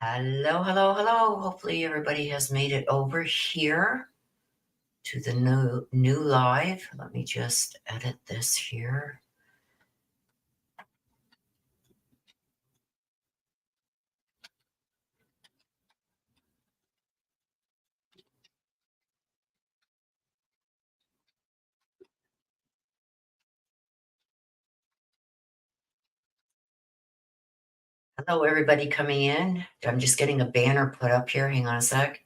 Hello, hello, hello. Hopefully everybody has made it over here to the new live. Let me just edit this here. Hello, everybody coming in. I'm just getting a banner put up here. Hang on a sec.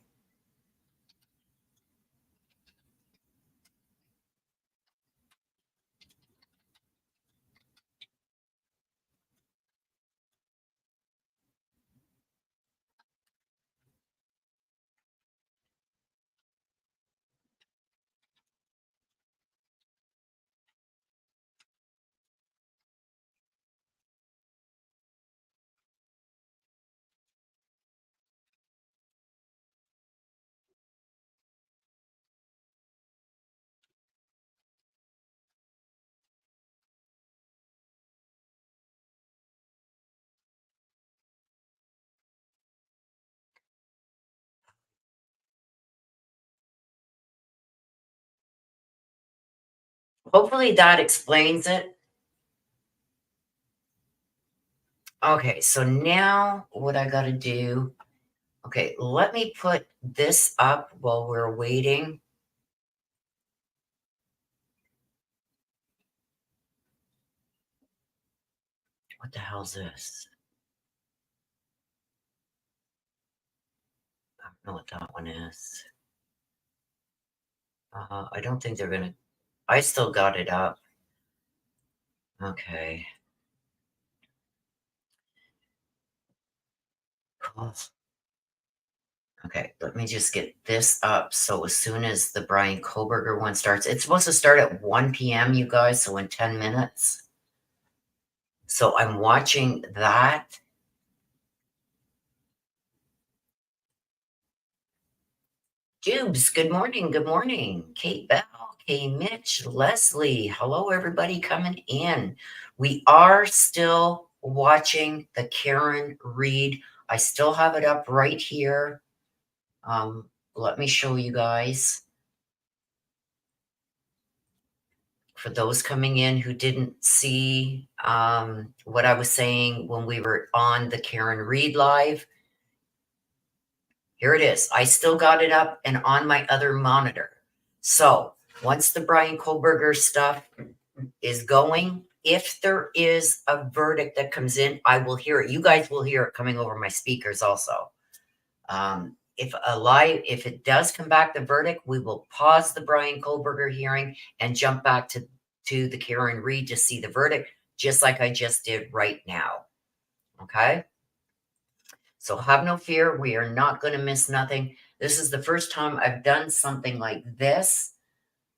Hopefully that explains it. Okay, so now what I got to do. Okay, let me put this up while we're waiting. What the hell's this? I don't know what that one is. I don't think they're going to. I still got it up. Okay. Cool. Okay, let me just get this up. So as soon as the Brian Koberger one starts, it's supposed to start at 1 p.m., you guys, so in 10 minutes. So I'm watching that. Jubes, good morning, good morning. Kate Bell, Kay Mitch, Leslie, hello everybody coming in. We are still watching the Karen Reed. I still have it up right here. Let me show you guys. For those coming in who didn't see what I was saying when we were on the Karen Reed live, here it is. I still got it up and on my other monitor. So once the Brian Koberger stuff is going, if there is a verdict that comes in, I will hear it. You guys will hear it coming over my speakers also. If it does come back the verdict, we will pause the Brian Koberger hearing and jump back to the Karen Reed to see the verdict, just like I just did right now. Okay? So have no fear. We are not going to miss nothing. This is the first time I've done something like this.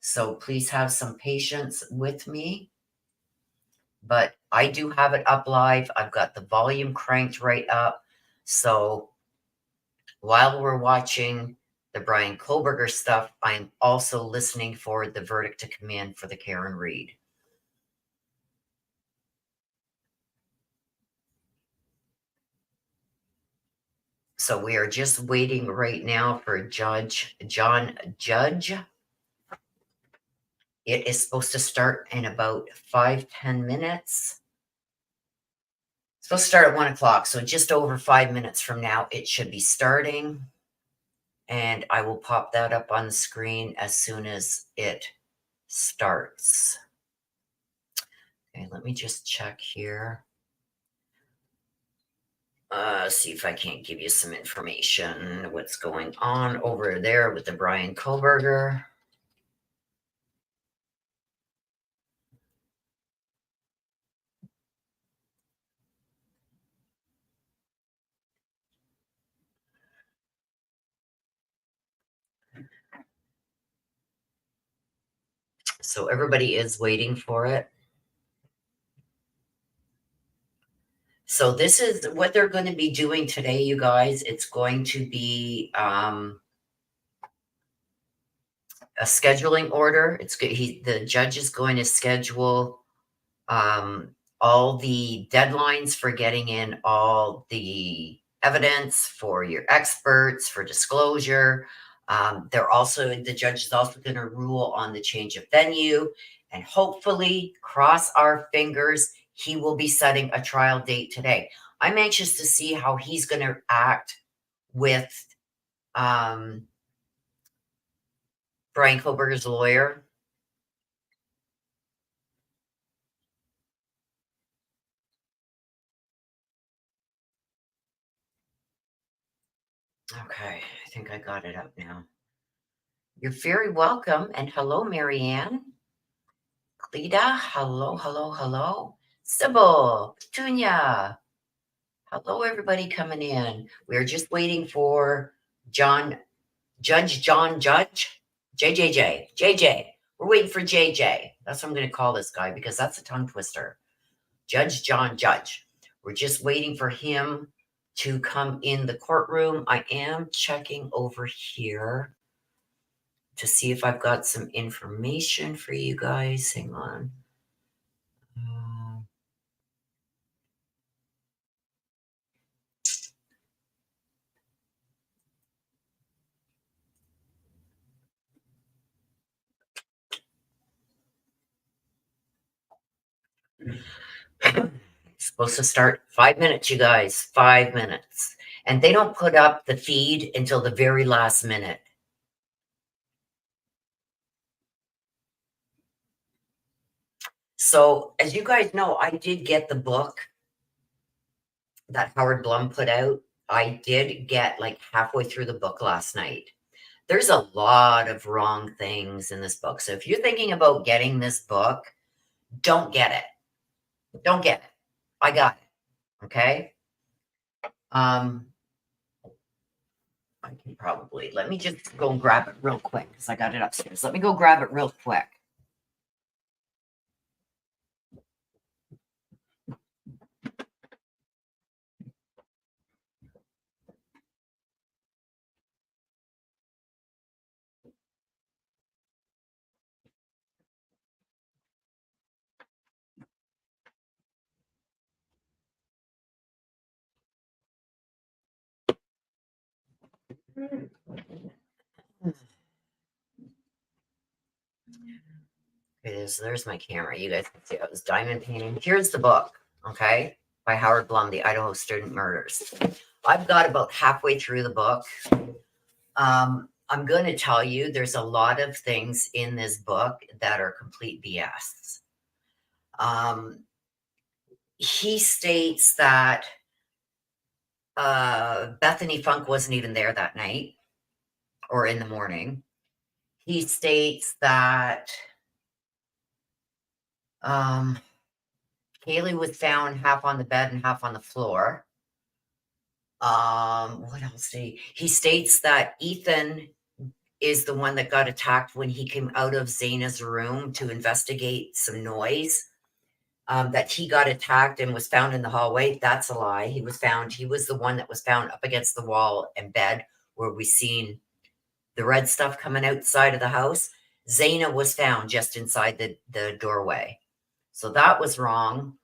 So please have some patience with me. But I do have it up live. I've got the volume cranked right up. So while we're watching the Brian Koberger stuff, I'm also listening for the verdict to come in for the Karen Reed. So we are just waiting right now for Judge. It is supposed to start in about 5-10 minutes. It's supposed to start at 1 o'clock. So just over 5 minutes from now, it should be starting. And I will pop that up on the screen as soon as it starts. Okay, let me just check here. See if I can't give you some information. What's going on over there with the Brian Koberger. So everybody is waiting for it. So this is what they're going to be doing today, you guys. It's going to be a scheduling order. The judge is going to schedule all the deadlines for getting in all the evidence, for your experts, for disclosure. The judge is also going to rule on the change of venue, and hopefully, cross our fingers, he will be setting a trial date today. I'm anxious to see how he's going to act with Brian Koberger's lawyer. Okay, I think I got it up now. You're very welcome. And hello, Marianne. Cleta, hello, hello, hello. Sybil, Petunia. Hello, everybody coming in. We're just waiting for Judge, JJ. We're waiting for JJ. That's what I'm going to call this guy because that's a tongue twister. Judge John Judge. We're just waiting for him to come in the courtroom. I am checking over here to see if I've got some information for you guys. Hang on. It's supposed to start 5 minutes, you guys. 5 minutes. And they don't put up the feed until the very last minute. So, as you guys know, I did get the book that Howard Blum put out. I did get like halfway through the book last night. There's a lot of wrong things in this book. So if you're thinking about getting this book, don't get it. Don't get it. I got it. Okay. I can probably, let me just go grab it real quick because I got it upstairs. Let me go grab it real quick. There's my camera. You guys can see it was diamond painting. Here's the book, okay, by Howard Blum, The Idaho Student Murders. I've got about halfway through the book. I'm going to tell you there's a lot of things in this book that are complete BS. He states that Bethany Funk wasn't even there that night or in the morning. He states that Kaylee was found half on the bed and half on the floor. What else did he states that Ethan is the one that got attacked when he came out of Zaina's room to investigate some noise. That he got attacked and was found in the hallway. That's a lie. He was the one that was found up against the wall and bed where we seen the red stuff coming outside of the house. Zaina was found just inside the doorway. So that was wrong.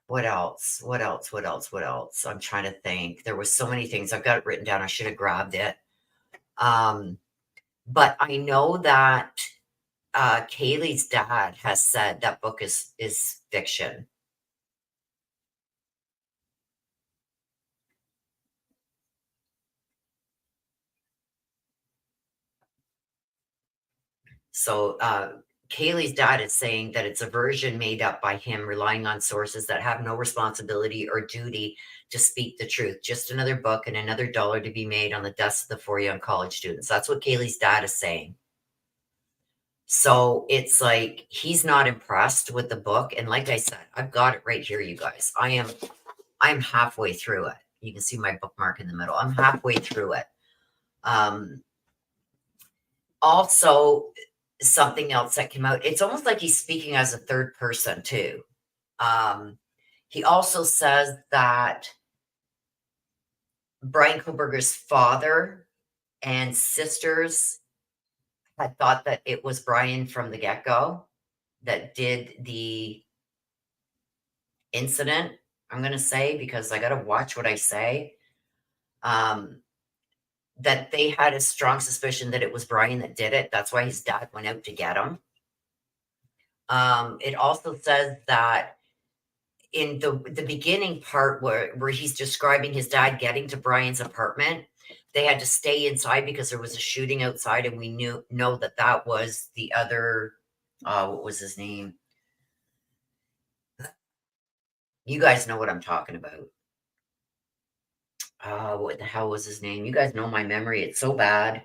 What else? I'm trying to think. There was so many things. I've got it written down. I should have grabbed it. But I know that Kaylee's dad has said that book is fiction. So Kaylee's dad is saying that it's a version made up by him, relying on sources that have no responsibility or duty to speak the truth. Just another book and another dollar to be made on the deaths of the 4 young college students. That's what Kaylee's dad is saying. So it's like he's not impressed with the book. And like I said, I've got it right here, you guys. I'm halfway through it. You can see my bookmark in the middle. I'm halfway through it. Also, something else that came out, it's almost like he's speaking as a third person too. He also says that Brian Koberger's father and sisters had thought that it was Brian from the get-go that did the incident. I'm going to say, because I got to watch what I say, um, that they had a strong suspicion that it was Brian that did it. That's why his dad went out to get him. It also says that in the beginning part where he's describing his dad getting to Brian's apartment, they had to stay inside because there was a shooting outside, and we know that that was the other. What was his name? You guys know what I'm talking about. What the hell was his name? You guys know my memory. It's so bad.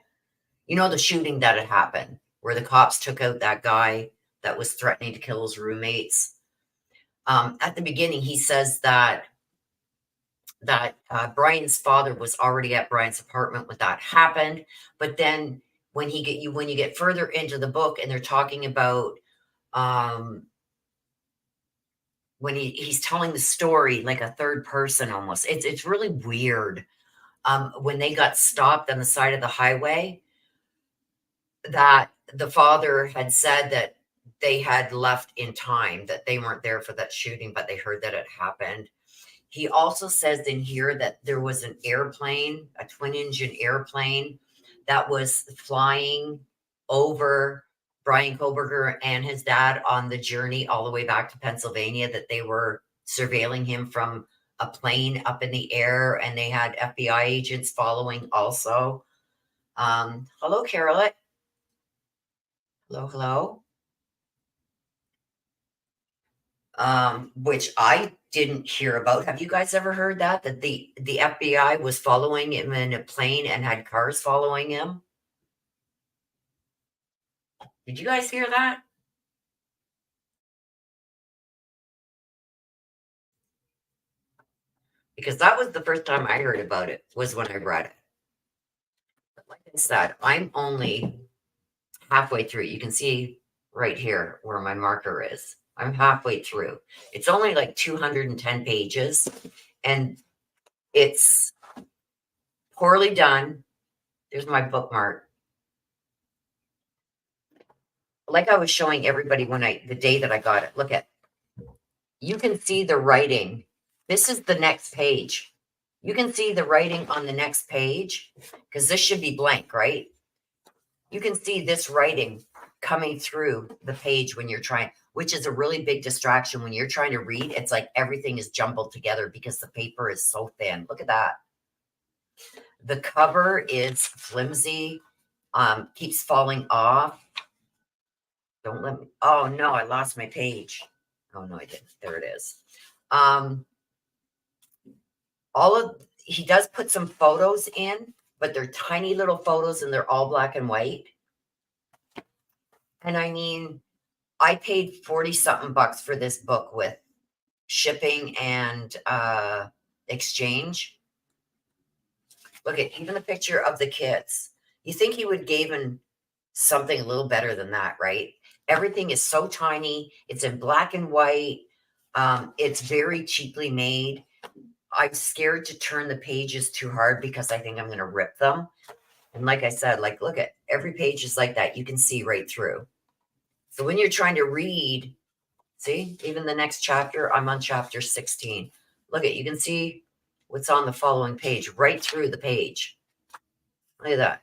You know the shooting that had happened where the cops took out that guy that was threatening to kill his roommates. At the beginning, he says that Brian's father was already at Brian's apartment when that happened. But then when you get further into the book and they're talking about um, when he's telling the story like a third person almost, it's really weird. When they got stopped on the side of the highway, that the father had said that they had left in time, that they weren't there for that shooting, but they heard that it happened. He also says in here that there was an airplane, a twin engine airplane that was flying over Brian Koberger and his dad on the journey all the way back to Pennsylvania, that they were surveilling him from a plane up in the air, and they had FBI agents following also. Hello, Carolette. Hello, hello. Which I didn't hear about. Have you guys ever heard that? That the FBI was following him in a plane and had cars following him? Did you guys hear that? Because that was the first time I heard about it, was when I read it. But like I said, I'm only halfway through. You can see right here where my marker is. I'm halfway through. It's only like 210 pages, and it's poorly done. There's my bookmark. Like I was showing everybody the day that I got it. Look at, you can see the writing. This is the next page. You can see the writing on the next page because this should be blank, right? You can see this writing coming through the page when you're trying, which is a really big distraction when you're trying to read. It's like everything is jumbled together because the paper is so thin. Look at that. The cover is flimsy, keeps falling off. Don't let me. Oh no, I lost my page. Oh no, I didn't. There it is. Um, he does put some photos in, but they're tiny little photos and they're all black and white. And I mean, I paid 40 something bucks for this book with shipping and exchange. Look at even the picture of the kids. You think he would given something a little better than that, right? Everything is so tiny. It's in black and white. It's very cheaply made. I'm scared to turn the pages too hard because I think I'm going to rip them. And like I said, like, look at every page is like that. You can see right through. So when you're trying to read, see, even the next chapter, I'm on chapter 16. Look at, you can see what's on the following page right through the page. Look at that.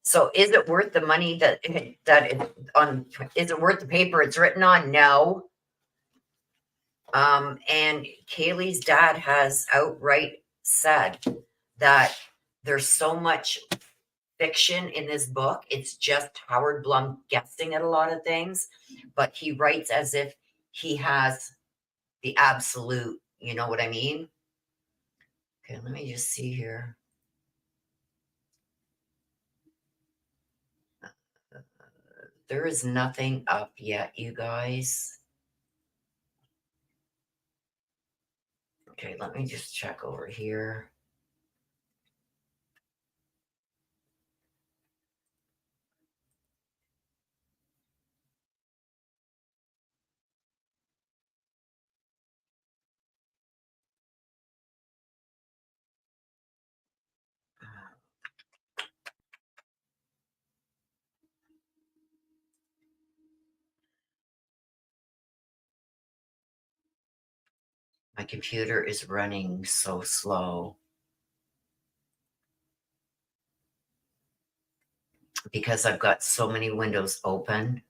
So is it worth the money is it worth the paper it's written on? No. And Kaylee's dad has outright said that there's so much fiction in this book. It's just Howard Blum guessing at a lot of things, but he writes as if he has the absolute, you know what I mean? Okay, let me just see here. There is nothing up yet, you guys. Okay, let me just check over here. My computer is running so slow because I've got so many windows open.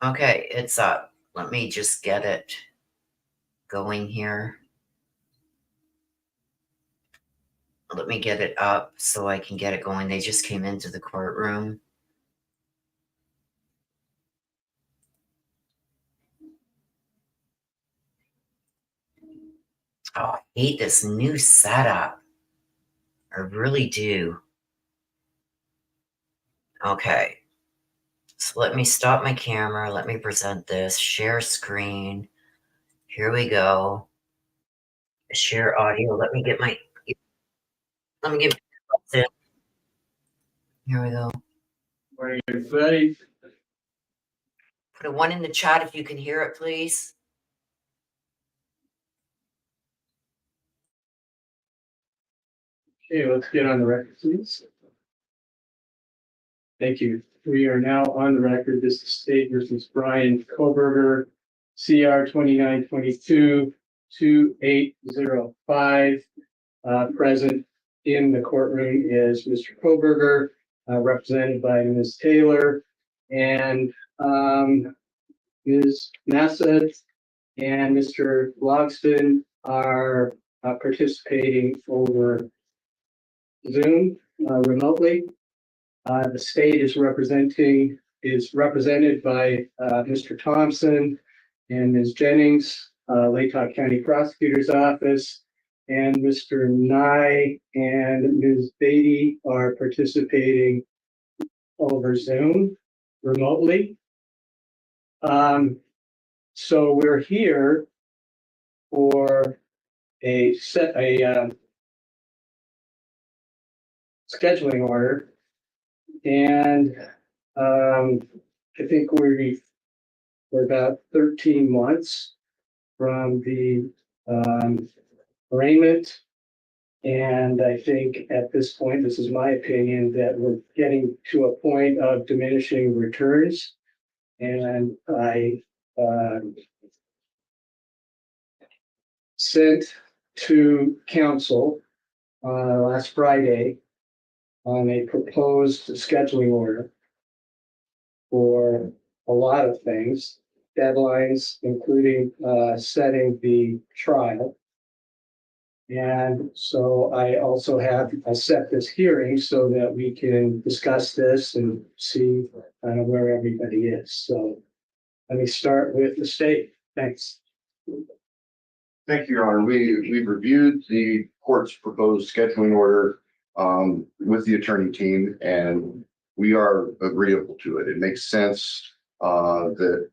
Okay, it's up. Let me just get it going here. Let me get it up so I can get it going. They just came into the courtroom. Oh, I hate this new setup. I really do. Okay. So let me stop my camera. Let me present this. Share screen. Here we go. Share audio. Let me get it. Here we go. Morning, everybody. Put a 1 in the chat if you can hear it, please. Okay, let's get on the record, please. Thank you. We are now on the record. This is State versus Brian Koberger, CR 2922-2805. Present in the courtroom is Mr. Koberger, represented by Ms. Taylor, and Ms. Nassett and Mr. Logston are participating over Zoom remotely. The state is represented by Mr. Thompson and Ms. Jennings, Latah County Prosecutor's Office, and Mr. Nye and Ms. Beatty are participating over Zoom remotely. So we're here for a scheduling order, and I think we're about 13 months from the arraignment, and I think at this point, this is my opinion, that we're getting to a point of diminishing returns, and I sent to council last Friday on a proposed scheduling order for a lot of things, deadlines, including setting the trial. And so I also I set this hearing so that we can discuss this and see kind of where everybody is. So let me start with the state. Thanks. Thank you, Your Honor. We've reviewed the court's proposed scheduling order with the attorney team, and we are agreeable to it. It makes sense that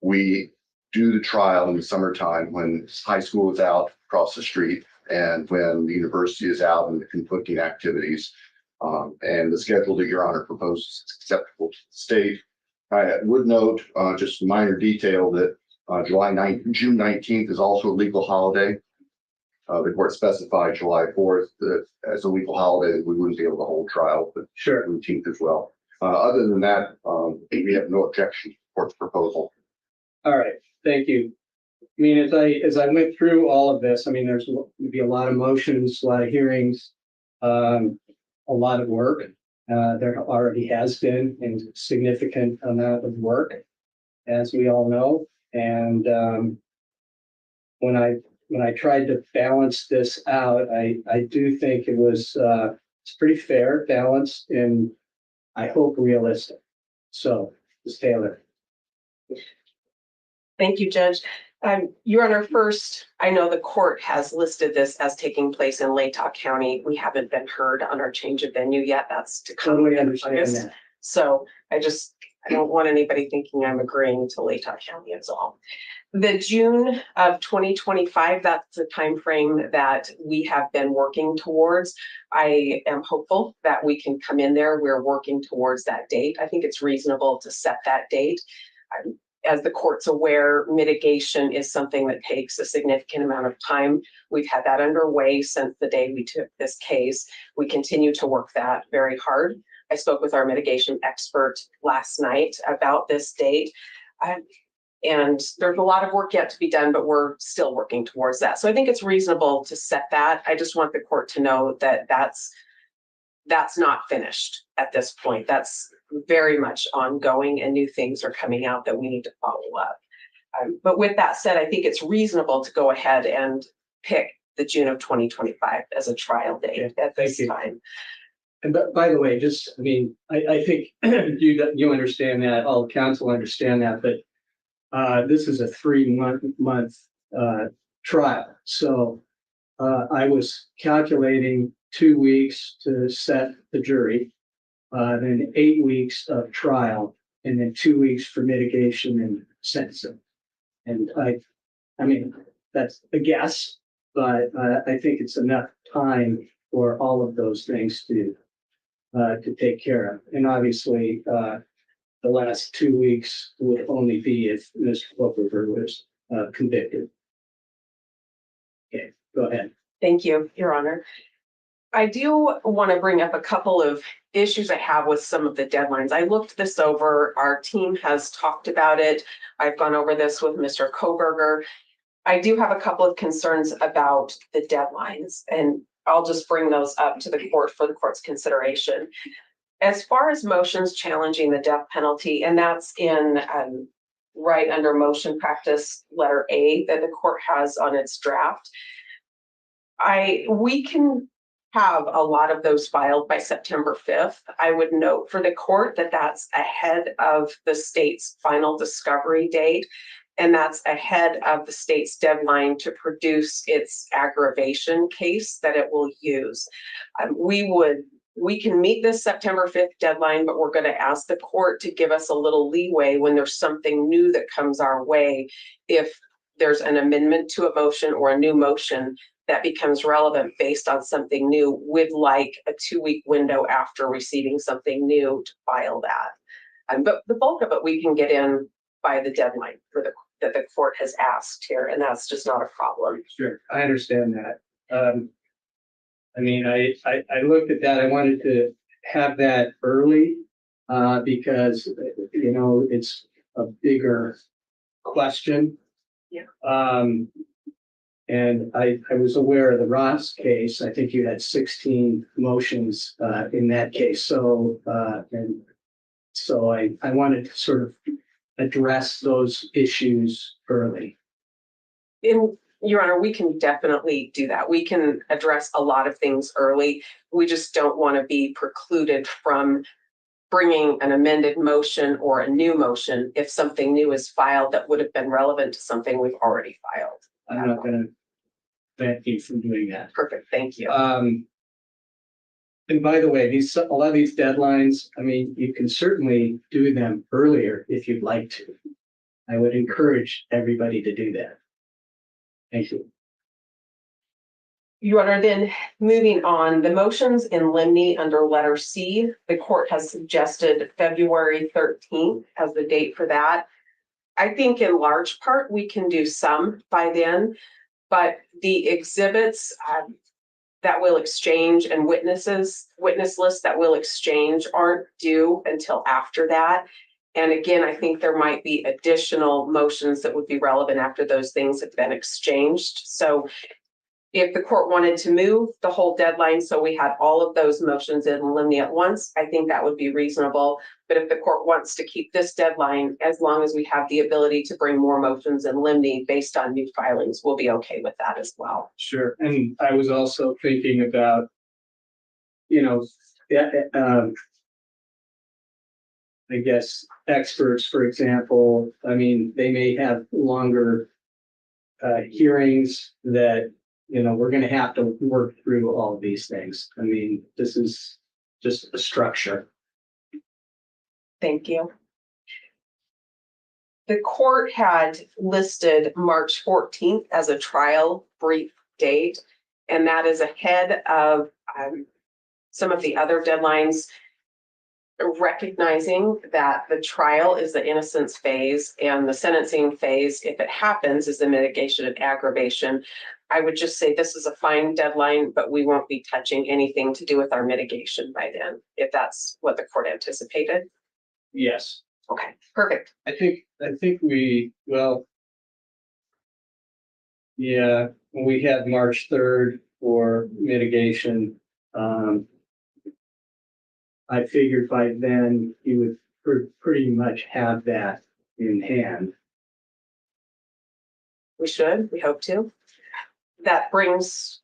we do the trial in the summertime when high school is out across the street and when the university is out and the conflicting activities. And the schedule that Your Honor proposes is acceptable to the state. I would note just a minor detail that June 19th is also a legal holiday. The court specified July 4th as a legal holiday. We wouldn't be able to hold trial, but Sure. 19th as well. Other than that, we have no objection to the court's proposal. All right, thank you. I mean, as I went through all of this, I mean, there's going to be a lot of motions, a lot of hearings, a lot of work. There already has been a significant amount of work, as we all know. And when I tried to balance this out, I do think it's pretty fair, balanced, and I hope realistic. So, Ms. Taylor. Thank you, Judge. Your Honor, first, I know the court has listed this as taking place in Latah County. We haven't been heard on our change of venue yet. That's to come. Totally understand that. So I don't want anybody thinking I'm agreeing to Latah County is all. The June of 2025, that's the time frame that we have been working towards. I am hopeful that we can come in there. We're working towards that date. I think it's reasonable to set that date. As the court's aware, mitigation is something that takes a significant amount of time. We've had that underway since the day we took this case. We continue to work that very hard. I spoke with our mitigation expert last night about this date. And there's a lot of work yet to be done, but we're still working towards that. So I think it's reasonable to set that. I just want the court to know that that's not finished at this point. That's very much ongoing, and new things are coming out that we need to follow up. But with that said, I think it's reasonable to go ahead and pick the June of 2025 as a trial date at this time. And by the way, just, I mean, I think you understand that, all the council understand that, but this is a 3-month trial. So I was calculating 2 weeks to set the jury, then 8 weeks of trial, and then 2 weeks for mitigation and sentencing. And I mean, that's a guess, but I think it's enough time for all of those things to take care of. And obviously, the last 2 weeks would only be if Mr. Koberger was convicted. Okay, go ahead. Thank you, Your Honor. I do want to bring up a couple of issues I have with some of the deadlines. I looked this over. Our team has talked about it. I've gone over this with Mr. Koberger. I do have a couple of concerns about the deadlines, and I'll just bring those up to the court for the court's consideration. As far as motions challenging the death penalty, and that's in right under motion practice letter A that the court has on its draft, we can have a lot of those filed by September 5th. I would note for the court that that's ahead of the state's final discovery date, and that's ahead of the state's deadline to produce its aggravation case that it will use. We can meet this September 5th deadline, but we're going to ask the court to give us a little leeway when there's something new that comes our way. If there's an amendment to a motion or a new motion that becomes relevant based on something new, we'd like a 2-week window after receiving something new to file that. But the bulk of it we can get in by the deadline that the court has asked here, and that's just not a problem. Sure, I understand that. I mean, I looked at that. I wanted to have that early because, you know, it's a bigger question. Yeah. And I was aware of the Ross case. I think you had 16 motions in that case. So and so I wanted to sort of address those issues early. Your Honor, we can definitely do that. We can address a lot of things early. We just don't want to be precluded from bringing an amended motion or a new motion if something new is filed that would have been relevant to something we've already filed. I'm not going to prevent you from doing that. Perfect, thank you. And by the way, a lot of these deadlines, I mean, you can certainly do them earlier if you'd like to. I would encourage everybody to do that. Thank you. Your Honor, then moving on, the motions in limine under letter C, the court has suggested February 13th as the date for that. I think in large part we can do some by then, but the exhibits that we'll exchange and witness lists that we'll exchange aren't due until after that. And again, I think there might be additional motions that would be relevant after those things have been exchanged. So if the court wanted to move the whole deadline so we had all of those motions in limine at once, I think that would be reasonable. But if the court wants to keep this deadline, as long as we have the ability to bring more motions in limine based on new filings, we'll be okay with that as well. Sure. And I was also thinking about, you know, I guess experts, for example, I mean, they may have longer hearings that, you know, we're going to have to work through all of these things. I mean, this is just a structure. Thank you. The court had listed March 14th as a trial brief date, and that is ahead of some of the other deadlines, recognizing that the trial is the innocence phase and the sentencing phase, if it happens, is the mitigation and aggravation. I would just say this is a fine deadline, but we won't be touching anything to do with our mitigation by then, if that's what the court anticipated. Yes, Okay, perfect. I think well. Yeah, we had March 3rd for mitigation. I figured by then you would pretty much have that in hand. We hope to. That brings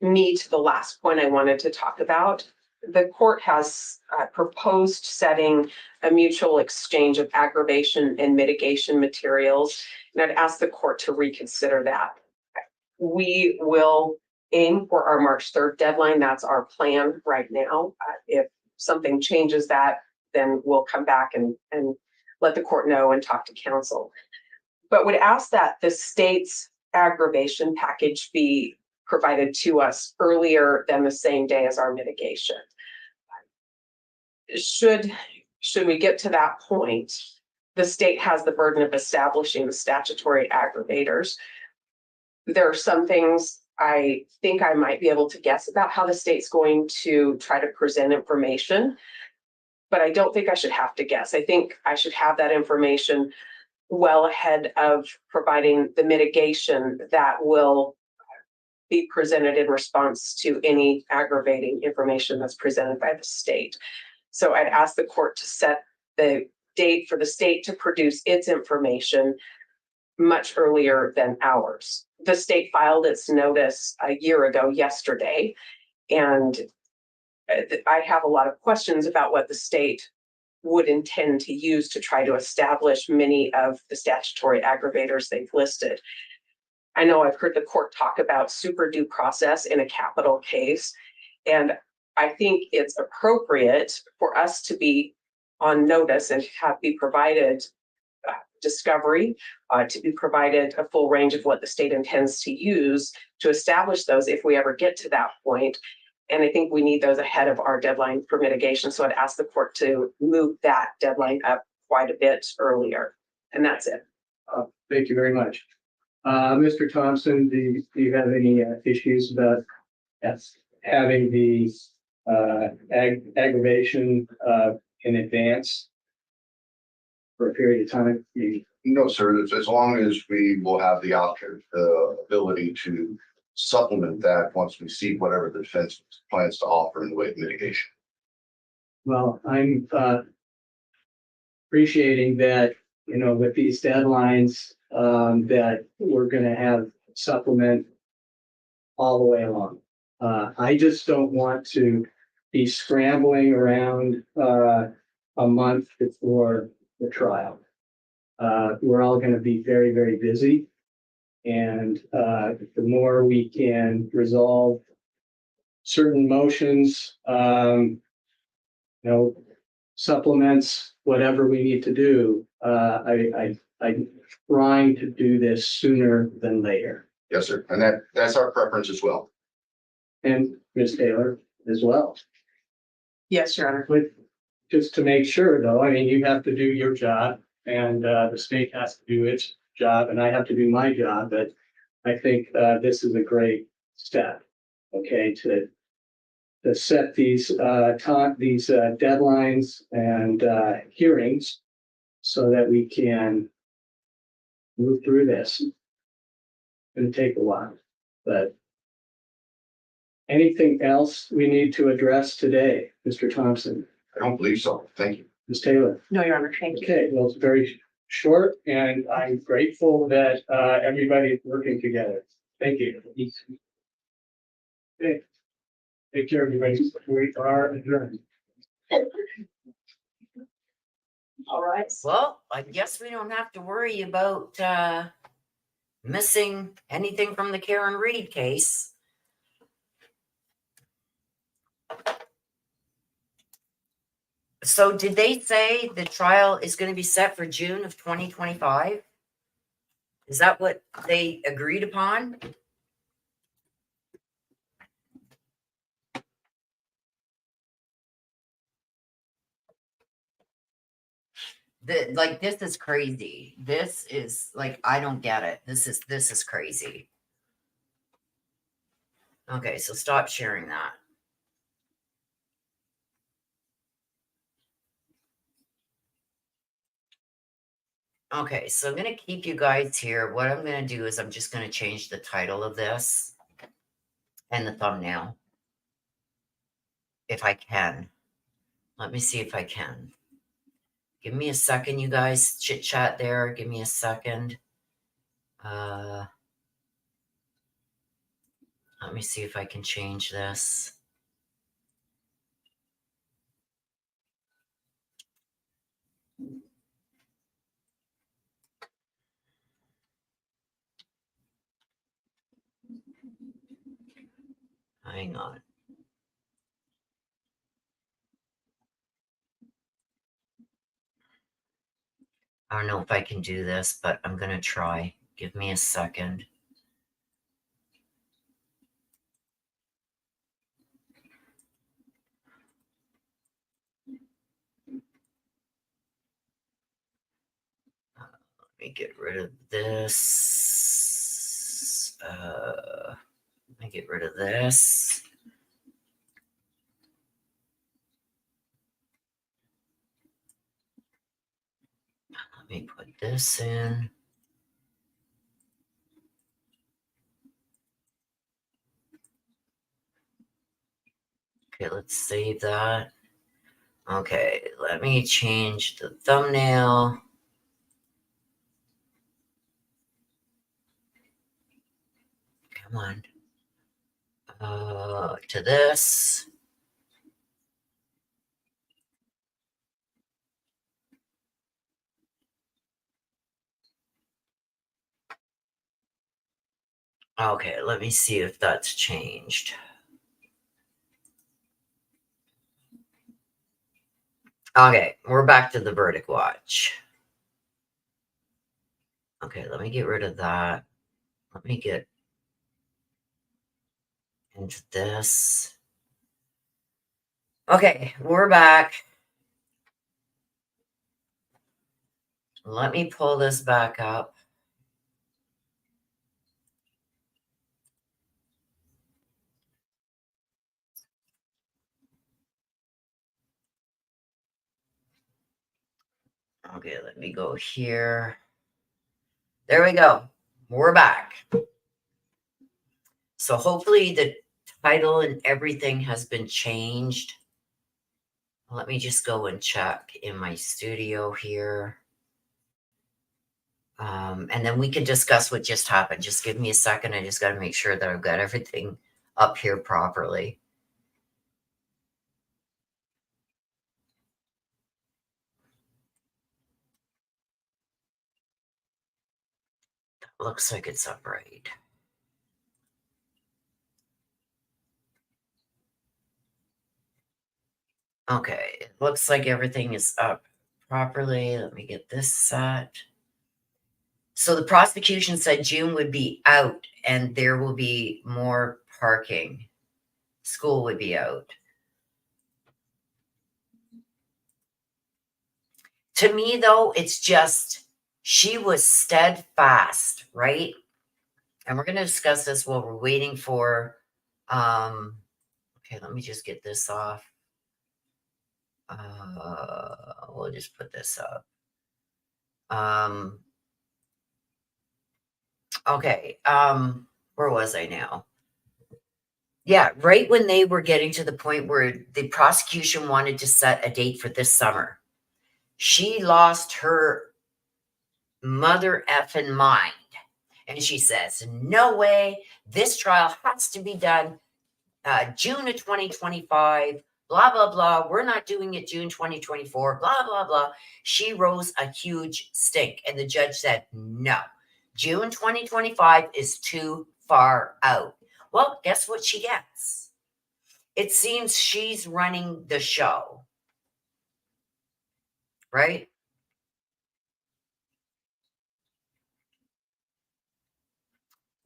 me to the last point I wanted to talk about. The court has proposed setting a mutual exchange of aggravation and mitigation materials, and I'd ask the court to reconsider that. We will aim for our March 3rd deadline. That's our plan right now. If something changes that, then we'll come back and let the court know and talk to counsel. But would ask that the state's aggravation package be provided to us earlier than the same day as our mitigation. Should we get to that point, the state has the burden of establishing the statutory aggravators. There are some things I think I might be able to guess about how the state's going to try to present information, but I don't think I should have to guess. I think I should have that information well ahead of providing the mitigation that will be presented in response to any aggravating information that's presented by the state. So I'd ask the court to set the date for the state to produce its information much earlier than ours. The state filed its notice a year ago yesterday, and I have a lot of questions about what the state would intend to use to try to establish many of the statutory aggravators they've listed. I know I've heard the court talk about super due process in a capital case, and I think it's appropriate for us to be on notice and be provided discovery, to be provided a full range of what the state intends to use to establish those if we ever get to that point. And I think we need those ahead of our deadline for mitigation. So I'd ask the court to move that deadline up quite a bit earlier. And that's it. Thank you very much. Mr. Thompson, do you have any issues about having the aggravation in advance for a period of time? No, sir, as long as we will have the option, the ability to supplement that once we see whatever the defense plans to offer in the way of mitigation. Well, I'm appreciating that, with these deadlines, that we're going to have supplement all the way along. I just don't want to be scrambling around a month before the trial. We're all going to be very, very busy. And the more we can resolve certain motions, supplements, whatever we need to do, I'm trying to do this sooner than later. Yes, sir. And that's our preference as well. And Ms. Taylor as well. Yes, Your Honor. But just to make sure though, you have to do your job and the state has to do its job and I have to do my job, but I think this is a great step, okay, to set these deadlines and hearings so that we can move through this. It's going to take a while, but anything else we need to address today, Mr. Thompson? I don't believe so. Thank you. Ms. Taylor? No, Your Honor. Thank you. Okay, well, it's very short and I'm grateful that everybody's working together. Thank you. Okay. Take care, everybody. We are adjourned. All right. Well, I guess we don't have to worry about missing anything from the Karen Reed case. So did they say the trial is going to be set for June of 2025? Is that what they agreed upon? This is crazy. This is I don't get it. This is crazy. Okay, so stop sharing that. Okay, so I'm going to keep you guys here. What I'm going to do is I'm just going to change the title of this and the thumbnail if I can. Let me see if I can. Give me a second, you guys. Chit chat there. Give me a second. Let me see if I can change this. Hang on. I don't know if I can do this, but I'm going to try. Give me a second. Let me get rid of this. Let me get rid of this. Let me put this in. Okay, let's save that. Okay, let me change the thumbnail. Come on. To this. Okay, let me see if that's changed. Okay, we're back to the verdict watch. Okay, let me get rid of that. Let me get into this. Okay, we're back. Let me pull this back up. Okay, let me go here. There we go. We're back. So hopefully the title and everything has been changed. Let me just go and check in my studio here. And then we can discuss what just happened. Just give me a second. I just got to make sure that I've got everything up here properly. Looks like it's upright. Okay, it looks like everything is up properly. Let me get this set. So the prosecution said June would be out and there will be more parking. School would be out. To me, though, it's just she was steadfast, right? And we're going to discuss this while we're waiting for. Okay, let me just get this off. We'll just put this up. Okay. Where was I now? Yeah, right when they were getting to the point where the prosecution wanted to set a date for this summer, she lost her mother effing mind. And she says, no way, this trial has to be done June of 2025, blah, blah, blah. We're not doing it June 2024, blah, blah, blah. She rose a huge stink. And the judge said, no, June 2025 is too far out. Well, guess what she gets? It seems she's running the show, right?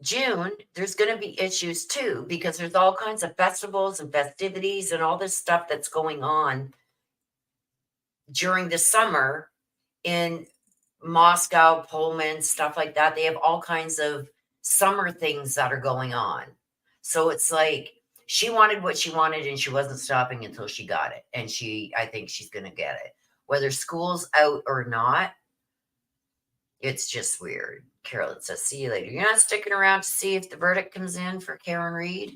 June, there's going to be issues too, because there's all kinds of festivals and festivities and all this stuff that's going on during the summer in Moscow, Pullman, stuff like that. They have all kinds of summer things that are going on. So it's like she wanted what she wanted and she wasn't stopping until she got it. And I think she's going to get it. Whether school's out or not, it's just weird. Carolyn says, see you later. You're not sticking around to see if the verdict comes in for Karen Reed?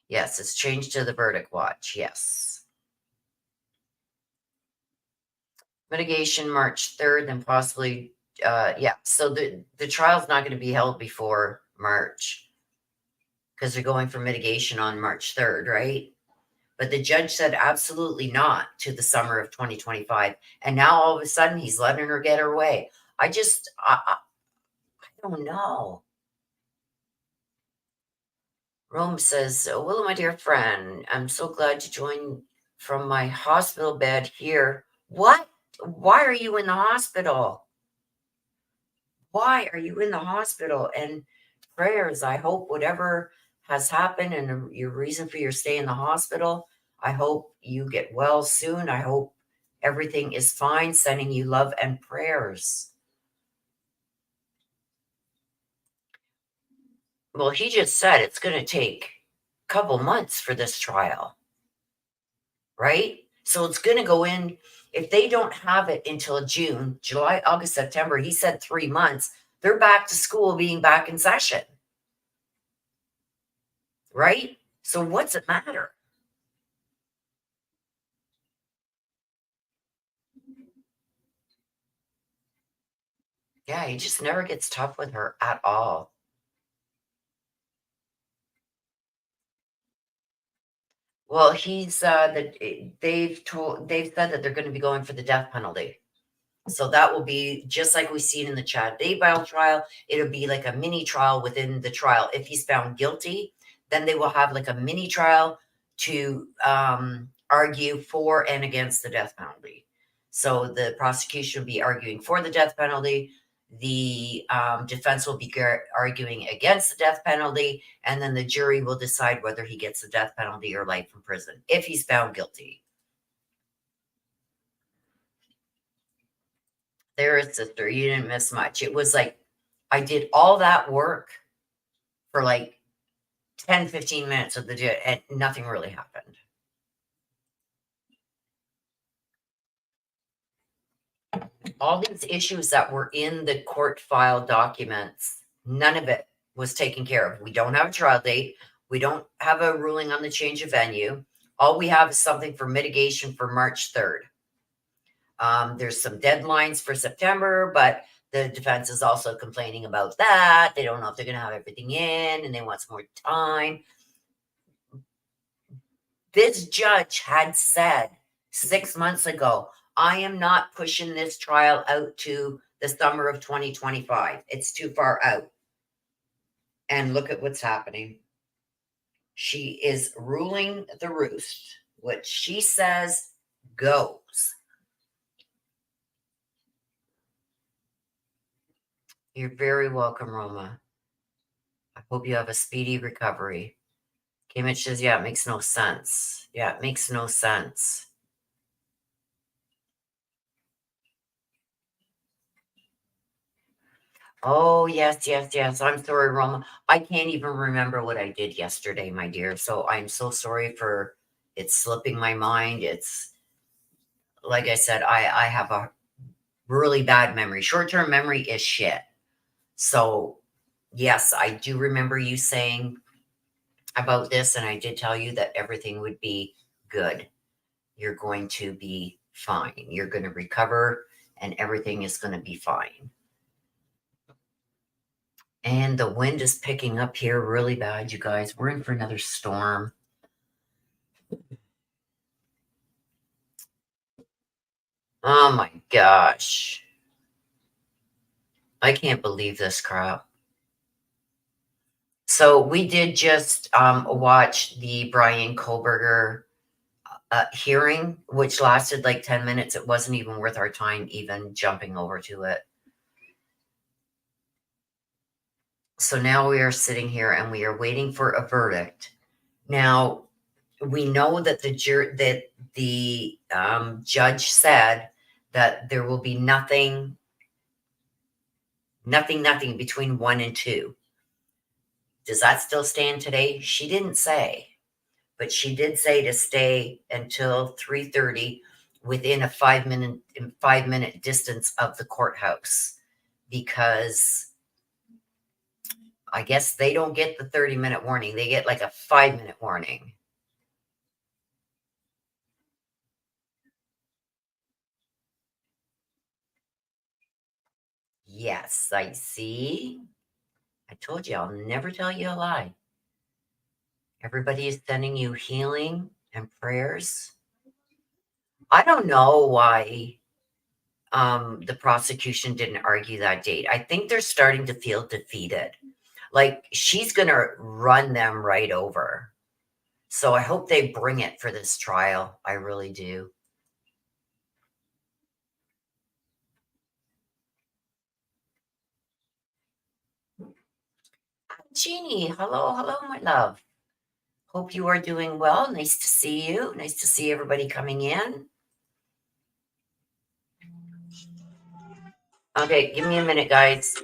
Yes, it's changed to the verdict watch. Yes. Mitigation March 3rd, then possibly, yeah. So the trial's not going to be held before March because they're going for mitigation on March 3rd, right? But the judge said absolutely not to the summer of 2025. And now all of a sudden he's letting her get her way. I don't know. Rome says, Willow, my dear friend, I'm so glad you joined from my hospital bed here. What? Why are you in the hospital? Why are you in the hospital? And prayers, I hope whatever has happened and your reason for your stay in the hospital, I hope you get well soon. I hope everything is fine. Sending you love and prayers. Well, he just said it's going to take a couple months for this trial, right? So it's going to go in. If they don't have it until June, July, August, September, he said 3 months, they're back to school being back in session, right? So what's it matter? Yeah, he just never gets tough with her at all. Well, they've said that they're going to be going for the death penalty. So that will be just like we see it in the Chad Daybell trial. It'll be like a mini trial within the trial. If he's found guilty, then they will have like a mini trial to argue for and against the death penalty. So the prosecution will be arguing for the death penalty. The defense will be arguing against the death penalty. And then the jury will decide whether he gets the death penalty or life in prison if he's found guilty. There is, sister. You didn't miss much. It was like I did all that work for like 10, 15 minutes of the day and nothing really happened. All these issues that were in the court file documents, none of it was taken care of. We don't have a trial date. We don't have a ruling on the change of venue. All we have is something for mitigation for March 3rd. There's some deadlines for September, but the defense is also complaining about that. They don't know if they're going to have everything in and they want some more time. This judge had said 6 months ago, I am not pushing this trial out to the summer of 2025. It's too far out. And look at what's happening. She is ruling the roost. What she says goes. You're very welcome, Roma. I hope you have a speedy recovery. Kimmich says, yeah, it makes no sense. Yeah, it makes no sense. Oh, yes. I'm sorry, Roma. I can't even remember what I did yesterday, my dear. So I'm so sorry for it slipping my mind. It's like I said, I have a really bad memory. Short-term memory is shit. So yes, I do remember you saying about this, and I did tell you that everything would be good. You're going to be fine. You're going to recover, and everything is going to be fine. And the wind is picking up here really bad, you guys. We're in for another storm. Oh my gosh. I can't believe this crap. So we did just watch the Brian Kohlberger hearing, which lasted like 10 minutes. It wasn't even worth our time even jumping over to it. So now we are sitting here and we are waiting for a verdict. Now, we know that the judge said that there will be nothing between 1 and 2. Does that still stand today? She didn't say, but she did say to stay until 3:30 within a 5-minute distance of the courthouse, because I guess they don't get the 30-minute warning. They get like a 5-minute warning. Yes, I see. I told you I'll never tell you a lie. Everybody is sending you healing and prayers. I don't know why the prosecution didn't argue that date. I think they're starting to feel defeated. Like she's going to run them right over. So I hope they bring it for this trial. I really do. Jeannie, hello, hello, my love. Hope you are doing well. Nice to see you. Nice to see everybody coming in. Okay, give me a minute, guys.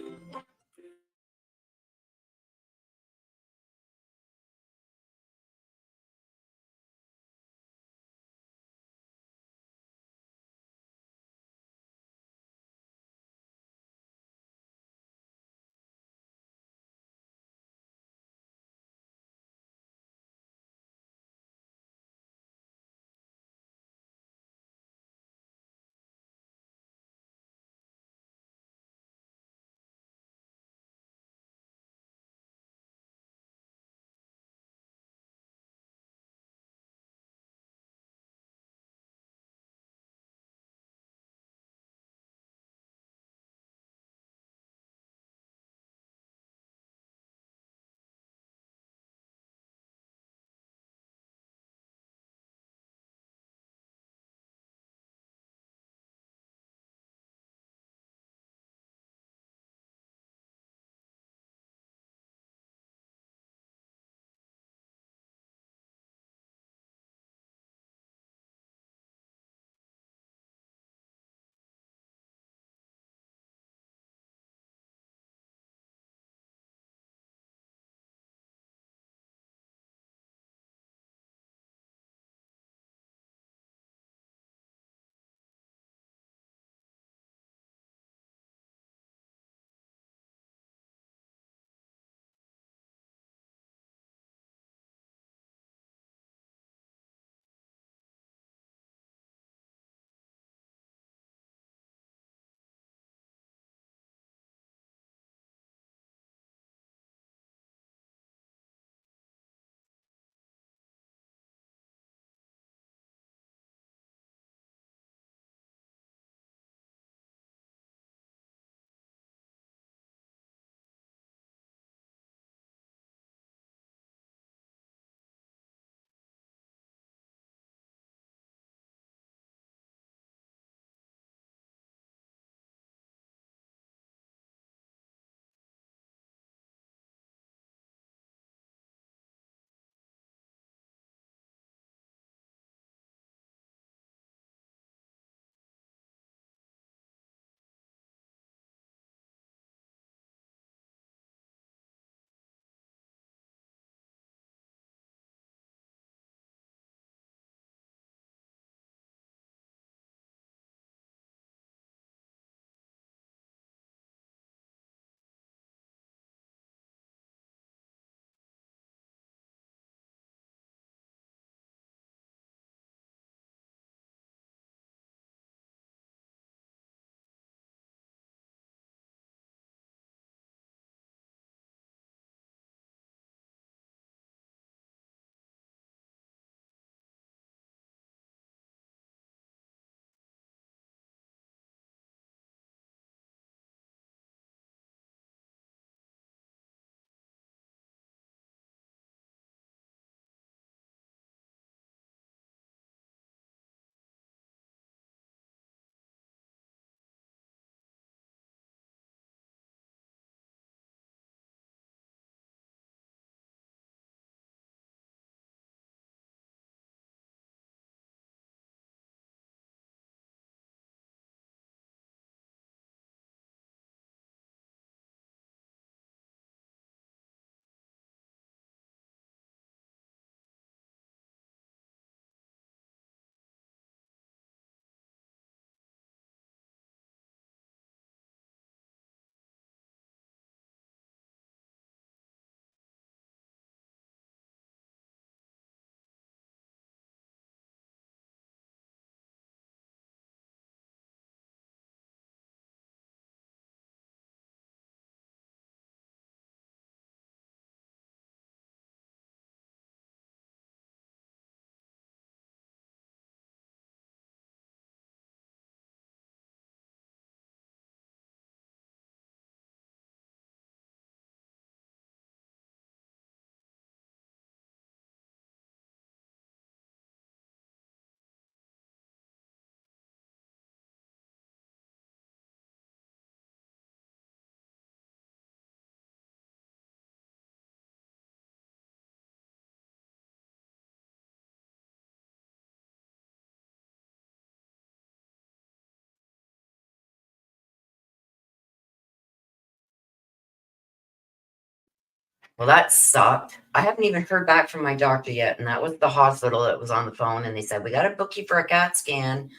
Well, that sucked. I haven't even heard back from my doctor yet, and that was the hospital that was on the phone, and they said, we got to book you for a CAT scan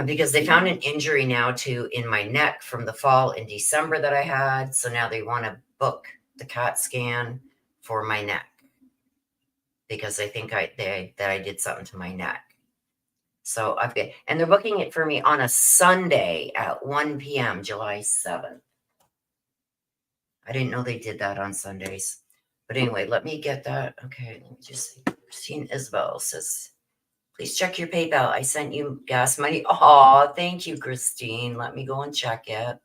because they found an injury now in my neck from the fall in December that I had. So now they want to book the CAT scan for my neck because they think that I did something to my neck. So and they're booking it for me on a Sunday at 1 p.m., July 7th. I didn't know they did that on Sundays. But anyway, let me get that. Okay, let me just see. Christine Isabel says, please check your PayPal. I sent you gas money. Oh, thank you, Christine. Let me go and check it.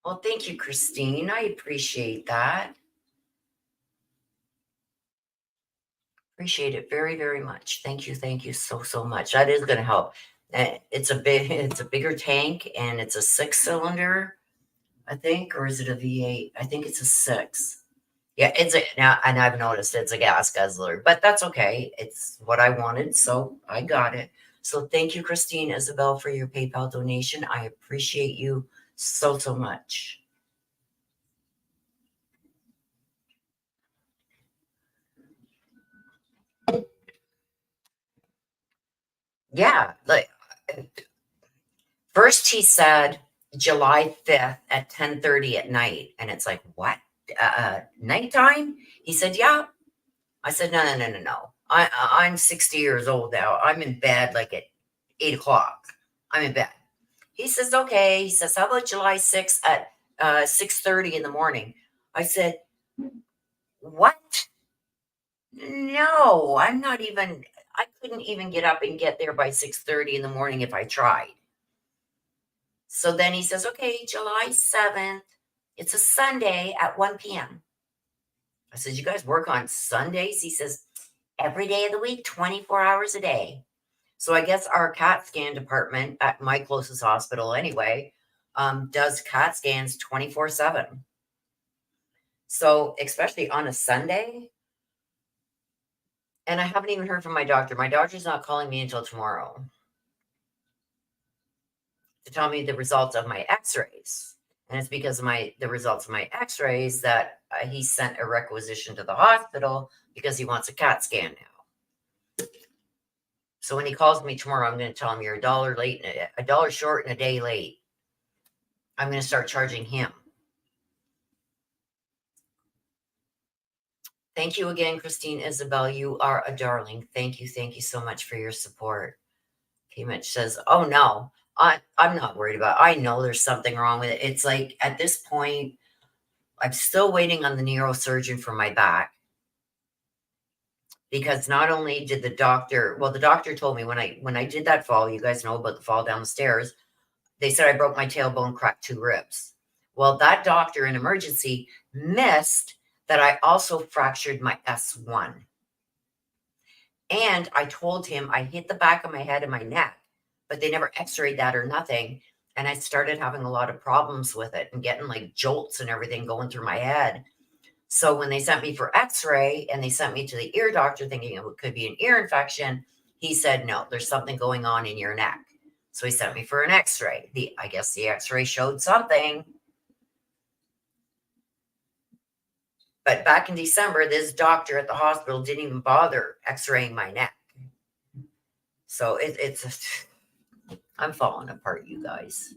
Well, thank you, Christine. I appreciate that. Appreciate it very, very much. Thank you. Thank you so much. That is going to help. It's a bigger tank, and it's a 6-cylinder, I think, or is it a V8? I think it's a 6. Yeah, and I've noticed it's a gas guzzler, but that's okay. It's what I wanted, so I got it. So thank you, Christine Isabel, for your PayPal donation. I appreciate you so much. Yeah, like first he said July 5th at 10:30 at night, and it's like, what? Nighttime? He said, yeah. I said, no. I'm 60 years old now. I'm in bed like at 8 o'clock. I'm in bed. He says, okay. He says, how about July 6th at 6:30 in the morning? I said, what? No, I'm not even, I couldn't even get up and get there by 6:30 in the morning if I tried. So then he says, okay, July 7th. It's a Sunday at 1 p.m. I said, you guys work on Sundays? He says, every day of the week, 24 hours a day. So I guess our CAT scan department at my closest hospital anyway does CAT scans 24/7. So especially on a Sunday. And I haven't even heard from my doctor. My doctor's not calling me until tomorrow to tell me the results of my x-rays. And it's because of the results of my x-rays that he sent a requisition to the hospital because he wants a CAT scan now. So when he calls me tomorrow, I'm going to tell him you're $1 late, $1 short and a day late. I'm going to start charging him. Thank you again, Christine Isabel. You are a darling. Thank you so much for your support. Mitch says, oh no, I'm not worried about it. I know there's something wrong with it. It's like at this point, I'm still waiting on the neurosurgeon for my back. Because not only did the doctor told me when I did that fall, you guys know about the fall down the stairs, they said I broke my tailbone, cracked 2 ribs. Well, that doctor in emergency missed that I also fractured my S1. And I told him I hit the back of my head and my neck, but they never x-rayed that or nothing. And I started having a lot of problems with it and getting like jolts and everything going through my head. So when they sent me for x-ray and they sent me to the ear doctor thinking it could be an ear infection, he said, no, there's something going on in your neck. So he sent me for an x-ray. I guess the x-ray showed something. But back in December, this doctor at the hospital didn't even bother x-raying my neck. So I'm falling apart, you guys.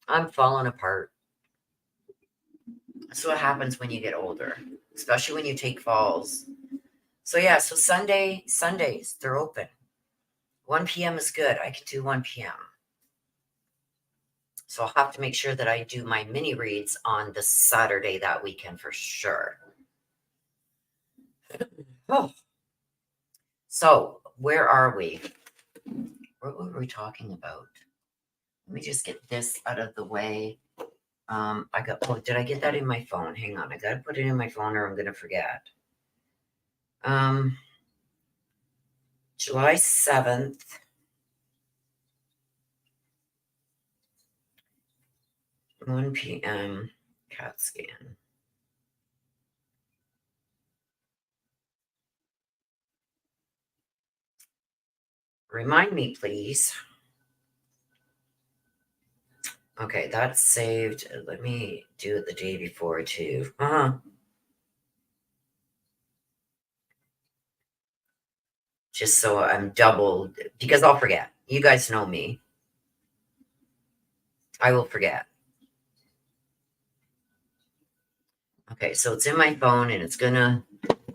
I'm falling apart. That's what happens when you get older, especially when you take falls. So yeah, so Sundays, they're open. 1 p.m. is good. I can do 1 p.m. So I'll have to make sure that I do my mini reads on the Saturday that weekend for sure. Oh. So where are we? What were we talking about? Let me just get this out of the way. Did I get that in my phone? Hang on. I got to put it in my phone or I'm going to forget. July 7th. One p.m. CAT scan. Remind me, please. Okay, that's saved. Let me do it the day before too. Just so I'm doubled, because I'll forget. You guys know me. I will forget. Okay, so it's in my phone and it's gonna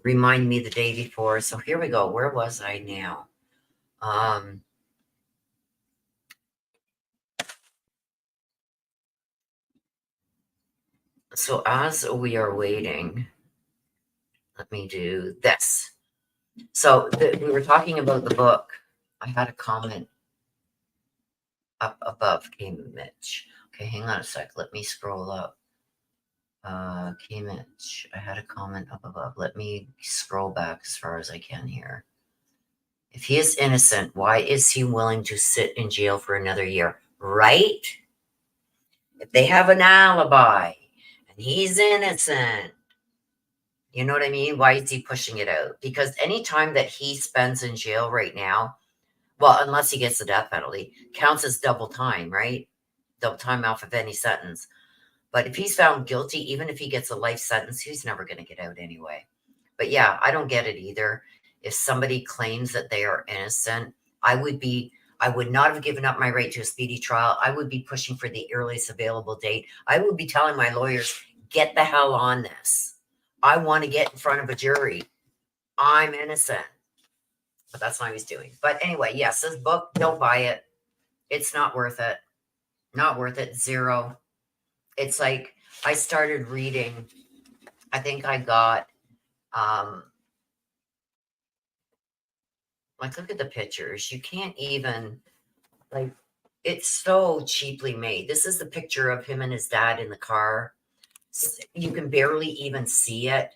remind me the day before. So here we go. Where was I now? So as we are waiting, let me do this. So we were talking about the book. I had a comment up above. Came Mitch. Okay, hang on a sec. Let me scroll up. Came Mitch. I had a comment up above. Let me scroll back as far as I can here. If he is innocent, why is he willing to sit in jail for another year? Right? If they have an alibi and he's innocent, you know what I mean? Why is he pushing it out? Because any time that he spends in jail right now, well, unless he gets the death penalty, counts as double time, right? Double time off of any sentence. But if he's found guilty, even if he gets a life sentence, he's never going to get out anyway. But yeah, I don't get it either. If somebody claims that they are innocent, I would not have given up my right to a speedy trial. I would be pushing for the earliest available date. I would be telling my lawyers, get the hell on this. I want to get in front of a jury. I'm innocent. But that's not what he's doing. But anyway, yes, this book, don't buy it. It's not worth it. Not worth it. Zero. It's like I started reading. I think I got like, look at the pictures. You can't even, like, it's so cheaply made. This is the picture of him and his dad in the car. You can barely even see it.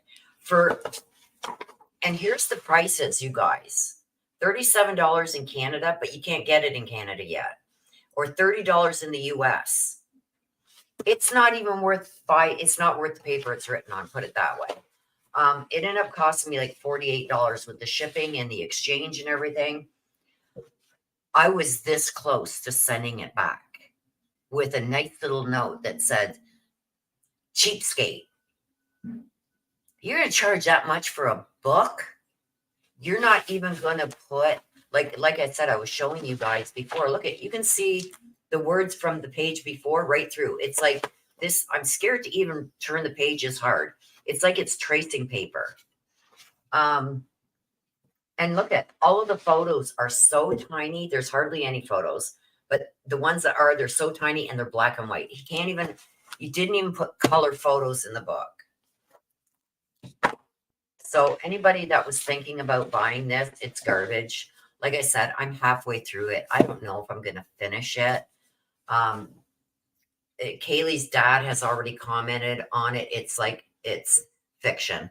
And here's the prices, you guys. $37 in Canada, but you can't get it in Canada yet. Or $30 in the US. It's not even worth it's not worth the paper it's written on, put it that way. It ended up costing me like $48 with the shipping and the exchange and everything. I was this close to sending it back with a nice little note that said, cheapskate. You're going to charge that much for a book? You're not even going to put, like I said, I was showing you guys before. Look at, you can see the words from the page before right through. It's like this. I'm scared to even turn the pages hard. It's like it's tracing paper. And look at all of the photos are so tiny. There's hardly any photos, but the ones that are, they're so tiny and they're black and white. You didn't even put color photos in the book. So anybody that was thinking about buying this, it's garbage. Like I said, I'm halfway through it. I don't know if I'm going to finish it. Kaylee's dad has already commented on it. It's like, it's fiction.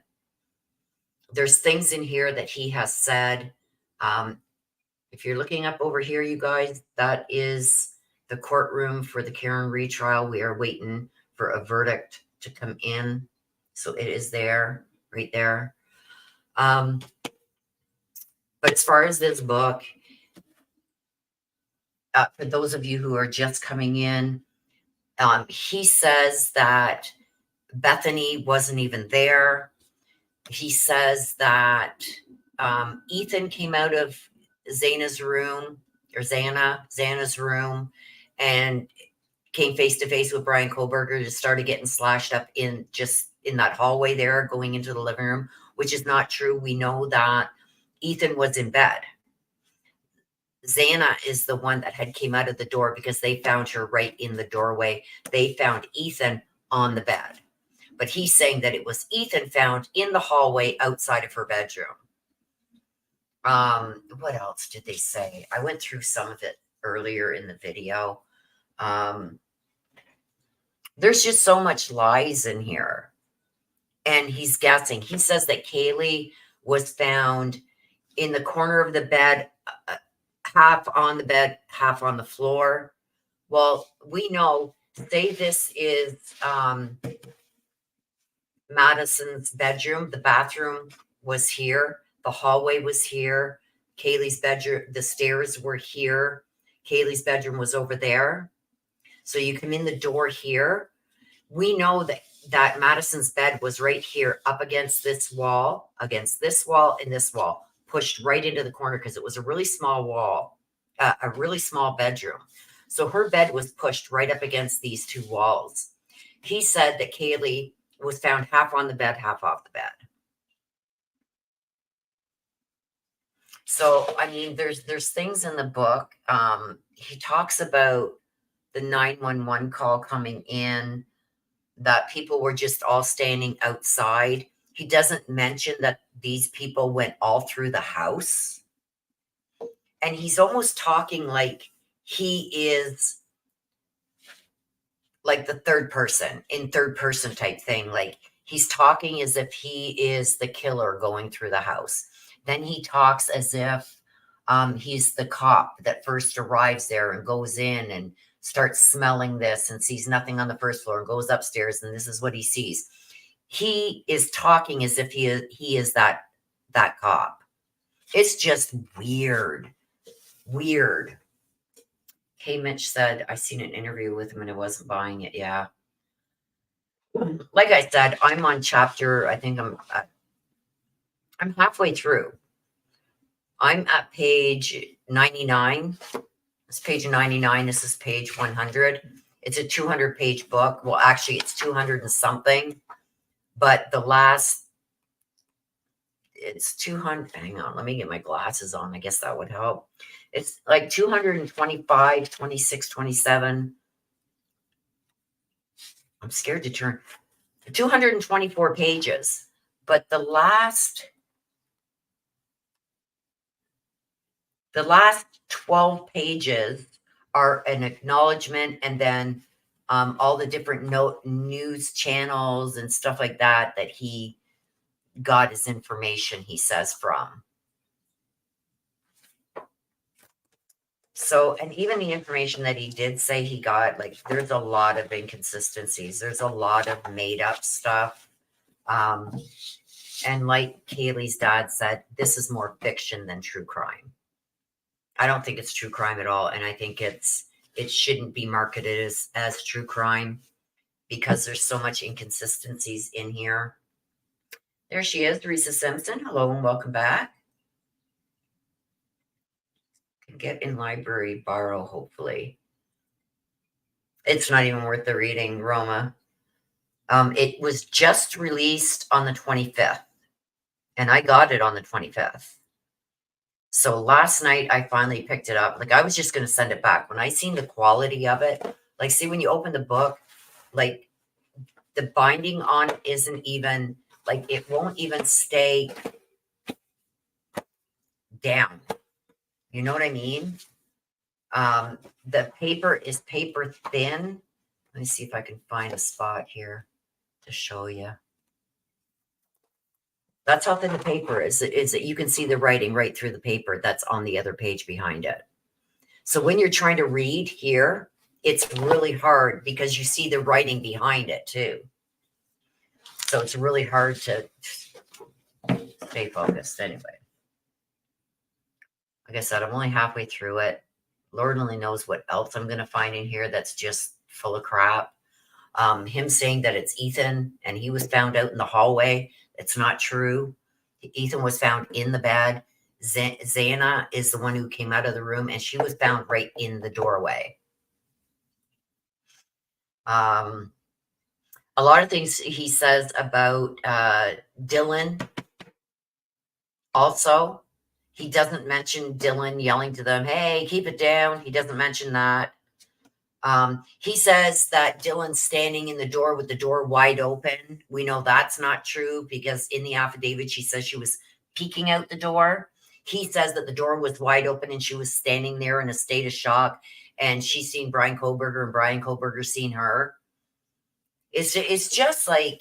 There's things in here that he has said. If you're looking up over here, you guys, that is the courtroom for the Karen retrial. We are waiting for a verdict to come in. So it is there, right there. But as far as this book, for those of you who are just coming in, he says that Bethany wasn't even there. He says that Ethan came out of Xana's room, or Xana's room, and came face to face with Brian Kohlberger, just started getting slashed up in that hallway there, going into the living room, which is not true. We know that Ethan was in bed. Xana is the one that had came out of the door because they found her right in the doorway. They found Ethan on the bed. But he's saying that it was Ethan found in the hallway outside of her bedroom. What else did they say? I went through some of it earlier in the video. There's just so much lies in here. And he's guessing. He says that Kaylee was found in the corner of the bed, half on the bed, half on the floor. Well, we know, say this is Madison's bedroom. The bathroom was here. The hallway was here. Kaylee's bedroom, the stairs were here. Kaylee's bedroom was over there. So you come in the door here. We know that Madison's bed was right here up against this wall, and this wall, pushed right into the corner because it was a really small wall, a really small bedroom. So her bed was pushed right up against these two walls. He said that Kaylee was found half on the bed, half off the bed. So, I mean, there's things in the book. He talks about the 911 call coming in, that people were just all standing outside. He doesn't mention that these people went all through the house. And he's almost talking like he is like the third person type thing. Like he's talking as if he is the killer going through the house. Then he talks as if he's the cop that first arrives there and goes in and starts smelling this and sees nothing on the first floor and goes upstairs and this is what he sees. He is talking as if he is that cop. It's just weird. Hey, Mitch said, I seen an interview with him and I wasn't buying it. Yeah. Like I said, I'm on chapter, I think I'm halfway through. I'm at page 99. It's page 99. This is page 100. It's a 200-page book. Well, actually, it's 200 and something. But it's 200. Hang on, let me get my glasses on. I guess that would help. It's like 225, 26, 27. I'm scared to turn. 224 pages. But the last 12 pages are an acknowledgement, and then all the different news channels and stuff like that he got his information, he says, from. So, and even the information that he did say he got, like, there's a lot of inconsistencies. There's a lot of made up stuff. And like Kaylee's dad said, this is more fiction than true crime. I don't think it's true crime at all. And I think it shouldn't be marketed as true crime because there's so much inconsistencies in here. There she is, Teresa Simpson. Hello and welcome back. Can get in library, borrow, hopefully. It's not even worth the reading, Roma. It was just released on the 25th, and I got it on the 25th. So last night I finally picked it up. Like I was just going to send it back. When I seen the quality of it, like see when you open the book, like the binding on it isn't even, like it won't even stay down. You know what I mean? The paper is paper thin. Let me see if I can find a spot here to show you. That's how thin the paper is that you can see the writing right through the paper that's on the other page behind it. So when you're trying to read here, it's really hard because you see the writing behind it too. So it's really hard to stay focused anyway. Like I said, I'm only halfway through it. Lord only knows what else I'm going to find in here that's just full of crap. Him saying that it's Ethan and he was found out in the hallway. It's not true. Ethan was found in the bed. Zana is the one who came out of the room and she was found right in the doorway. A lot of things he says about Dylan. Also, he doesn't mention Dylan yelling to them, hey, keep it down. He doesn't mention that. He says that Dylan's standing in the door with the door wide open. We know that's not true because in the affidavit, she says she was peeking out the door. He says that the door was wide open and she was standing there in a state of shock and she's seen Brian Kohlberger and Brian Kohlberger seen her. It's just like,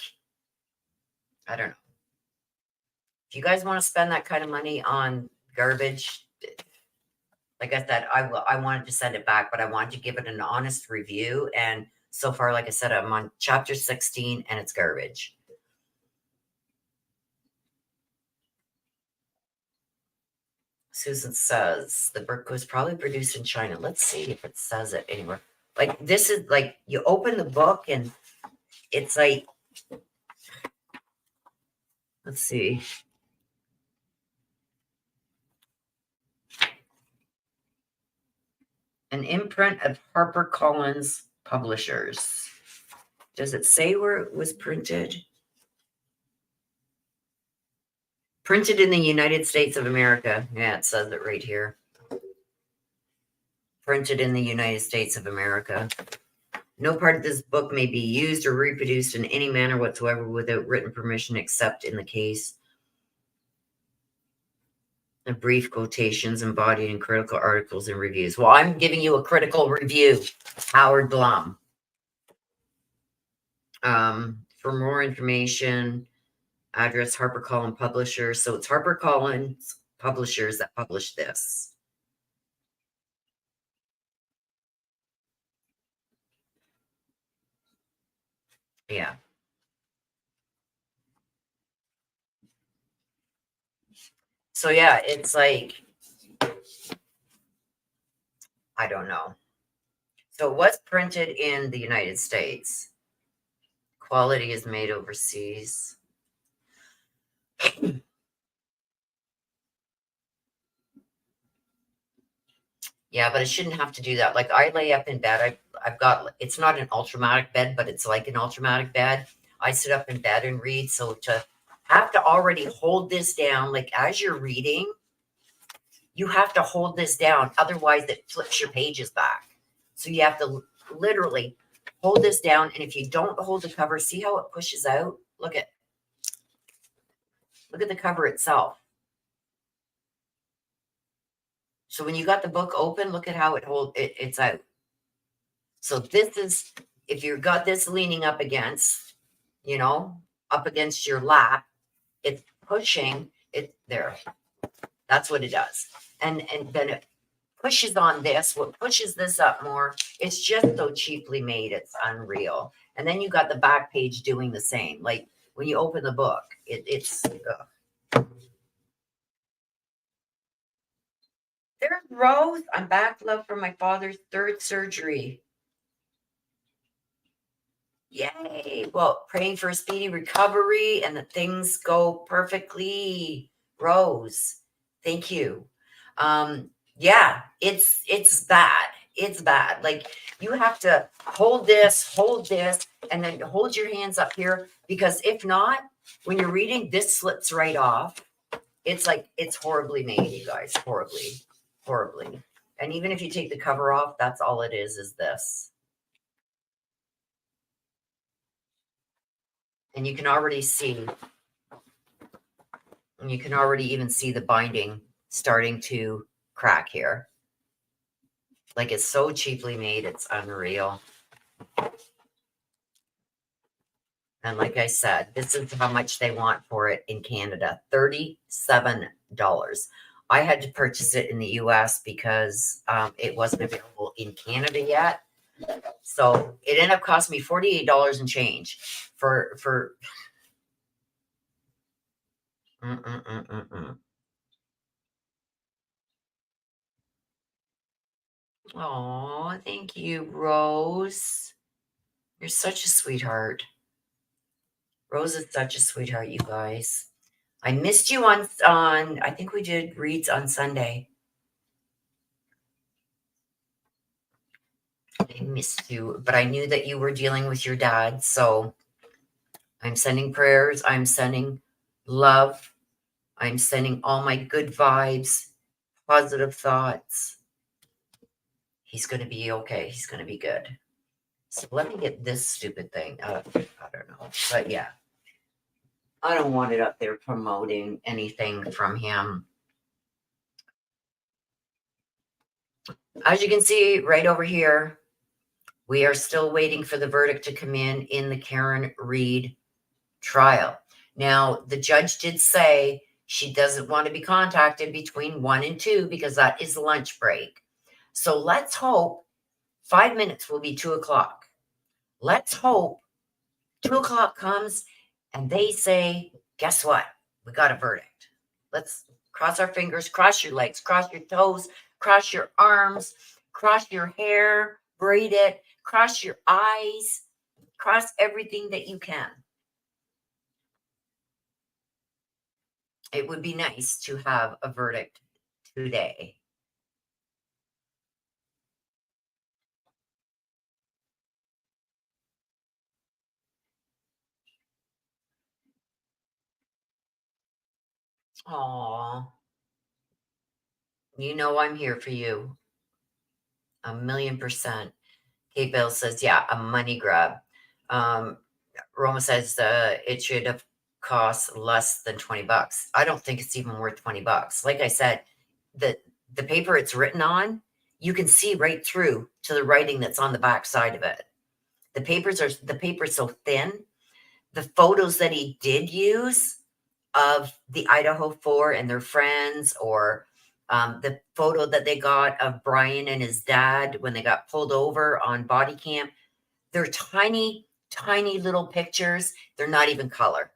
I don't know. If you guys want to spend that kind of money on garbage. Like I said, I wanted to send it back, but I wanted to give it an honest review. And so far, like I said, I'm on chapter 16 and it's garbage. Susan says the book was probably produced in China. Let's see if it says it anywhere. Like this is like you open the book and it's like, let's see. An imprint of HarperCollins Publishers. Does it say where it was printed? Printed in the United States of America. Yeah, it says it right here. Printed in the United States of America. No part of this book may be used or reproduced in any manner whatsoever without written permission except in the case of brief quotations embodied in critical articles and reviews. Well, I'm giving you a critical review, Howard Blum. For more information, address HarperCollins Publishers. So it's HarperCollins Publishers that published this. Yeah. So yeah, it's like, I don't know. So it was printed in the United States. Quality is made overseas. Yeah, but I shouldn't have to do that. Like I lay up in bed. I've got, it's not an ultramatic bed, but it's like an ultramatic bed. I sit up in bed and read. So to have to already hold this down, like as you're reading, you have to hold this down. Otherwise it flips your pages back. So you have to literally hold this down. And if you don't hold the cover, see how it pushes out? Look at the cover itself. So when you got the book open, look at how it's out. So this is, if you've got this leaning up against, up against your lap, it's pushing it there. That's what it does. And then it pushes on this. What pushes this up more, it's just so cheaply made. It's unreal. And then you got the back page doing the same. Like when you open the book, it's there's Rose. I'm back, love, from my father's 3rd surgery. Yay. Well, praying for a speedy recovery and that things go perfectly. Rose, thank you. Yeah, it's bad. It's bad. Like you have to hold this, and then hold your hands up here, because if not, when you're reading, this slips right off. It's like, it's horribly made, you guys. Horribly. And even if you take the cover off, that's all it is this. And you can already see, and you can already even see the binding starting to crack here. Like it's so cheaply made, it's unreal. And like I said, this is how much they want for it in Canada, $37. I had to purchase it in the US because it wasn't available in Canada yet. So it ended up costing me $48 and change for Oh, thank you, Rose. You're such a sweetheart. Rose is such a sweetheart, you guys. I missed you on I think we did reads on Sunday. I missed you, but I knew that you were dealing with your dad. So I'm sending prayers. I'm sending love. I'm sending all my good vibes, positive thoughts. He's going to be okay. He's going to be good. So let me get this stupid thing. I don't know. But yeah, I don't want it up there promoting anything from him. As you can see right over here, we are still waiting for the verdict to come in the Karen Reed trial. Now, the judge did say She doesn't want to be contacted between 1 and 2 because that is lunch break. So let's hope 5 minutes will be 2 o'clock. Let's hope 2 o'clock comes and they say, guess what? We got a verdict. Let's cross our fingers, cross your legs, cross your toes, cross your arms, cross your hair, braid it, cross your eyes, cross everything that you can. It would be nice to have a verdict today. Aw. You know I'm here for you. 1,000,000%. Kate Bell says, yeah, a money grab. Roma says it should have cost less than $20. I don't think it's even worth $20. Like I said, the paper it's written on, you can see right through to the writing that's on the back side of it. The paper's so thin. The photos that he did use of the Idaho 4 and their friends, or the photo that they got of Brian and his dad when they got pulled over on body cam, they're tiny, tiny little pictures. They're not even color.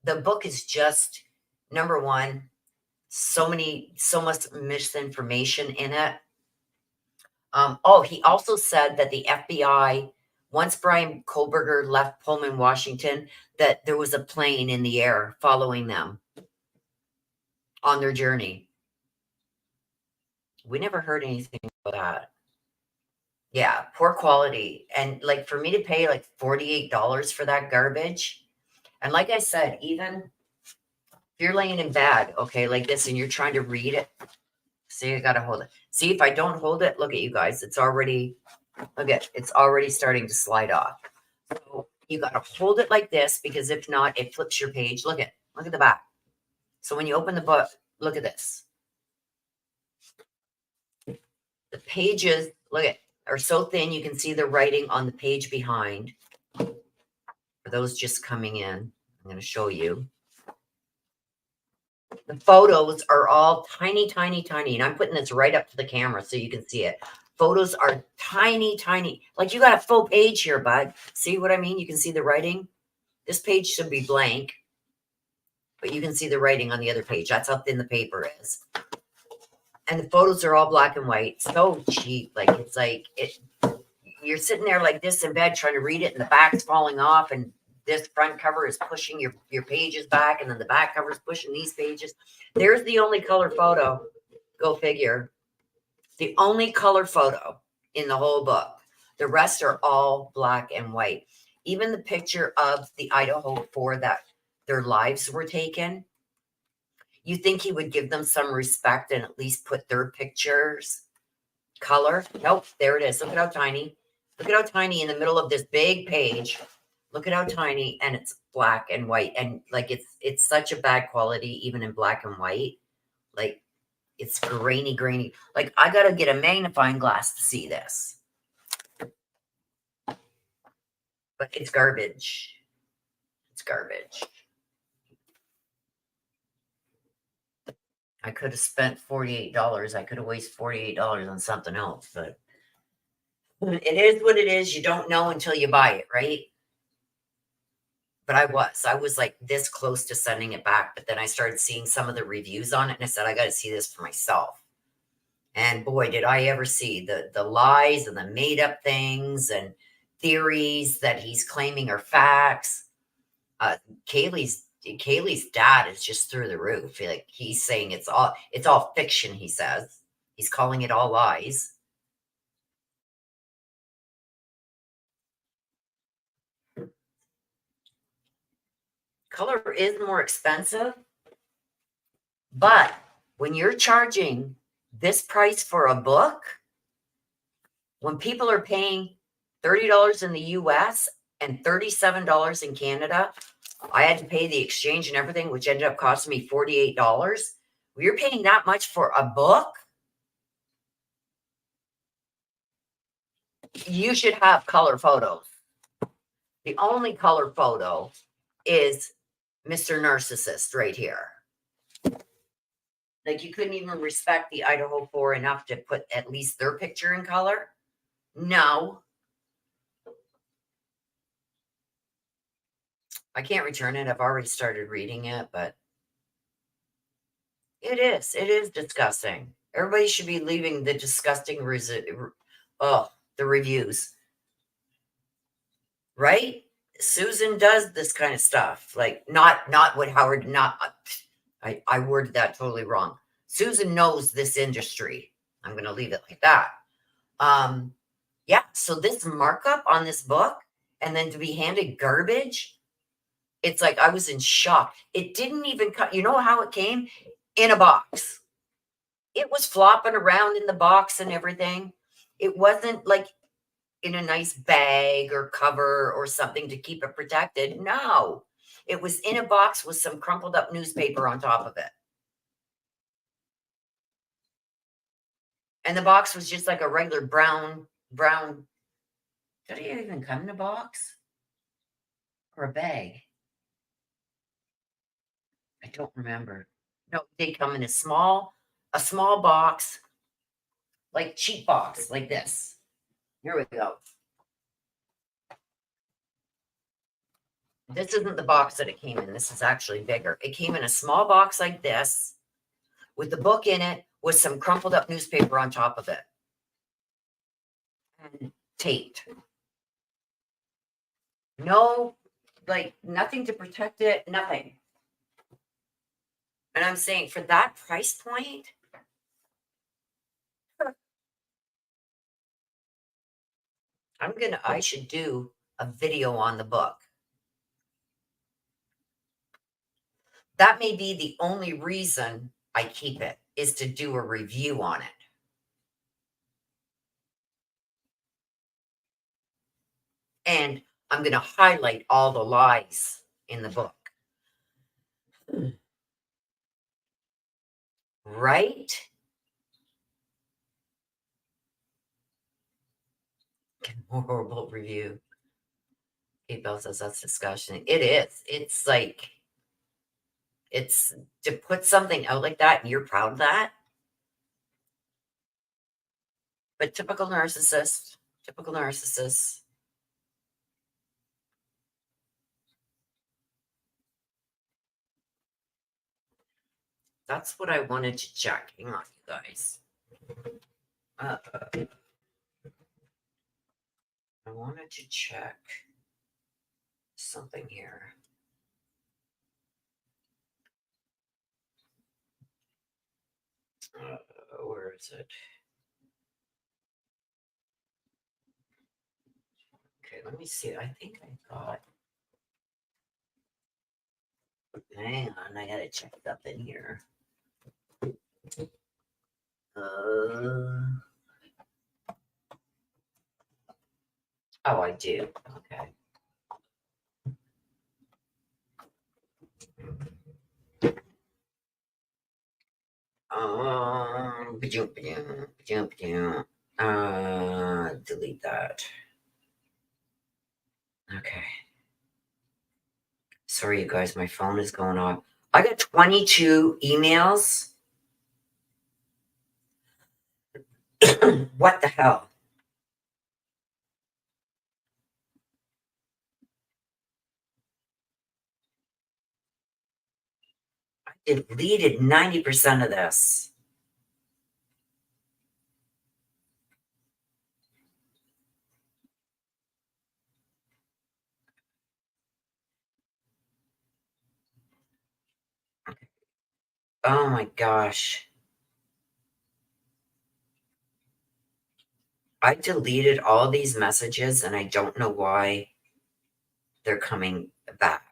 The book is just, number one, so much misinformation in it. He also said that the FBI, once Brian Kohlberger left Pullman, Washington, that there was a plane in the air following them on their journey. We never heard anything about that. Yeah, poor quality. And like for me to pay like $48 for that garbage. And like I said, even if you're laying in bed, okay, like this, and you're trying to read it, see, I gotta hold it. See, if I don't hold it, look at you guys. It's already, look at, it's already starting to slide off. So you gotta hold it like this, because if not, it flips your page. Look at the back. So when you open the book, look at this. The pages, look at, are so thin you can see the writing on the page behind. For those just coming in, I'm going to show you. The photos are all tiny, tiny, tiny. And I'm putting this right up to the camera so you can see it. Photos are tiny, tiny. Like you got a full page here, bud. See what I mean? You can see the writing. This page should be blank, but you can see the writing on the other page. That's how thin the paper is. And the photos are all black and white. So cheap. Like it's like you're sitting there like this in bed trying to read it, and the back's falling off, and this front cover is pushing your pages back, and then the back cover is pushing these pages. There's the only color photo. Go figure. The only color photo in the whole book. The rest are all black and white. Even the picture of the Idaho 4 that their lives were taken. You think he would give them some respect and at least put their pictures color? Nope, there it is. Look at how tiny. Look at how tiny in the middle of this big page. Look at how tiny, and it's black and white. And like it's such a bad quality, even in black and white. Like it's grainy. Like I gotta get a magnifying glass to see this. But it's garbage. It's garbage. I could have spent $48. I could have wasted $48 on something else, but it is what it is. You don't know until you buy it, right? But I was like this close to sending it back, but then I started seeing some of the reviews on it, and I said, I got to see this for myself. And boy, did I ever see the lies and the made up things and theories that he's claiming are facts. Kaylee's dad is just through the roof. Like he's saying it's all fiction, he says. He's calling it all lies. Color is more expensive, but when you're charging this price for a book, when people are paying $30 in the US and $37 in Canada, I had to pay the exchange and everything, which ended up costing me $48. Well, you're paying that much for a book? You should have color photos. The only color photo is Mr. Narcissist right here. Like you couldn't even respect the Idaho 4 enough to put at least their picture in color? No. I can't return it. I've already started reading it, but it is disgusting. Everybody should be leaving the disgusting the reviews. Right? Susan does this kind of stuff. Like not what Howard, I worded that totally wrong. Susan knows this industry. I'm going to leave it like that. Yeah, so this markup on this book and then to be handed garbage, it's like I was in shock. It didn't even come, you know how it came? In a box. It was flopping around in the box and everything. It wasn't like in a nice bag or cover or something to keep it protected. No, it was in a box with some crumpled up newspaper on top of it. And the box was just like a regular brown. Did it even come in a box? Or a bag? I don't remember. No, they come in a small box, like cheap box, like this. Here we go. This isn't the box that it came in. This is actually bigger. It came in a small box like this with the book in it with some crumpled up newspaper on top of it. And taped. No, like nothing to protect it, nothing. And I'm saying for that price point, I should do a video on the book. That may be the only reason I keep it is to do a review on it. And I'm going to highlight all the lies in the book. Right? Horrible review. Kate Bell says that's disgusting. It is. It's like, it's to put something out like that and you're proud of that. But typical narcissist. That's what I wanted to check. Hang on, you guys. I wanted to check something here. Where is it? Okay, let me see. I think I got. Hang on, I gotta check something here. Oh, I do. Okay. Delete that. Okay. Sorry, you guys, my phone is going off. I got 22 emails. What the hell? I deleted 90% of this. Oh my gosh. I deleted all these messages and I don't know why they're coming back.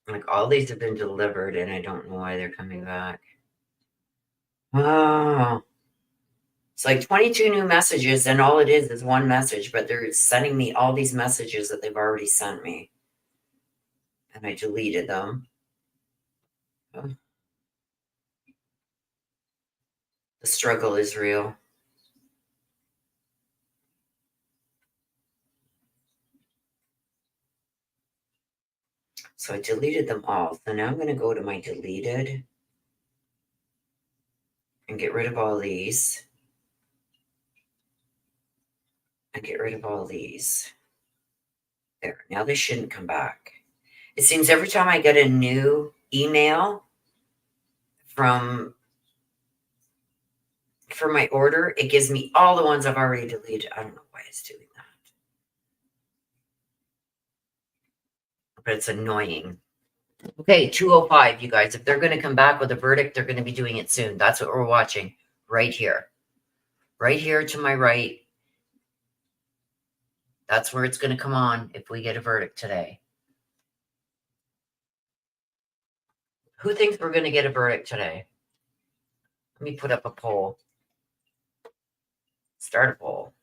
Like all these have been delivered and I don't know why they're coming back. Oh. It's like 22 new messages and all it is one message, but they're sending me all these messages that they've already sent me. And I deleted them. Oh. The struggle is real. So I deleted them all. So now I'm going to go to my deleted and get rid of all these. And get rid of all these. There. Now they shouldn't come back. It seems every time I get a new email for my order, it gives me all the ones I've already deleted. I don't know why it's doing that. But it's annoying. Okay, 2:05, you guys. If they're going to come back with a verdict, they're going to be doing it soon. That's what we're watching right here. Right here to my right. That's where it's going to come on if we get a verdict today. Who thinks we're going to get a verdict today? Let me put up a poll. Start a poll.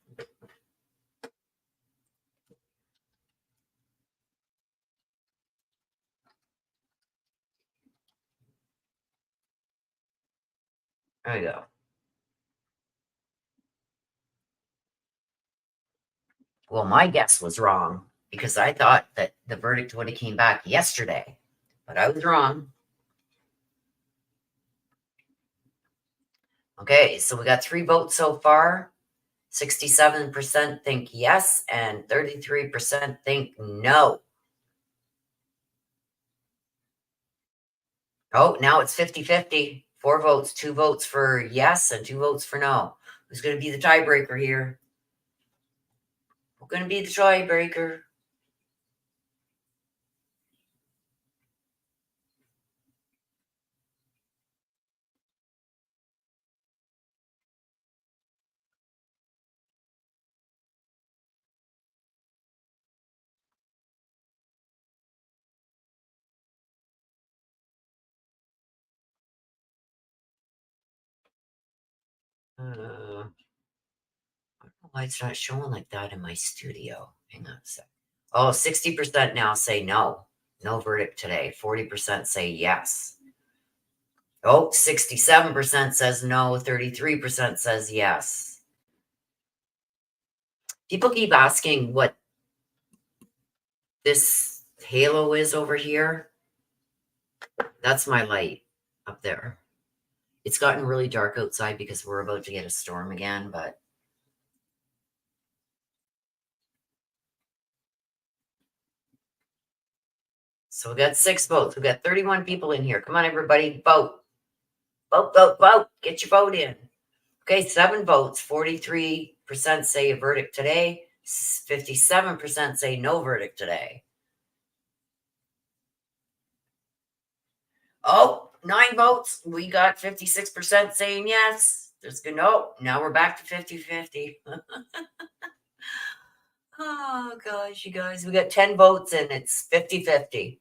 There we go. Well, my guess was wrong because I thought that the verdict would have came back yesterday, but I was wrong. Okay, so we got 3 votes so far. 67% think yes, and 33% think no. Oh, now it's 50-50. 4 votes, 2 votes for yes, and 2 votes for no. Who's going to be the tiebreaker here? Who's going to be the tiebreaker? I don't know why it's not showing like that in my studio. Hang on a sec. Oh, 60% now say no. No verdict today. 40% say yes. Oh, 67% says no. 33% says yes. People keep asking what this halo is over here. That's my light up there. It's gotten really dark outside because we're about to get a storm again, but so we got 6 votes. We got 31 people in here. Come on, everybody, vote. Vote, vote, vote. Get your vote in. Okay, 7 votes. 43% say a verdict today. 57% say no verdict today. Oh, 9 votes. We got 56% saying yes. There's good. No, now we're back to 50-50. Oh, gosh, you guys. We got 10 votes and it's 50-50.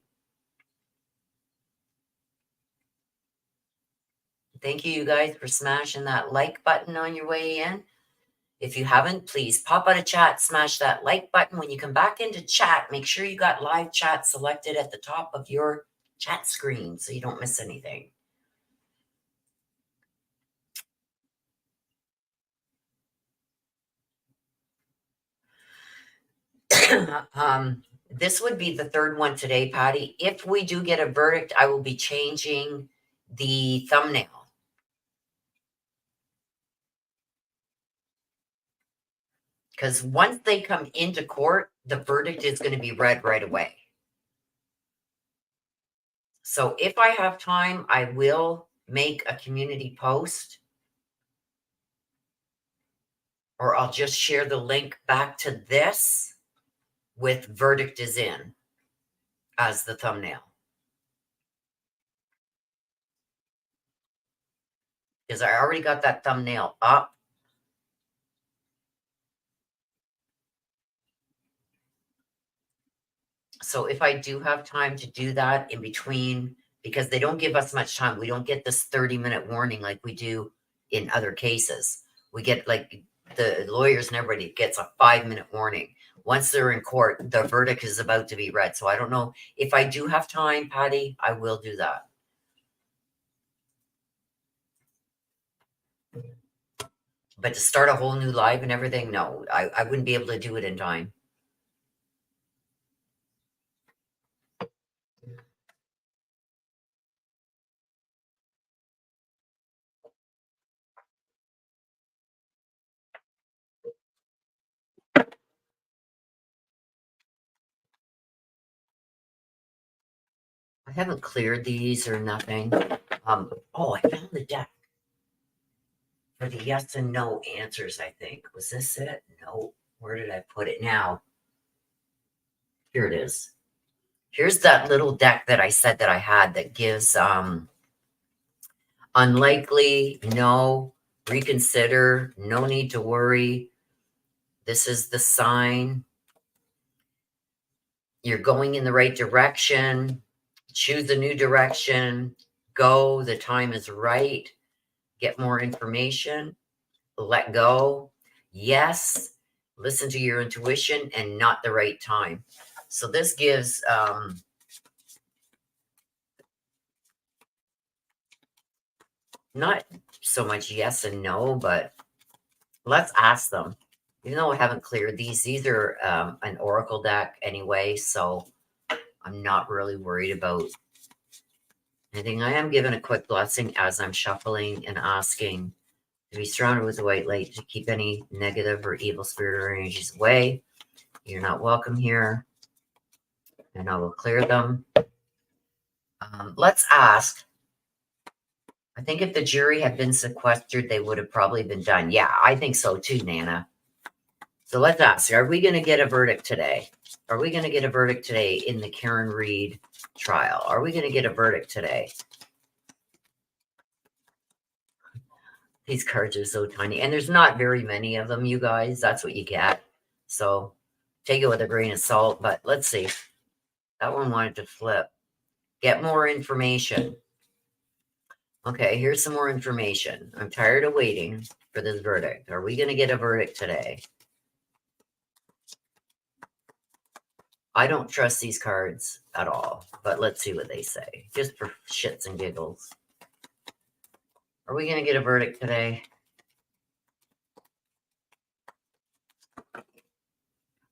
Thank you guys for smashing that like button on your way in. If you haven't, please pop out of chat, smash that like button. When you come back into chat, make sure you got live chat selected at the top of your chat screen so you don't miss anything. This would be the 3rd one today, Patty. If we do get a verdict, I will be changing the thumbnail. Because once they come into court, the verdict is going to be read right away. So if I have time, I will make a community post. Or I'll just share the link back to this with verdict is in as the thumbnail. Because I already got that thumbnail up. So if I do have time to do that in between, because they don't give us much time. We don't get this 30-minute warning like we do in other cases. We get like the lawyers and everybody gets a 5-minute warning. Once they're in court, the verdict is about to be read. So I don't know if I do have time, Patty, I will do that. But to start a whole new live and everything, no, I wouldn't be able to do it in time. I haven't cleared these or nothing. Oh, I found the deck for the yes and no answers, I think. Was this it? No. Where did I put it now? Here it is. Here's that little deck that I said that I had that gives unlikely, no, reconsider, no need to worry. This is the sign. You're going in the right direction. Choose a new direction. Go. The time is right. Get more information. Let go. Yes. Listen to your intuition and not the right time. So this gives not so much yes and no, but let's ask them. Even though I haven't cleared these are an oracle deck anyway, so I'm not really worried about anything. I am given a quick blessing as I'm shuffling and asking to be surrounded with the white light to keep any negative or evil spirit or energies away. You're not welcome here, and I will clear them. Let's ask. I think if the jury had been sequestered, they would have probably been done. Yeah, I think so too, Nana. So let's ask, are we going to get a verdict today? Are we going to get a verdict today in the Karen Reed trial? Are we going to get a verdict today? These cards are so tiny. And there's not very many of them, you guys. That's what you get. So take it with a grain of salt. But let's see. That one wanted to flip. Get more information. Okay, here's some more information. I'm tired of waiting for this verdict. Are we going to get a verdict today? I don't trust these cards at all, but let's see what they say, just for shits and giggles. Are we going to get a verdict today?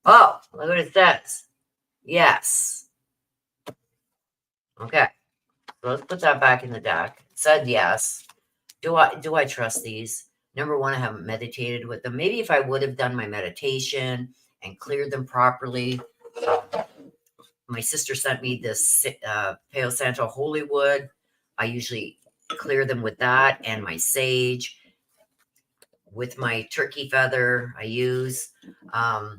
Oh, look what it says. Yes. Okay, so let's put that back in the deck. It said yes. Do I trust these? Number one, I haven't meditated with them. Maybe if I would have done my meditation and cleared them properly. My sister sent me this Palo Santo Holy Wood. I usually clear them with that and my sage. With my turkey feather, I use. I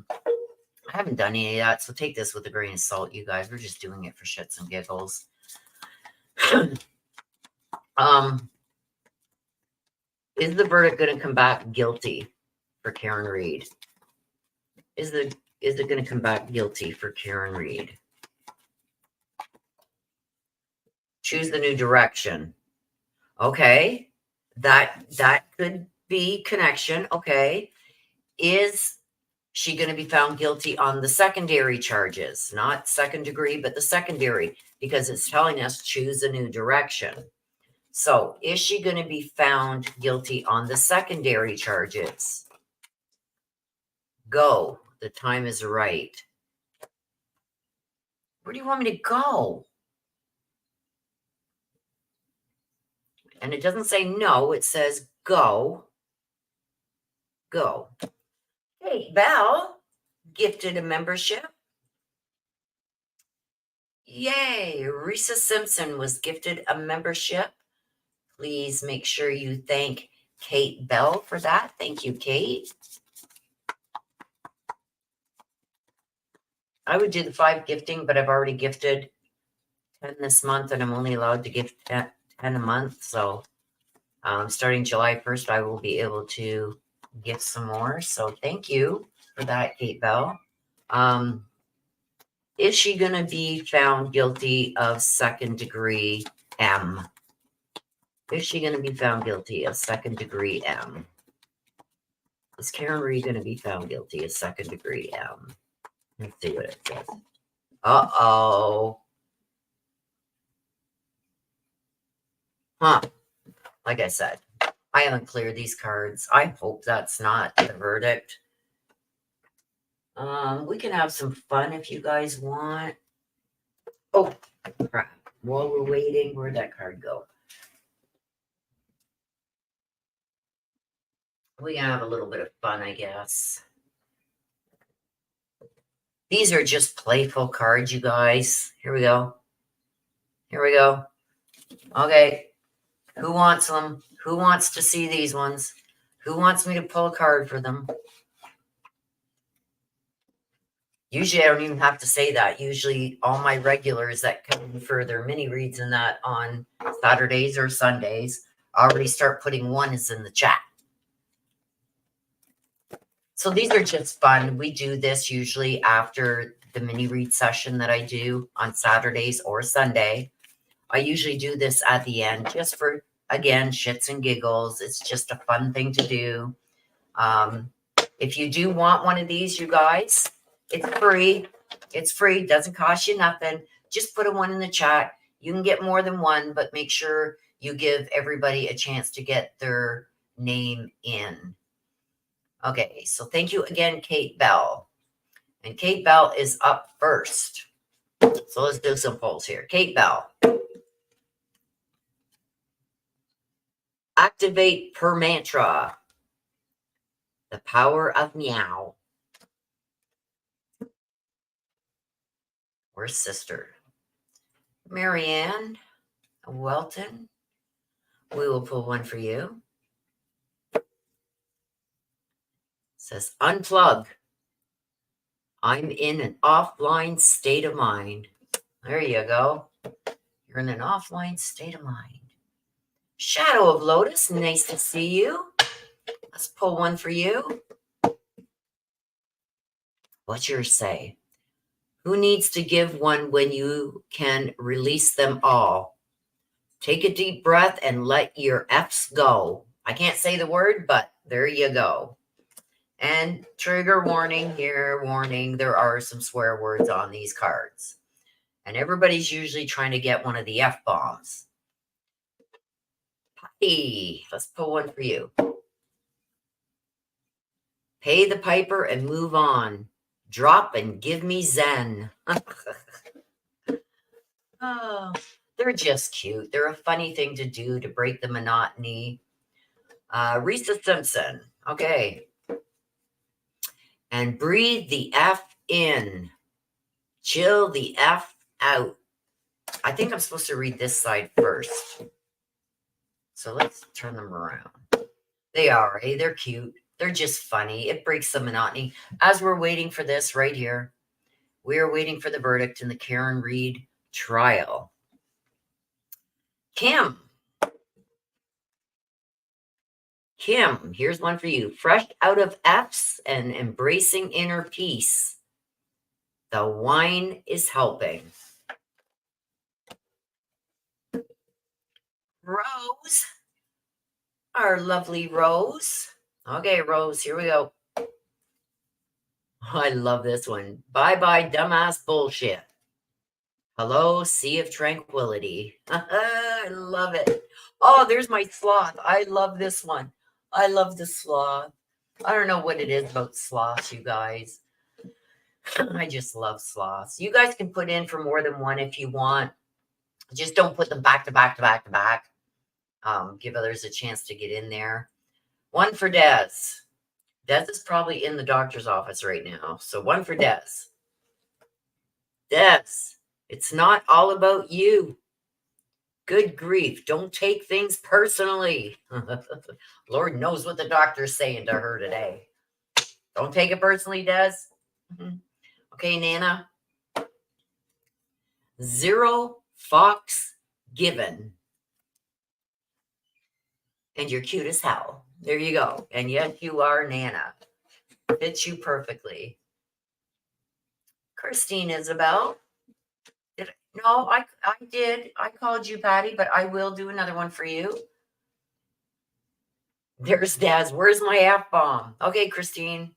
haven't done any of that, so take this with a grain of salt, you guys. We're just doing it for shits and giggles. Is the verdict going to come back guilty for Karen Reed? Is it going to come back guilty for Karen Reed? Choose the new direction. Okay. That could be connection. Okay. Is she going to be found guilty on the secondary charges? Not second degree, but the secondary, because it's telling us choose a new direction. So is she going to be found guilty on the secondary charges? Go. The time is right. Where do you want me to go? And it doesn't say no, it says go. Go. Hey, Val gifted a membership. Yay. Risa Simpson was gifted a membership. Please make sure you thank Kate Bell for that. Thank you, Kate. I would do the 5 gifting, but I've already gifted 10 this month, and I'm only allowed to gift 10 a month. So starting July 1st, I will be able to gift some more. So thank you for that, Kate Bell. Is she going to be found guilty of second degree M? Is she going to be found guilty of second degree M? Is Karen Reed going to be found guilty of second degree M? Let's see what it says. Uh-oh. Huh. Like I said, I haven't cleared these cards. I hope that's not the verdict. We can have some fun if you guys want. Oh, crap. While we're waiting, where'd that card go? We can have a little bit of fun, I guess. These are just playful cards, you guys. Here we go. Here we go. Okay. Who wants them? Who wants to see these ones? Who wants me to pull a card for them? Usually I don't even have to say that. Usually all my regulars that come for their mini reads and that on Saturdays or Sundays already start putting ones in the chat. So these are just fun. We do this usually after the mini read session that I do on Saturdays or Sunday. I usually do this at the end just for, again, shits and giggles. It's just a fun thing to do. If you do want one of these, you guys, it's free. It's free. Doesn't cost you nothing. Just put a one in the chat. You can get more than one, but make sure you give everybody a chance to get their name in. Okay, so thank you again, Kate Bell. And Kate Bell is up first. So let's do some polls here. Kate Bell. Activate per mantra. The power of meow. Or sister. Marianne Welton. We will pull one for you. Says unplug. I'm in an offline state of mind. There you go. You're in an offline state of mind. Shadow of Lotus, nice to see you. Let's pull one for you. What's yours say? Who needs to give one when you can release them all? Take a deep breath and let your F's go. I can't say the word, but there you go. And trigger warning here, warning, there are some swear words on these cards. And everybody's usually trying to get one of the F-bombs. Hey, let's pull one for you. Pay the piper and move on. Drop and give me zen. Oh, they're just cute. They're a funny thing to do to break the monotony. Risa Simpson. Okay. And breathe the F in. Chill the F out. I think I'm supposed to read this side first. So let's turn them around. They are, eh? They're cute. They're just funny. It breaks the monotony. As we're waiting for this right here, we are waiting for the verdict in the Karen Reed trial. Kim, here's one for you. Fresh out of F's and embracing inner peace. The wine is helping. Rose, our lovely Rose. Okay, Rose, here we go. I love this one. Bye-bye, dumbass bullshit. Hello, sea of tranquility. I love it. Oh, there's my sloth. I love this one. I love the sloth. I don't know what it is about sloths, you guys. I just love sloths. You guys can put in for more than one if you want. Just don't put them back to back to back to back. Give others a chance to get in there. One for Des. Des is probably in the doctor's office right now. So one for Des. Des, it's not all about you. Good grief. Don't take things personally. Lord knows what the doctor's saying to her today. Don't take it personally, Des. Okay, Nana. 0 fox given. And you're cute as hell. There you go. And yes, you are Nana. Fits you perfectly. Christine Isabel. No, I did. I called you, Patty, but I will do another one for you. There's Daz. Where's my F-bomb? Okay, Christine.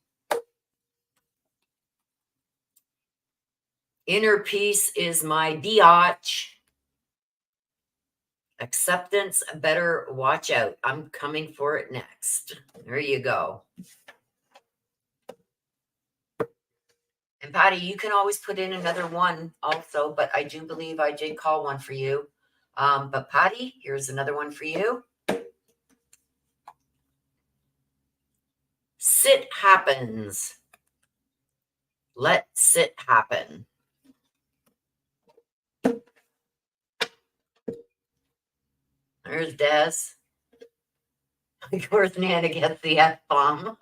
Inner peace is my biatch. Acceptance, better watch out. I'm coming for it next. There you go. And Patty, you can always put in another one also, but I do believe I did call one for you. But Patty, here's another one for you. Sit happens. Let sit happen. There's Des. Of course, Nana gets the F-bomb.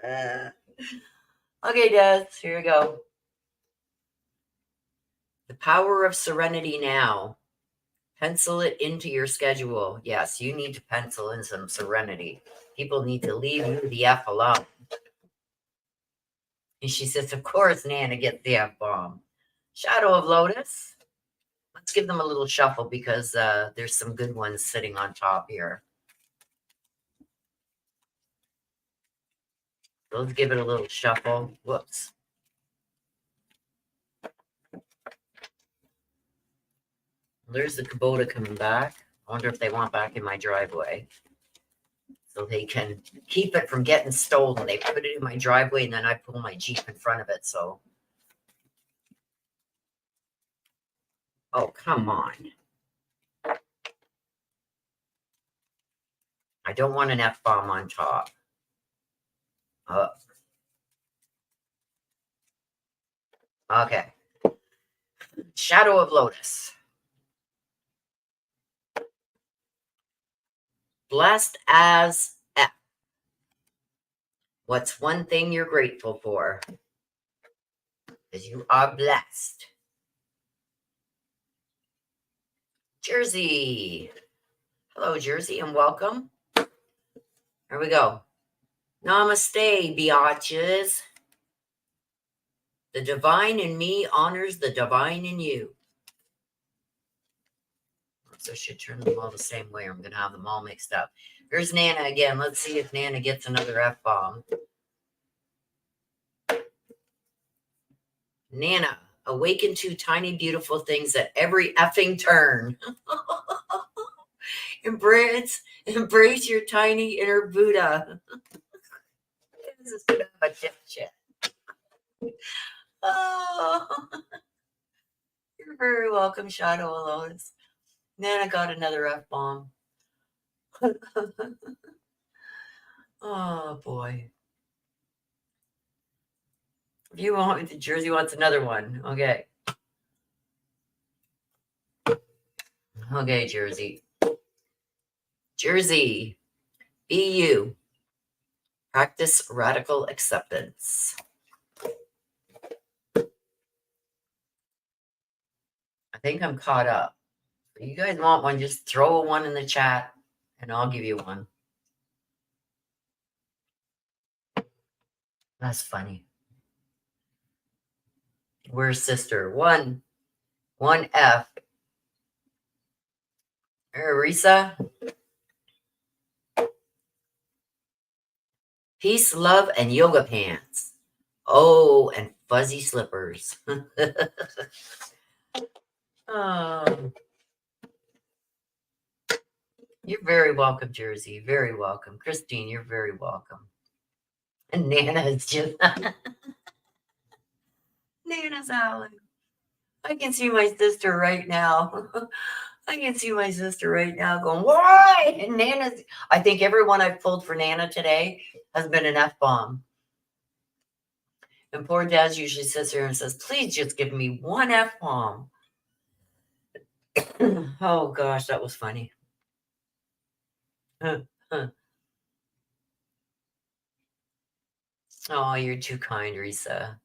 Okay, Des, here you go. The power of serenity now. Pencil it into your schedule. Yes, you need to pencil in some serenity. People need to leave you the F alone. And she says, of course, Nana gets the F-bomb. Shadow of Lotus. Let's give them a little shuffle because there's some good ones sitting on top here. Let's give it a little shuffle. Whoops. There's the Kubota coming back. I wonder if they want back in my driveway so they can keep it from getting stolen. They put it in my driveway and then I pull my Jeep in front of it. So, oh, come on. I don't want an F-bomb on top. Okay. Shadow of Lotus. Blessed as F. What's one thing you're grateful for? Because you are blessed. Jersey. Hello, Jersey, and welcome. Here we go. Namaste, biatches. The divine in me honors the divine in you. So I should turn them all the same way. I'm going to have them all mixed up. Here's Nana again. Let's see if Nana gets another F-bomb. Nana, awaken to tiny, beautiful things at every effing turn. Embrace your tiny inner Buddha. This is gonna have a dipshit. Oh, you're very welcome, Shadow of Lotus. Nana got another F-bomb. Oh boy. If you want, Jersey wants another one. Okay. Okay, Jersey. Jersey, be you. Practice radical acceptance. I think I'm caught up. If you guys want one, just throw one in the chat and I'll give you one. That's funny. Where's sister? One F. Risa. Peace, love, and yoga pants. Oh, and fuzzy slippers. Oh. You're very welcome, Jersey. Very welcome. Christine, you're very welcome. And Nana's just... Nana's howling. I can see my sister right now. I can see my sister right now going, why? And Nana's... I think everyone I've pulled for Nana today has been an F-bomb. And poor Dad usually sits here and says, please just give me one F-bomb. Oh, gosh, that was funny. Oh, you're too kind, Risa.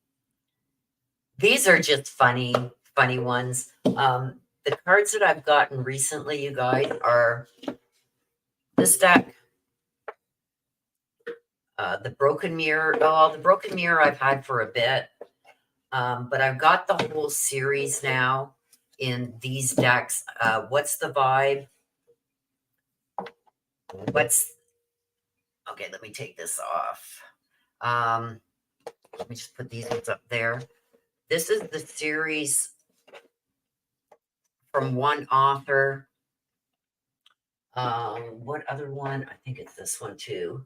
These are just funny ones. The cards that I've gotten recently, you guys, are this deck, the Broken Mirror. Oh, the Broken Mirror I've had for a bit, but I've got the whole series now in these decks. What's the vibe? Okay, let me take this off. Let me just put these ones up there. This is the series from one author. What other one? I think it's this one too.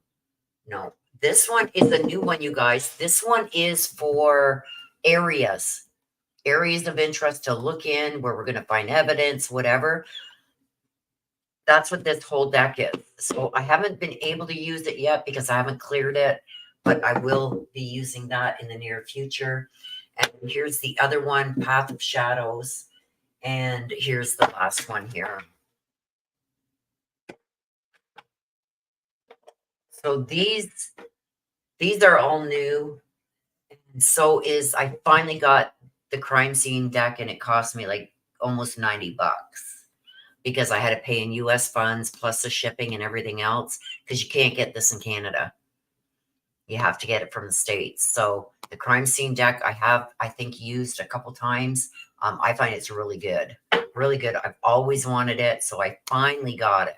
No, this one is a new one, you guys. This one is for areas of interest to look in, where we're going to find evidence, whatever. That's what this whole deck is. So I haven't been able to use it yet because I haven't cleared it, but I will be using that in the near future. And here's the other one, Path of Shadows. And here's the last one here. So these are all new. And so I finally got the crime scene deck, and it cost me like almost $90 because I had to pay in US funds plus the shipping and everything else, because you can't get this in Canada. You have to get it from the States. So the crime scene deck I think used a couple times. I find it's really good. Really good. I've always wanted it, so I finally got it.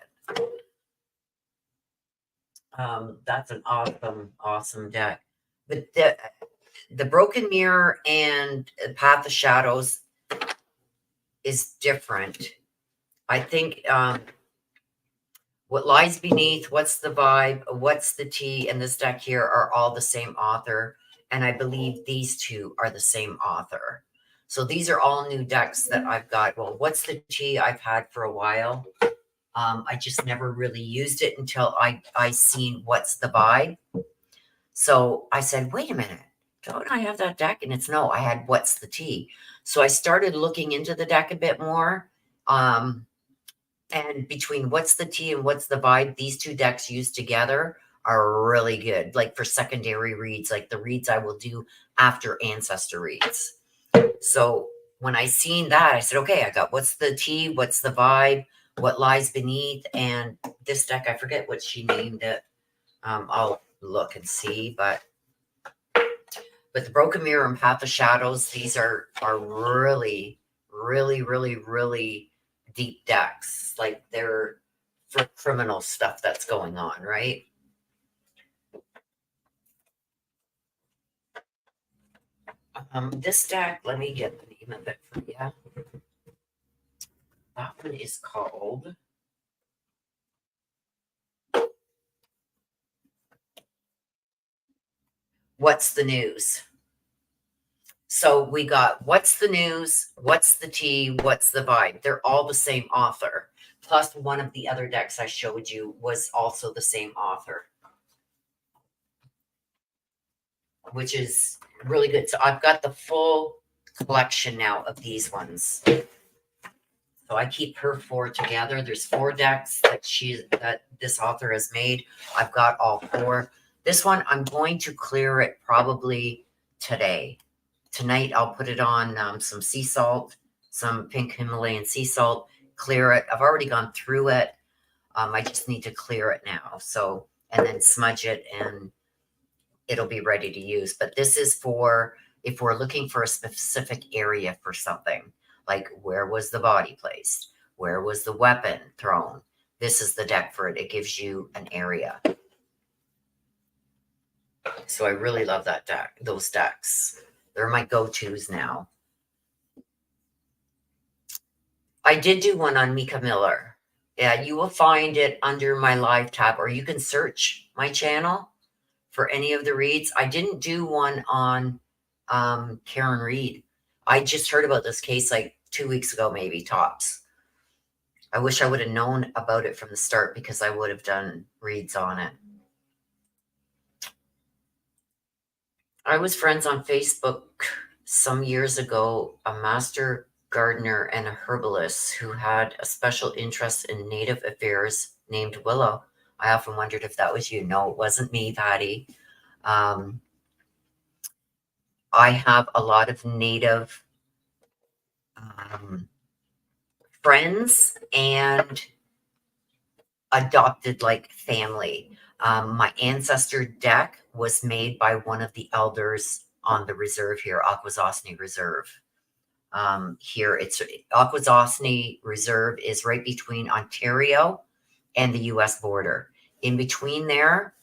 That's an awesome deck. But the Broken Mirror and Path of Shadows is different. I think What Lies Beneath, What's the Vibe, What's the Tea, and this deck here are all the same author. And I believe these two are the same author. So these are all new decks that I've got. Well, What's the Tea I've had for a while. I just never really used it until I seen What's the Vibe. So I said, wait a minute, don't I have that deck? And it's no, I had What's the Tea. So I started looking into the deck a bit more. And between What's the Tea and What's the Vibe, these two decks used together are really good. Like for secondary reads, like the reads I will do after Ancestor reads. So when I seen that, I said, okay, I got What's the Tea, What's the Vibe, What Lies Beneath, and this deck, I forget what she named it. I'll look and see, but the Broken Mirror and Path of Shadows, these are really, really, really, really deep decks. Like they're for criminal stuff that's going on, right? This deck, let me get the name of it for you. That one is called What's the News? So we got What's the News, What's the Tea, What's the Vibe? They're all the same author. Plus one of the other decks I showed you was also the same author, which is really good. So I've got the full collection now of these ones. So I keep her 4 together. There's 4 decks that this author has made. I've got all 4. This one, I'm going to clear it probably today. Tonight, I'll put it on some sea salt, some pink Himalayan sea salt, clear it. I've already gone through it. I just need to clear it now. So, and then smudge it, and it'll be ready to use. But this is for if we're looking for a specific area for something, like where was the body placed? Where was the weapon thrown? This is the deck for it. It gives you an area. So I really love that deck, those decks. They're my go-tos now. I did do one on Mika Miller. Yeah, you will find it under my live tab, or you can search my channel for any of the reads. I didn't do one on Karen Reed. I just heard about this case like 2 weeks ago, maybe tops. I wish I would have known about it from the start, because I would have done reads on it. I was friends on Facebook some years ago, a master gardener and a herbalist who had a special interest in native affairs named Willow. I often wondered if that was you. No, it wasn't me, Patty. I have a lot of native friends and adopted like family. My Ancestor deck was made by one of the elders on the reserve here, Akwesasne Reserve. Here, it's Akwesasne Reserve is right between Ontario and the U.S. border. In between there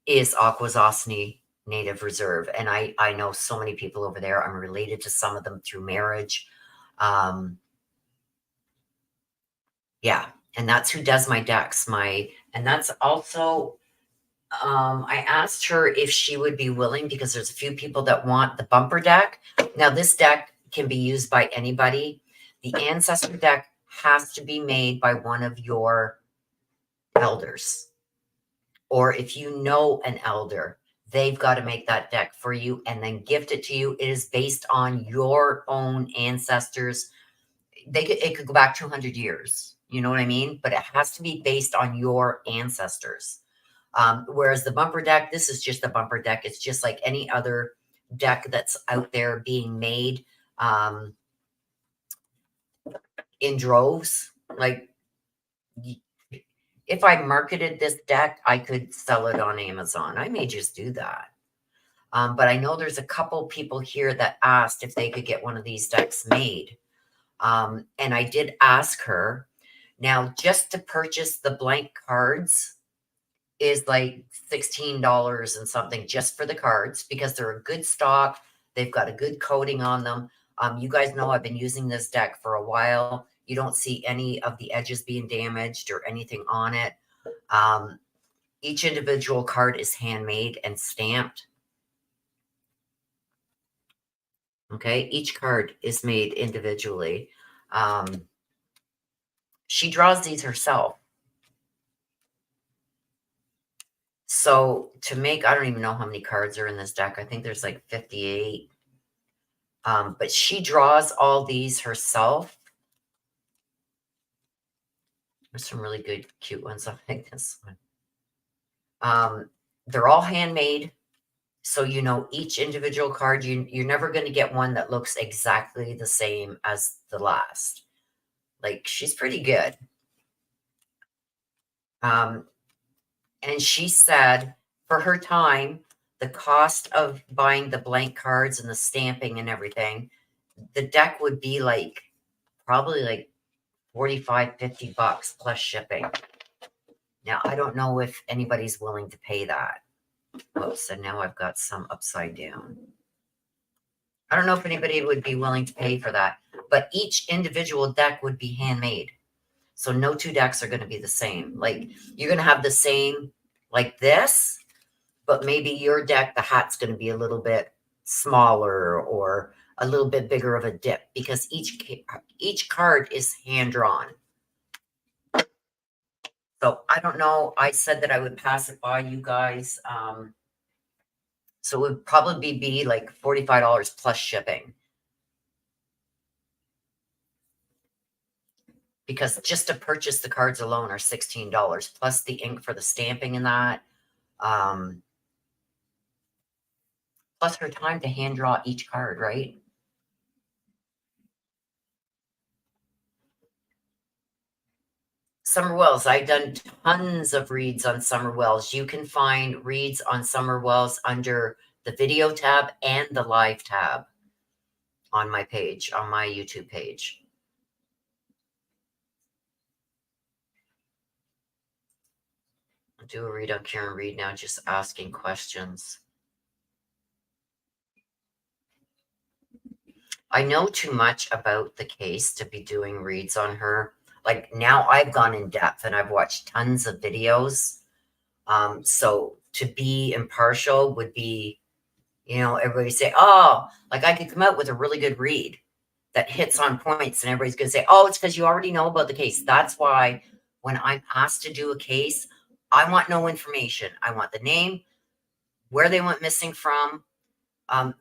is Akwesasne Native Reserve, and I know so many people over there. I'm related to some of them through marriage. Yeah, and that's who does my decks. And that's also, I asked her if she would be willing, because there's a few people that want the bumper deck. Now, this deck can be used by anybody. The Ancestor deck has to be made by one of your elders. Or if you know an elder, they've got to make that deck for you and then gift it to you. It is based on your own ancestors. It could go back 200 years. You know what I mean? But it has to be based on your ancestors. Whereas the bumper deck, this is just a bumper deck. It's just like any other deck that's out there being made in droves. Like, if I marketed this deck, I could sell it on Amazon. I may just do that. But I know there's a couple people here that asked if they could get one of these decks made. And I did ask her. Now, just to purchase the blank cards is like $16 and something just for the cards, because they're a good stock. They've got a good coating on them. You guys know I've been using this deck for a while. You don't see any of the edges being damaged or anything on it. Each individual card is handmade and stamped. Okay, each card is made individually. She draws these herself. So to make, I don't even know how many cards are in this deck. I think there's like 58. But she draws all these herself. There's some really good, cute ones. I think this one. They're all handmade. So, you know, each individual card, you're never going to get one that looks exactly the same as the last. Like, she's pretty good. And she said for her time, the cost of buying the blank cards and the stamping and everything, the deck would be like probably like $45, $50 plus shipping. Now, I don't know if anybody's willing to pay that. Whoops, and now I've got some upside down. I don't know if anybody would be willing to pay for that, but each individual deck would be handmade. So no two decks are going to be the same. Like, you're going to have the same like this, but maybe your deck, the hat's going to be a little bit smaller or a little bit bigger of a dip, because each card is hand drawn. So I don't know. I said that I would pass it by you guys. So it would probably be like $45 plus shipping. Because just to purchase the cards alone are $16 plus the ink for the stamping and that. Plus her time to hand draw each card, right? Summer Wells. I've done tons of reads on Summer Wells. You can find reads on Summer Wells under the video tab and the live tab on my page, on my YouTube page. I'll do a read on Karen Reed now, just asking questions. I know too much about the case to be doing reads on her. Like, now I've gone in depth and I've watched tons of videos. So to be impartial would be, you know, everybody say, oh, like I could come out with a really good read that hits on points and everybody's going to say, oh, it's because you already know about the case. That's why when I'm asked to do a case, I want no information. I want the name, where they went missing from,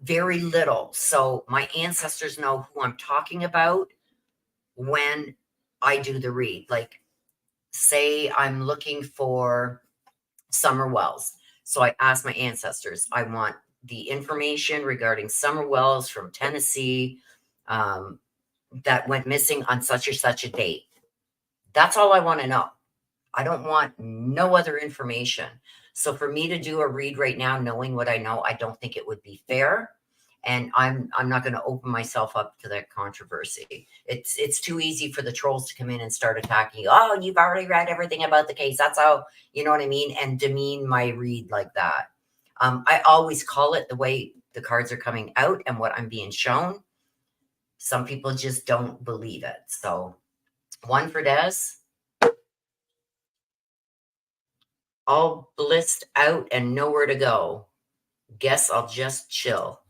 very little. So my ancestors know who I'm talking about when I do the read. Like, say I'm looking for Summer Wells. So I ask my ancestors, I want the information regarding Summer Wells from Tennessee that went missing on such or such a date. That's all I want to know. I don't want no other information. So for me to do a read right now, knowing what I know, I don't think it would be fair. And I'm not going to open myself up to that controversy. It's too easy for the trolls to come in and start attacking you. Oh, you've already read everything about the case. That's how, you know what I mean? And demean my read like that. I always call it the way the cards are coming out and what I'm being shown. Some people just don't believe it. So one for Des. All blissed out and nowhere to go. Guess I'll just chill.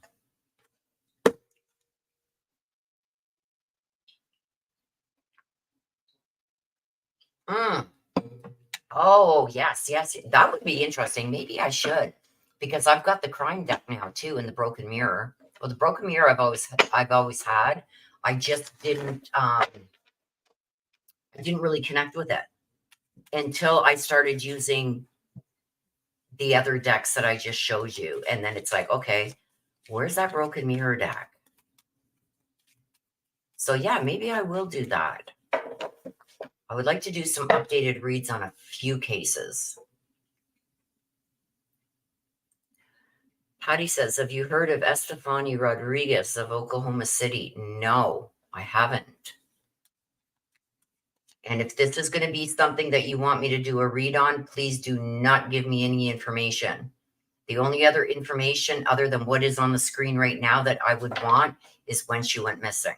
Oh, yes. That would be interesting. Maybe I should, because I've got the crime deck now too, and the broken mirror. Well, the broken mirror I've always had. I just didn't I didn't really connect with it until I started using the other decks that I just showed you. And then it's like, okay, where's that broken mirror deck? So yeah, maybe I will do that. I would like to do some updated reads on a few cases. Patty says, have you heard of Estefany Rodriguez of Oklahoma City? No, I haven't. And if this is going to be something that you want me to do a read on, please do not give me any information. The only other information other than what is on the screen right now that I would want is when she went missing.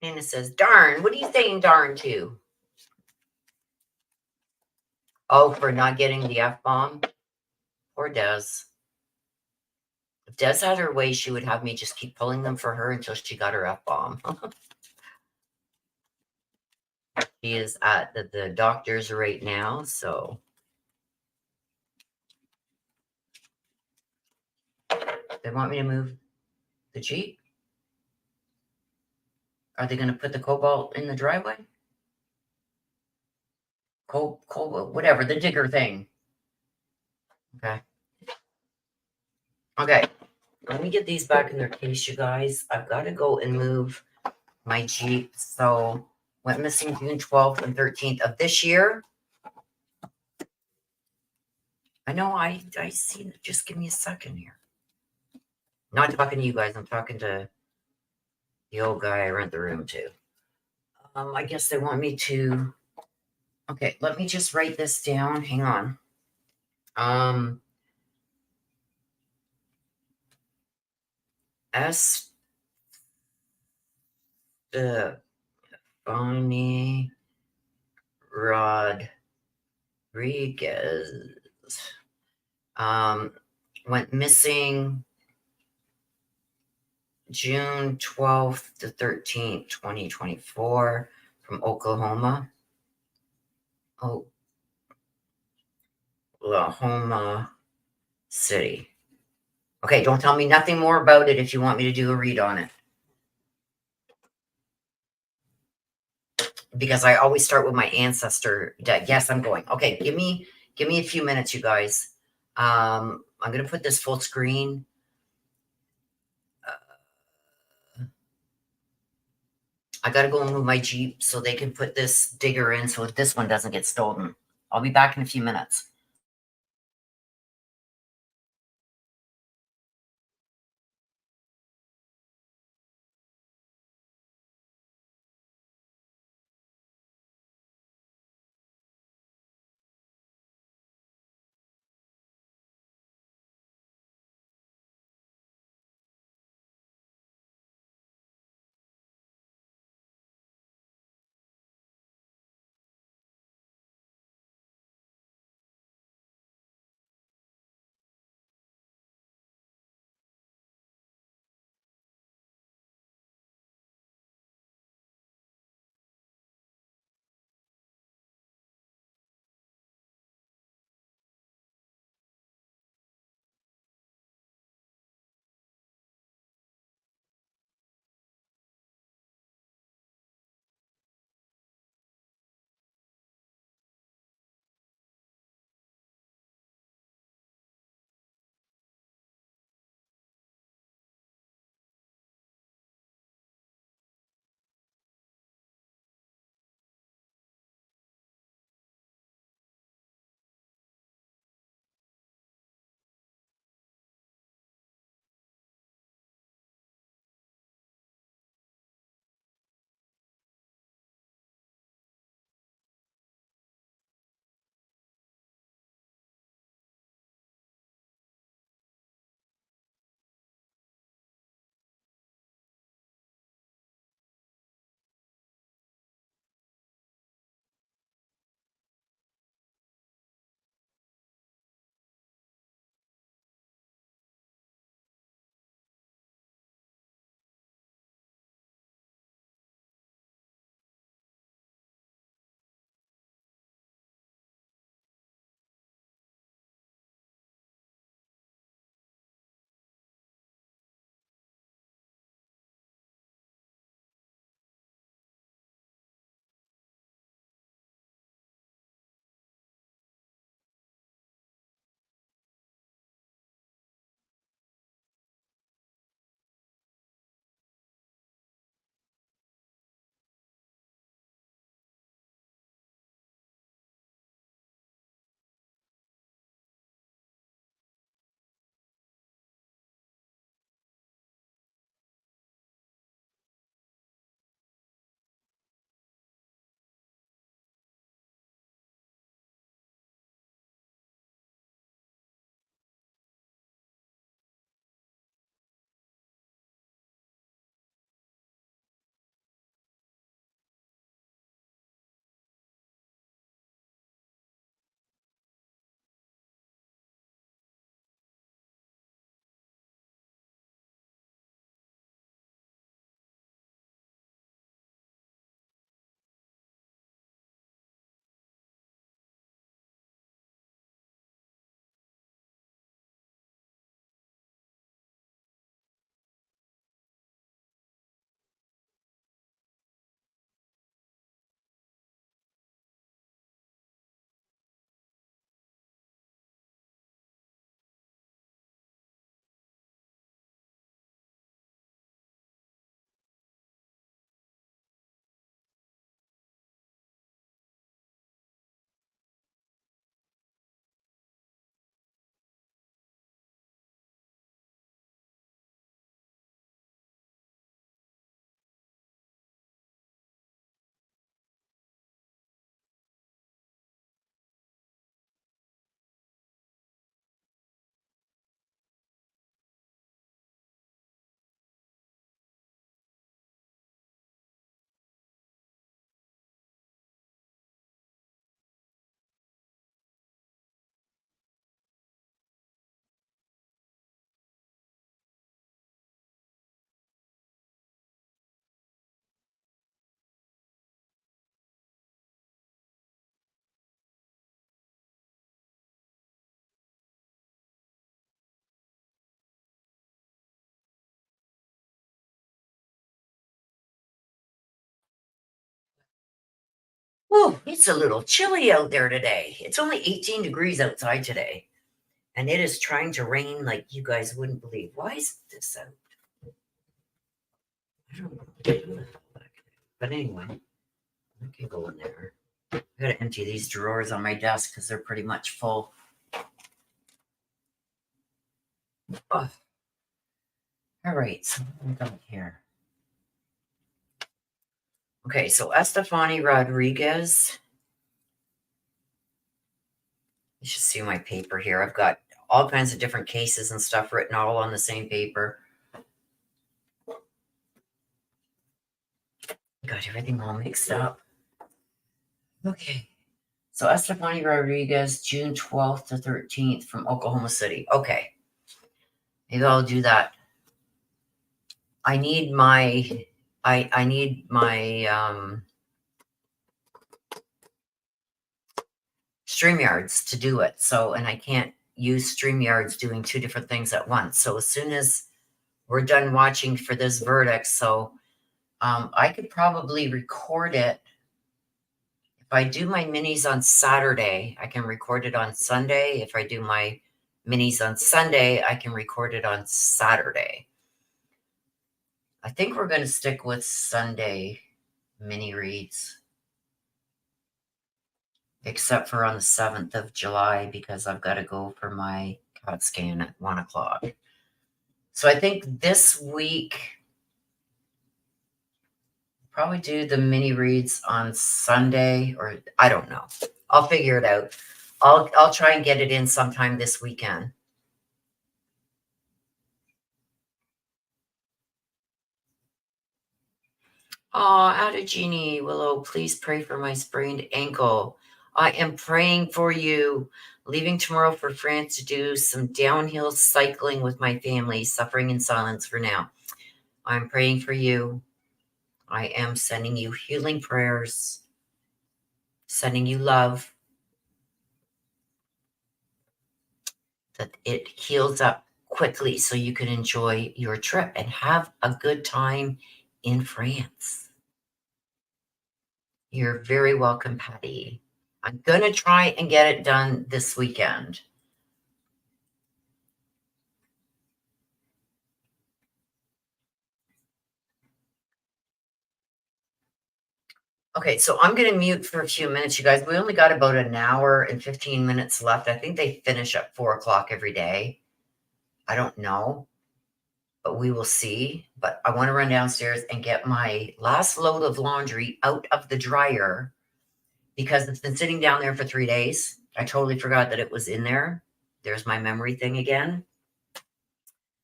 And it says, darn, what are you saying darn to? Oh, for not getting the F-bomb? Or Des. If Des had her way, she would have me just keep pulling them for her until she got her F-bomb. She is at the doctor's right now, so. They want me to move the Jeep? Are they going to put the Cobalt in the driveway? Cobalt, whatever, the digger thing. Okay. Okay. Let me get these back in their case, you guys. I've got to go and move my Jeep. So went missing June 12th and 13th of this year. I know I see. Just give me a second here. Not talking to you guys. I'm talking to the old guy I rent the room to. I guess they want me to. Okay, let me just write this down. Hang on. S. Bonnie Rodriguez went missing June 12th to 13th, 2024 from Oklahoma. Oklahoma City. Okay, don't tell me nothing more about it if you want me to do a read on it. Because I always start with my Ancestor deck. Yes, I'm going. Okay, give me a few minutes, you guys. I'm going to put this full screen. I got to go and move my Jeep so they can put this digger in so this one doesn't get stolen. I'll be back in a few minutes. Oh, it's a little chilly out there today. It's only 18 degrees outside today. And it is trying to rain like you guys wouldn't believe. Why is this out? I don't know. But anyway, I can go in there. I gotta empty these drawers on my desk because they're pretty much full. Oh. All right, so what have we got here? Okay, so Estefany Rodriguez. You should see my paper here. I've got all kinds of different cases and stuff written all on the same paper. Got everything all mixed up. Okay. So Estefany Rodriguez, June 12th to 13th from Oklahoma City. Okay. Maybe I'll do that. I need my StreamYards to do it. So, and I can't use StreamYards doing two different things at once. So as soon as we're done watching for this verdict, so I could probably record it. If I do my minis on Saturday, I can record it on Sunday. If I do my minis on Sunday, I can record it on Saturday. I think we're going to stick with Sunday mini reads, except for on the 7th of July, because I've got to go for my CAT scan at 1 o'clock. So I think this week, probably do the mini reads on Sunday, or I don't know. I'll figure it out. I'll try and get it in sometime this weekend. Oh, Adegini, Willow, please pray for my sprained ankle. I am praying for you. Leaving tomorrow for France to do some downhill cycling with my family, suffering in silence for now. I'm praying for you. I am sending you healing prayers, sending you love, that it heals up quickly so you can enjoy your trip and have a good time in France. You're very welcome, Patty. I'm going to try and get it done this weekend. Okay, so I'm going to mute for a few minutes, you guys. We only got about an hour and 15 minutes left. I think they finish at 4 o'clock every day. I don't know, but we will see. But I want to run downstairs and get my last load of laundry out of the dryer because it's been sitting down there for 3 days. I totally forgot that it was in there. There's my memory thing again.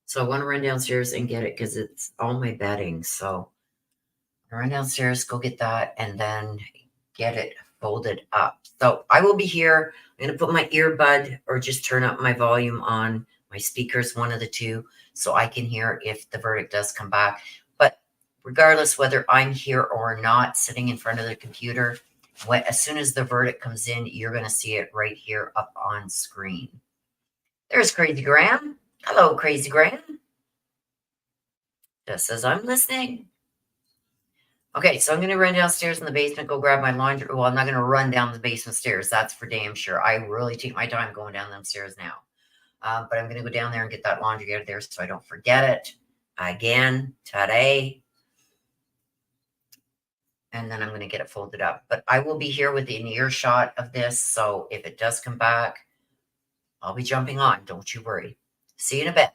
So I want to run downstairs and get it because it's all my bedding. So run downstairs, go get that, and then get it folded up. So I will be here. I'm going to put my earbud or just turn up my volume on my speakers, one of the two, so I can hear if the verdict does come back. But regardless whether I'm here or not, sitting in front of the computer, as soon as the verdict comes in, you're going to see it right here up on screen. There's Crazy Graham. Hello, Crazy Graham. Just says I'm listening. Okay, so I'm going to run downstairs in the basement, go grab my laundry. Well, I'm not going to run down the basement stairs. That's for damn sure. I really take my time going down them stairs now. But I'm going to go down there and get that laundry out of there so I don't forget it again today. And then I'm going to get it folded up. But I will be here within earshot of this. So if it does come back, I'll be jumping on. Don't you worry. See you in a bit.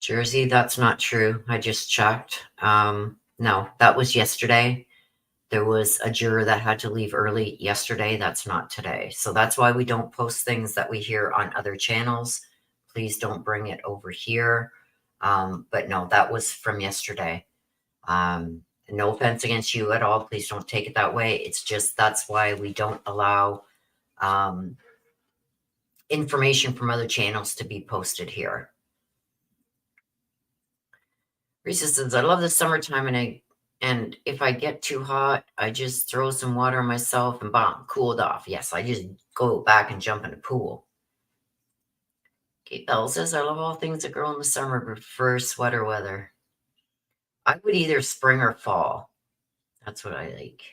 Jersey, that's not true. I just checked. No, that was yesterday. There was a juror that had to leave early yesterday. That's not today. So that's why we don't post things that we hear on other channels. Please don't bring it over here. But no, that was from yesterday. No offense against you at all. Please don't take it that way. It's just that's why we don't allow information from other channels to be posted here. Risa says, I love the summertime and if I get too hot, I just throw some water on myself and bomb, cooled off. Yes, I just go back and jump in the pool. Kate Bell says, I love all things that grow in the summer, but prefer sweater weather. I would either spring or fall. That's what I like.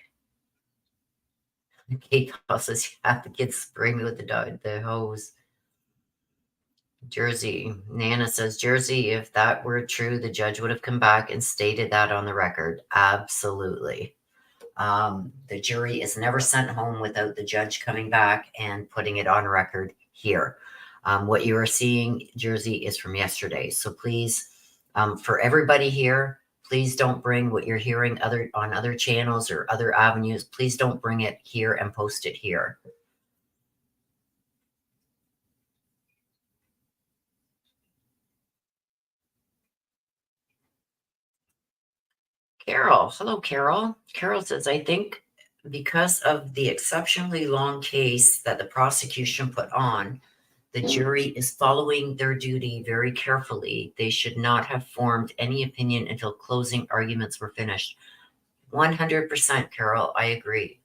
Kate Bell says, yeah, the kids spray me with the hose. Jersey. Nana says, Jersey, if that were true, the judge would have come back and stated that on the record. Absolutely. The jury is never sent home without the judge coming back and putting it on record here. What you are seeing, Jersey, is from yesterday. So please, for everybody here, please don't bring what you're hearing on other channels or other avenues. Please don't bring it here and post it here. Carol. Hello, Carol. Carol says, I think because of the exceptionally long case that the prosecution put on, the jury is following their duty very carefully. They should not have formed any opinion until closing arguments were finished. 100%, Carol. I agree.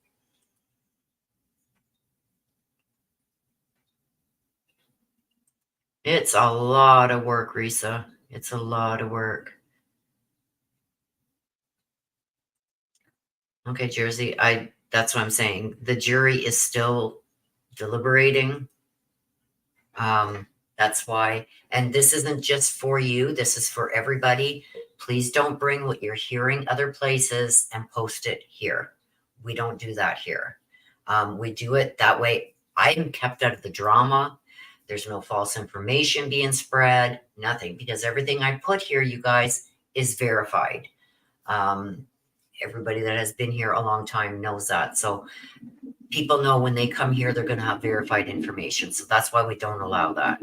It's a lot of work, Risa. It's a lot of work. Okay, Jersey, that's what I'm saying. The jury is still deliberating. That's why, and this isn't just for you, this is for everybody. Please don't bring what you're hearing other places and post it here. We don't do that here. We do it that way. I'm kept out of the drama. There's no false information being spread, nothing, because everything I put here, you guys, is verified. Everybody that has been here a long time knows that. So people know when they come here, they're going to have verified information. So that's why we don't allow that.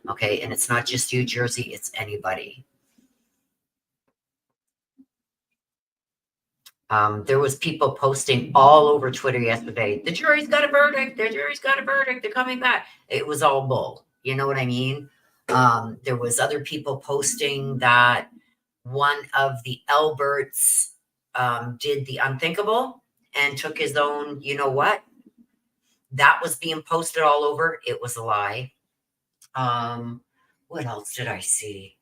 Okay. And it's not just you, Jersey, it's anybody. There was people posting all over Twitter yesterday. The jury's got a verdict. The jury's got a verdict. They're coming back. It was all bull. You know what I mean? There was other people posting that one of the Alberts did the unthinkable and took his own, you know what? That was being posted all over. It was a lie. What else did I see?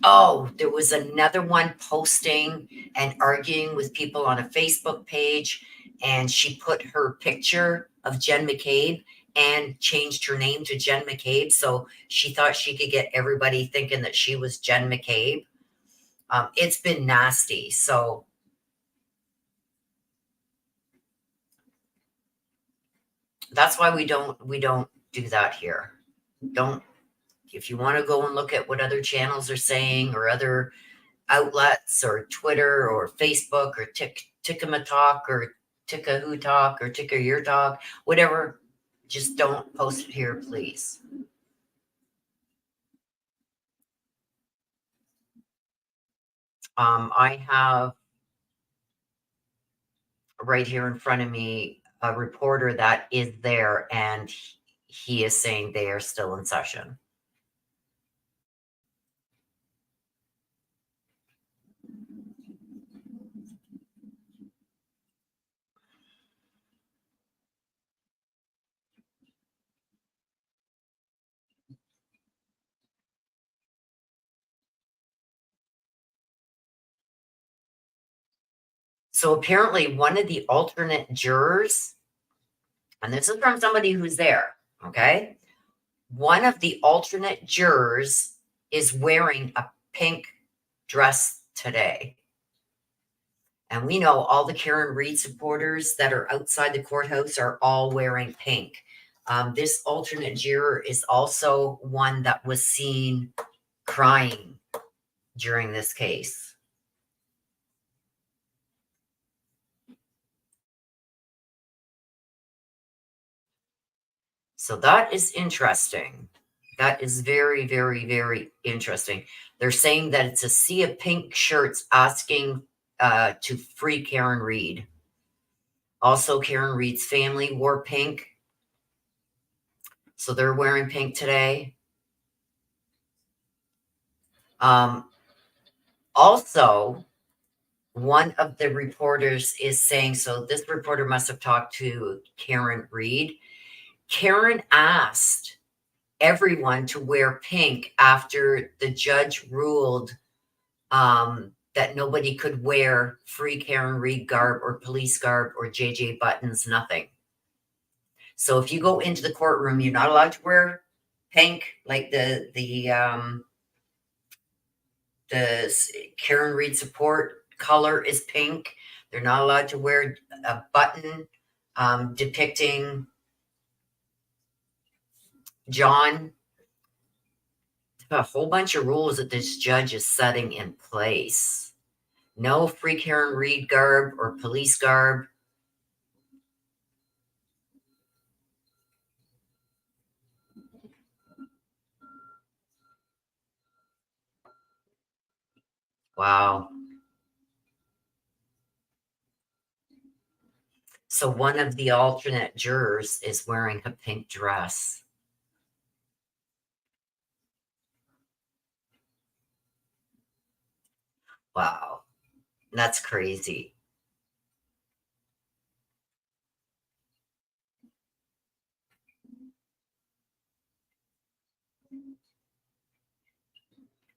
Oh, there was another one posting and arguing with people on a Facebook page, and she put her picture of Jen McCabe and changed her name to Jen McCabe. So she thought she could get everybody thinking that she was Jen McCabe. It's been nasty. So that's why we don't do that here. If you want to go and look at what other channels are saying or other outlets or Twitter or Facebook or Tickama Talk or Ticka Who Talk or Ticka Your Talk, whatever, just don't post it here, please. I have right here in front of me a reporter that is there, and he is saying they are still in session. So apparently one of the alternate jurors, and this is from somebody who's there, okay? One of the alternate jurors is wearing a pink dress today. And we know all the Karen Reed supporters that are outside the courthouse are all wearing pink. This alternate juror is also one that was seen crying during this case. So that is interesting. That is very, very, very interesting. They're saying that it's a sea of pink shirts asking to free Karen Reed. Also, Karen Reed's family wore pink. So they're wearing pink today. Also, one of the reporters is saying, so this reporter must have talked to Karen Reed. Karen asked everyone to wear pink after the judge ruled that nobody could wear free Karen Reed garb or police garb or JJ buttons, nothing. So if you go into the courtroom, you're not allowed to wear pink, like the Karen Reed support color is pink. They're not allowed to wear a button depicting John. A whole bunch of rules that this judge is setting in place. No free Karen Reed garb or police garb. Wow. So one of the alternate jurors is wearing a pink dress. Wow. That's crazy.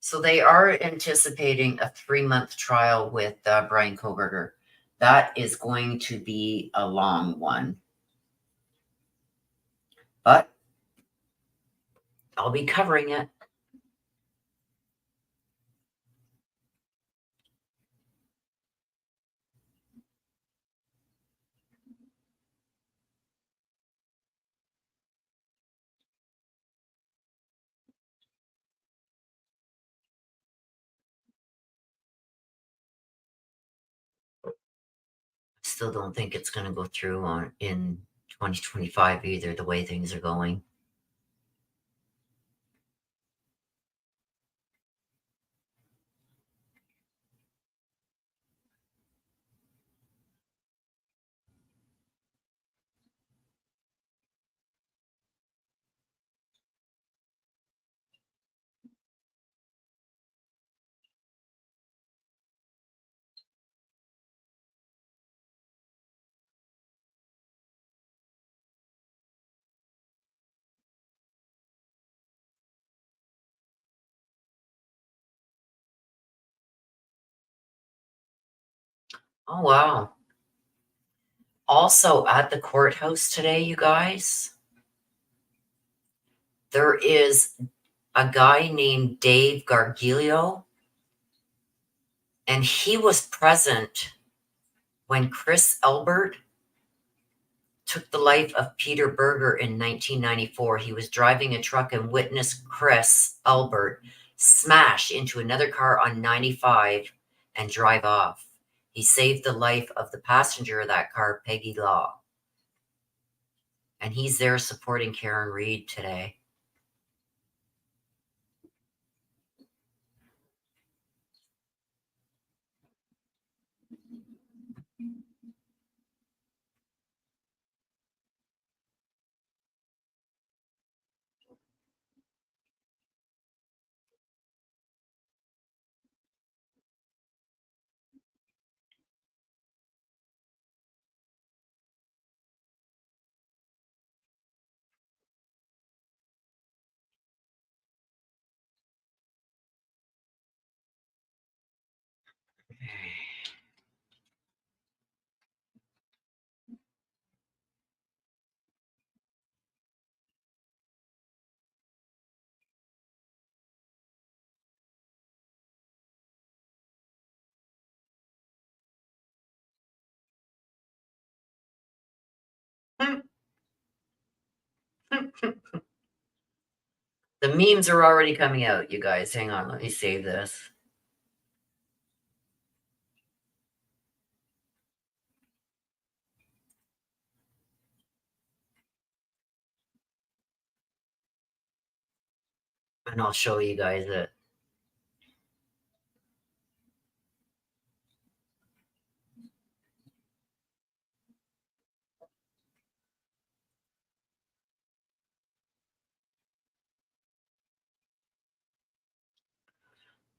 So they are anticipating a 3-month trial with Brian Kohberger. That is going to be a long one. But I'll be covering it. Still don't think it's going to go through in 2025 either, the way things are going. Oh, wow. Also at the courthouse today, you guys, there is a guy named Dave Gargilio, and he was present when Chris Elbert took the life of Peter Berger in 1994. He was driving a truck and witnessed Chris Elbert smash into another car on 95 and drive off. He saved the life of the passenger of that car, Peggy Law. And he's there supporting Karen Reed today. The memes are already coming out, you guys. Hang on, let me save this. And I'll show you guys it.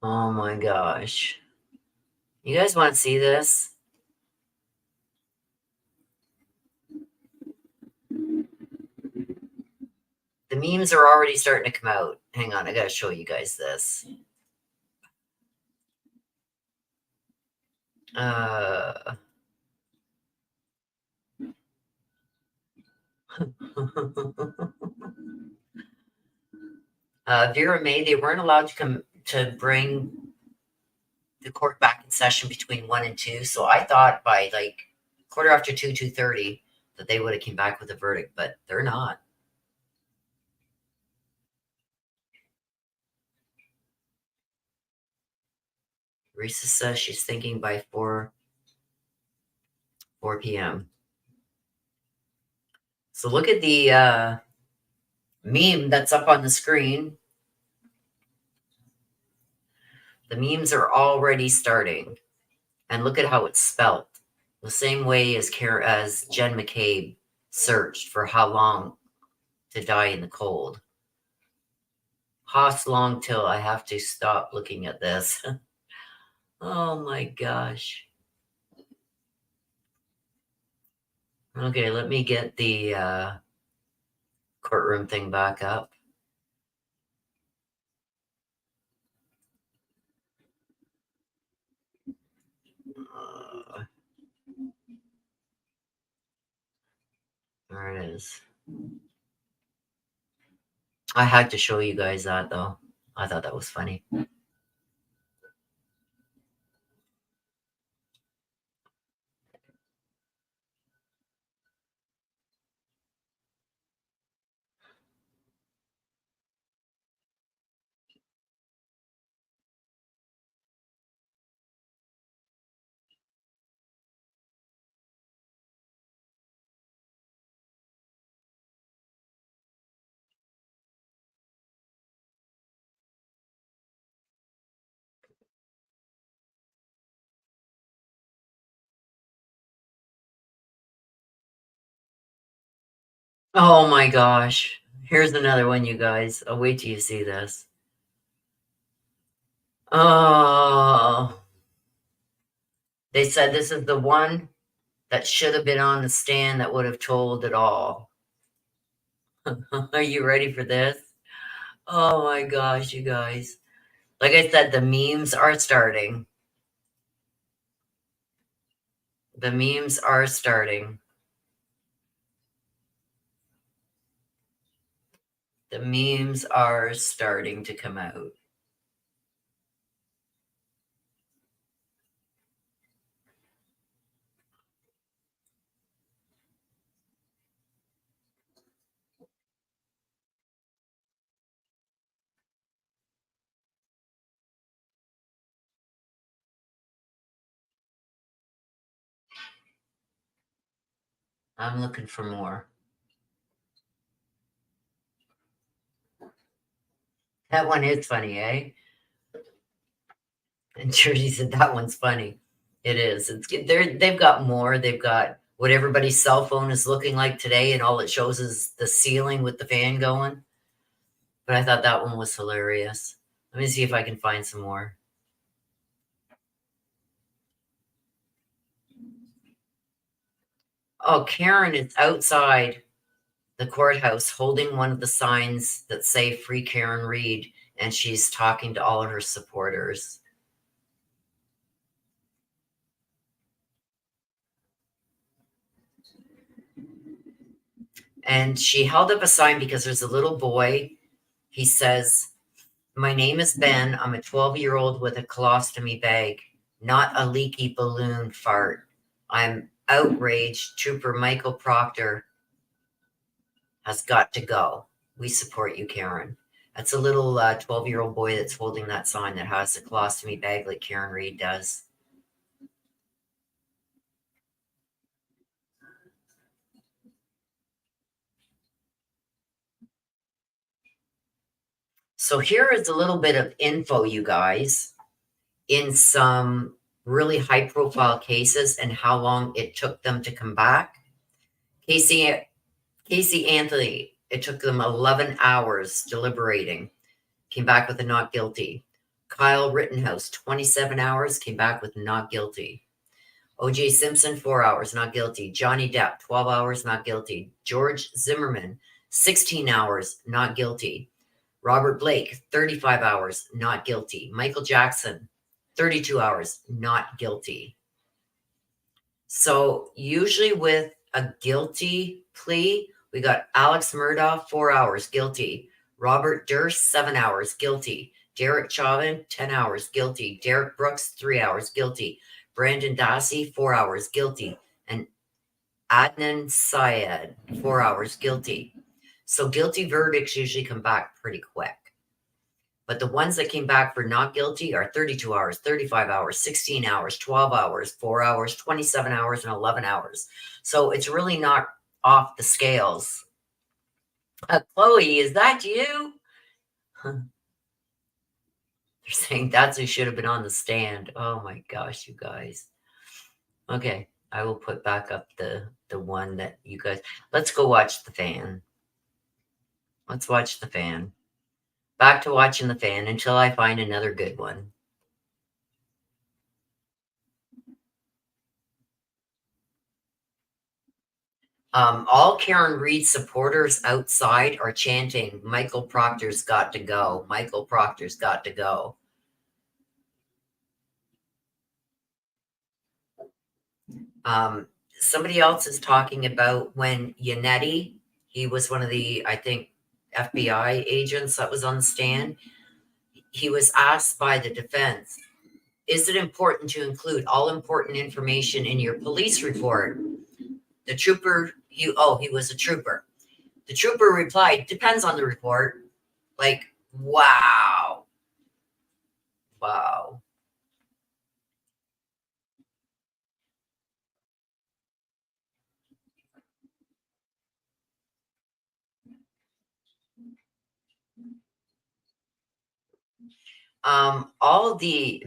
Oh my gosh. You guys want to see this? The memes are already starting to come out. Hang on, I gotta show you guys this. Vera May, they weren't allowed to come to bring the court back in session between 1 and 2. So I thought by like 2:15, 2:30 that they would have came back with a verdict, but they're not. Risa says she's thinking by 4 p.m. So look at the meme that's up on the screen. The memes are already starting. And look at how it's spelt. The same way as Jen McCabe searched for how long to die in the cold. Hoss long till I have to stop looking at this. Oh my gosh. Okay, let me get the courtroom thing back up. There it is. I had to show you guys that though. I thought that was funny. Oh my gosh. Here's another one, you guys. I'll wait till you see this. Oh. They said this is the one that should have been on the stand that would have told it all. Are you ready for this? Oh my gosh, you guys. Like I said, the memes are starting. The memes are starting. The memes are starting to come out. I'm looking for more. That one is funny, eh? And Jersey said that one's funny. It is. They've got more. They've got what everybody's cell phone is looking like today, and all it shows is the ceiling with the fan going. But I thought that one was hilarious. Let me see if I can find some more. Oh, Karen is outside the courthouse holding one of the signs that say Free Karen Reed, and she's talking to all of her supporters. And she held up a sign because there's a little boy. He says, "My name is Ben. I'm a 12-year-old with a colostomy bag, not a leaky balloon fart. I'm outraged. Trooper Michael Proctor has got to go. We support you, Karen." That's a little 12-year-old boy that's holding that sign that has the colostomy bag like Karen Reed does. So here is a little bit of info, you guys, in some really high-profile cases and how long it took them to come back. Casey Anthony, it took them 11 hours deliberating, came back with a not guilty. Kyle Rittenhouse, 27 hours, came back with not guilty. O.J. Simpson, 4 hours, not guilty. Johnny Depp, 12 hours, not guilty. George Zimmerman, 16 hours, not guilty. Robert Blake, 35 hours, not guilty. Michael Jackson, 32 hours, not guilty. So usually with a guilty plea, we got Alex Murdaugh, 4 hours, guilty. Robert Durst, 7 hours, guilty. Derek Chauvin, 10 hours, guilty. Derek Brooks, 3 hours, guilty. Brandon Dassey, 4 hours, guilty. And Adnan Syed, 4 hours, guilty. So guilty verdicts usually come back pretty quick. But the ones that came back for not guilty are 32 hours, 35 hours, 16 hours, 12 hours, 4 hours, 27 hours, and 11 hours. So it's really not off the scales. Chloe, is that you? They're saying that's who should have been on the stand. Oh my gosh, you guys. Okay, I will put back up the one that you guys... Let's go watch The Fan. Let's watch The Fan. Back to watching The Fan until I find another good one. All Karen Reed supporters outside are chanting, Michael Proctor's got to go. Michael Proctor's got to go. Somebody else is talking about when Yannetti, he was one of the, I think, FBI agents that was on the stand. He was asked by the defense, is it important to include all important information in your police report? The trooper, he was a trooper. The trooper replied, depends on the report. Like, wow. Wow. All the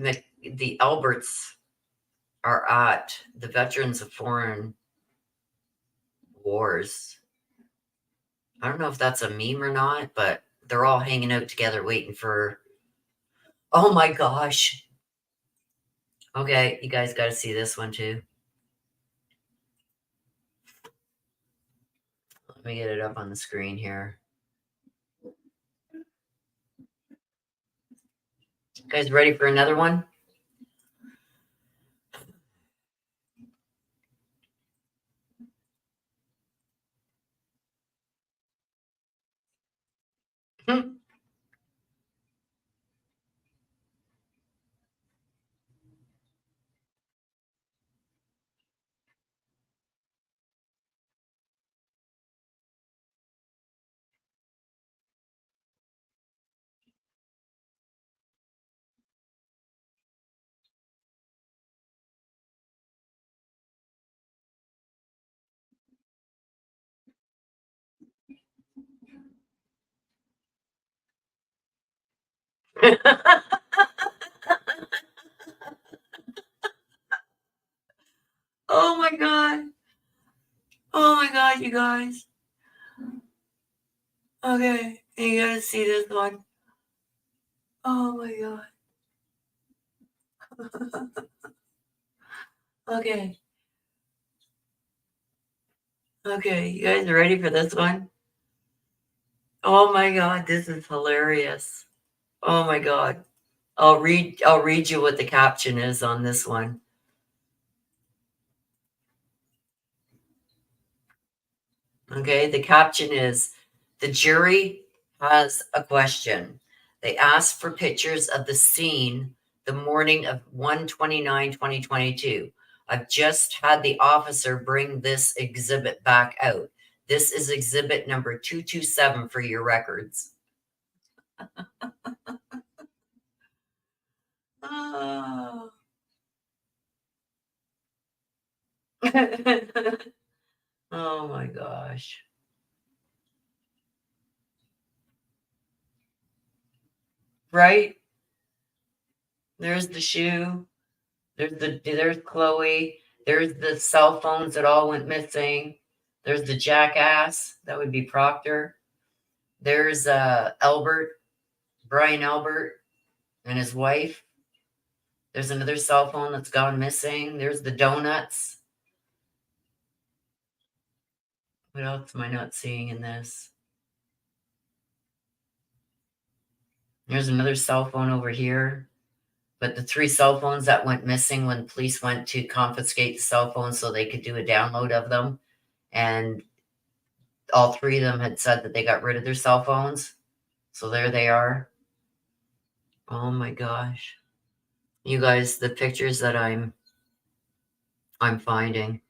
Alberts are at the Veterans of Foreign Wars. I don't know if that's a meme or not, but they're all hanging out together waiting for... Oh my gosh. Okay, you guys got to see this one too. Let me get it up on the screen here. You guys ready for another one? Oh my God. Oh my God, you guys. Okay, you gotta see this one. Oh my God. Okay. Okay, you guys ready for this one? Oh my God, this is hilarious. Oh my God. I'll read you what the caption is on this one. Okay, the caption is, the jury has a question. They asked for pictures of the scene the morning of 1/29/2022. I've just had the officer bring this exhibit back out. This is exhibit number 227 for your records. Oh. Oh my gosh. Right? There's the shoe. There's Chloe. There's the cell phones that all went missing. There's the jackass. That would be Proctor. There's Brian Albert and his wife. There's another cell phone that's gone missing. There's the donuts. What else am I not seeing in this? There's another cell phone over here. But the 3 cell phones that went missing when police went to confiscate the cell phones so they could do a download of them, and all 3 of them had said that they got rid of their cell phones. So there they are. Oh my gosh. You guys, the pictures that I'm finding.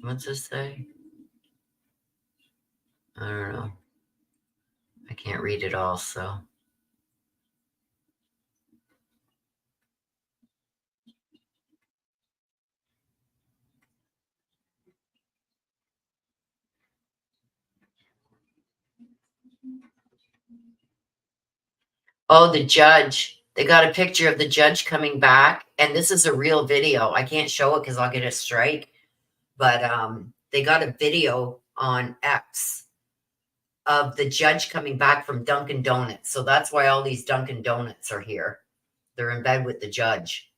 What's this say? I don't know. I can't read it all, so. Oh, the judge. They got a picture of the judge coming back, and this is a real video. I can't show it because I'll get a strike. But they got a video on X of the judge coming back from Dunkin' Donuts. So that's why all these Dunkin' Donuts are here. They're in bed with the judge.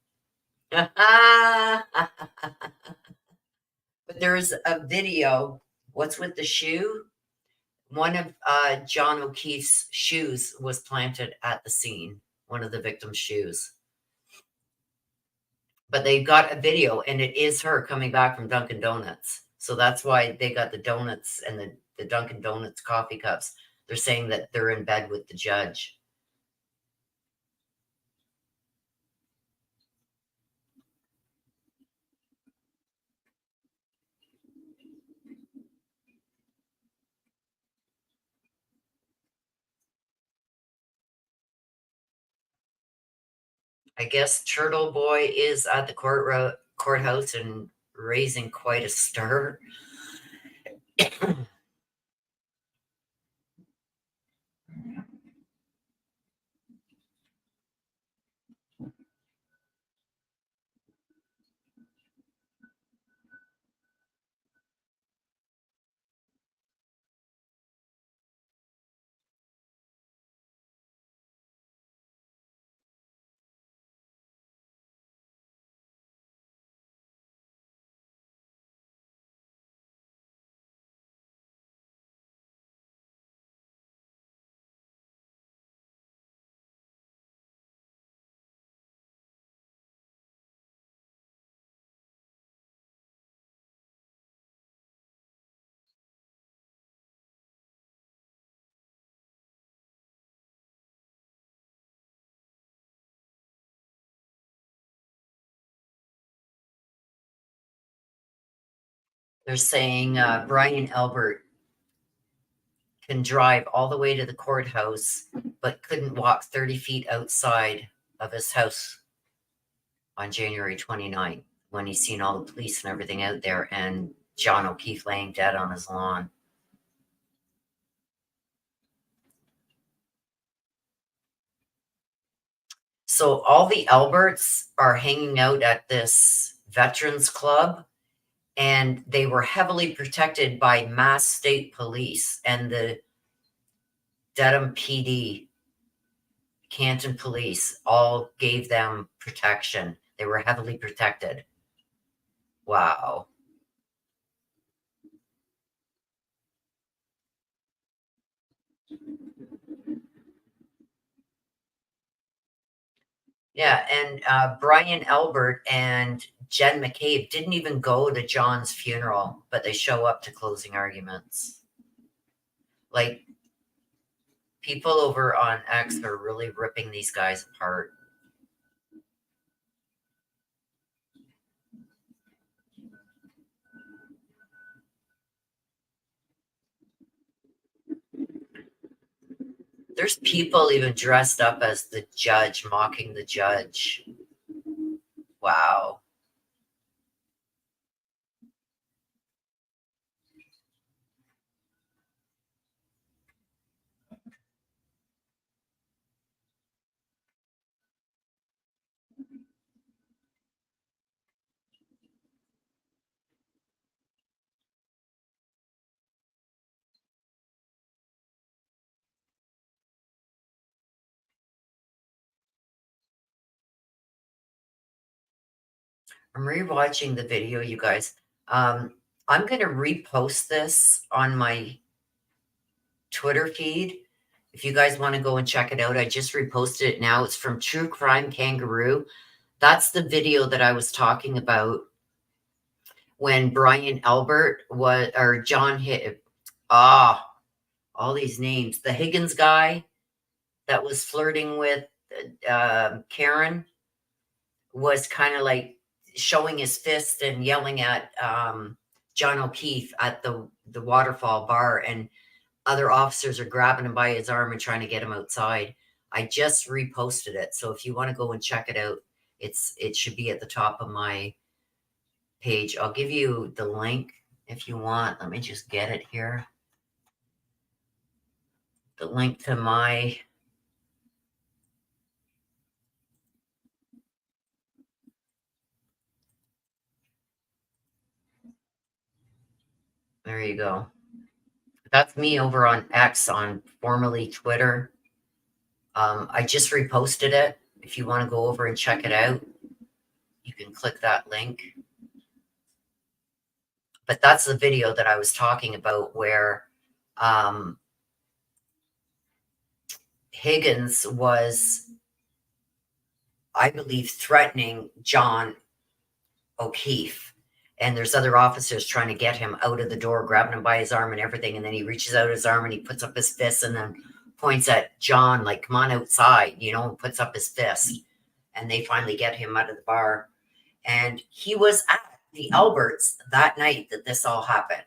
But there's a video. What's with the shoe? One of John O'Keefe's shoes was planted at the scene, one of the victim's shoes. But they got a video, and it is her coming back from Dunkin' Donuts. So that's why they got the donuts and the Dunkin' Donuts coffee cups. They're saying that they're in bed with the judge. I guess Turtle Boy is at the courthouse and raising quite a stir. They're saying Brian Albert can drive all the way to the courthouse, but couldn't walk 30 feet outside of his house on January 29th when he's seen all the police and everything out there and John O'Keefe laying dead on his lawn. So all the Alberts are hanging out at this veterans club, and they were heavily protected by Mass State Police and the Dedham PD, Canton Police, all gave them protection. They were heavily protected. Wow. Yeah, and Brian Albert and Jen McCabe didn't even go to John's funeral, but they show up to closing arguments. Like, people over on X are really ripping these guys apart. There's people even dressed up as the judge, mocking the judge. Wow. I'm rewatching the video, you guys. I'm going to repost this on my Twitter feed. If you guys want to go and check it out, I just reposted it now. It's from True Crime Kangaroo. That's the video that I was talking about when Brian Albert was, or John hit, all these names. The Higgins guy that was flirting with Karen was kind of like showing his fist and yelling at John Okeefe at the waterfall bar, and other officers are grabbing him by his arm and trying to get him outside. I just reposted it. So if you want to go and check it out, it should be at the top of my page. I'll give you the link if you want. Let me just get it here. The link to my there you go. That's me over on X, on formerly Twitter. I just reposted it. If you want to go over and check it out, you can click that link. But that's the video that I was talking about where Higgins was, I believe, threatening John Okeefe. And there's other officers trying to get him out of the door, grabbing him by his arm and everything. And then he reaches out his arm and he puts up his fist and then points at John, like, come on outside, and puts up his fist. And they finally get him out of the bar. And he was at the Alberts that night that this all happened,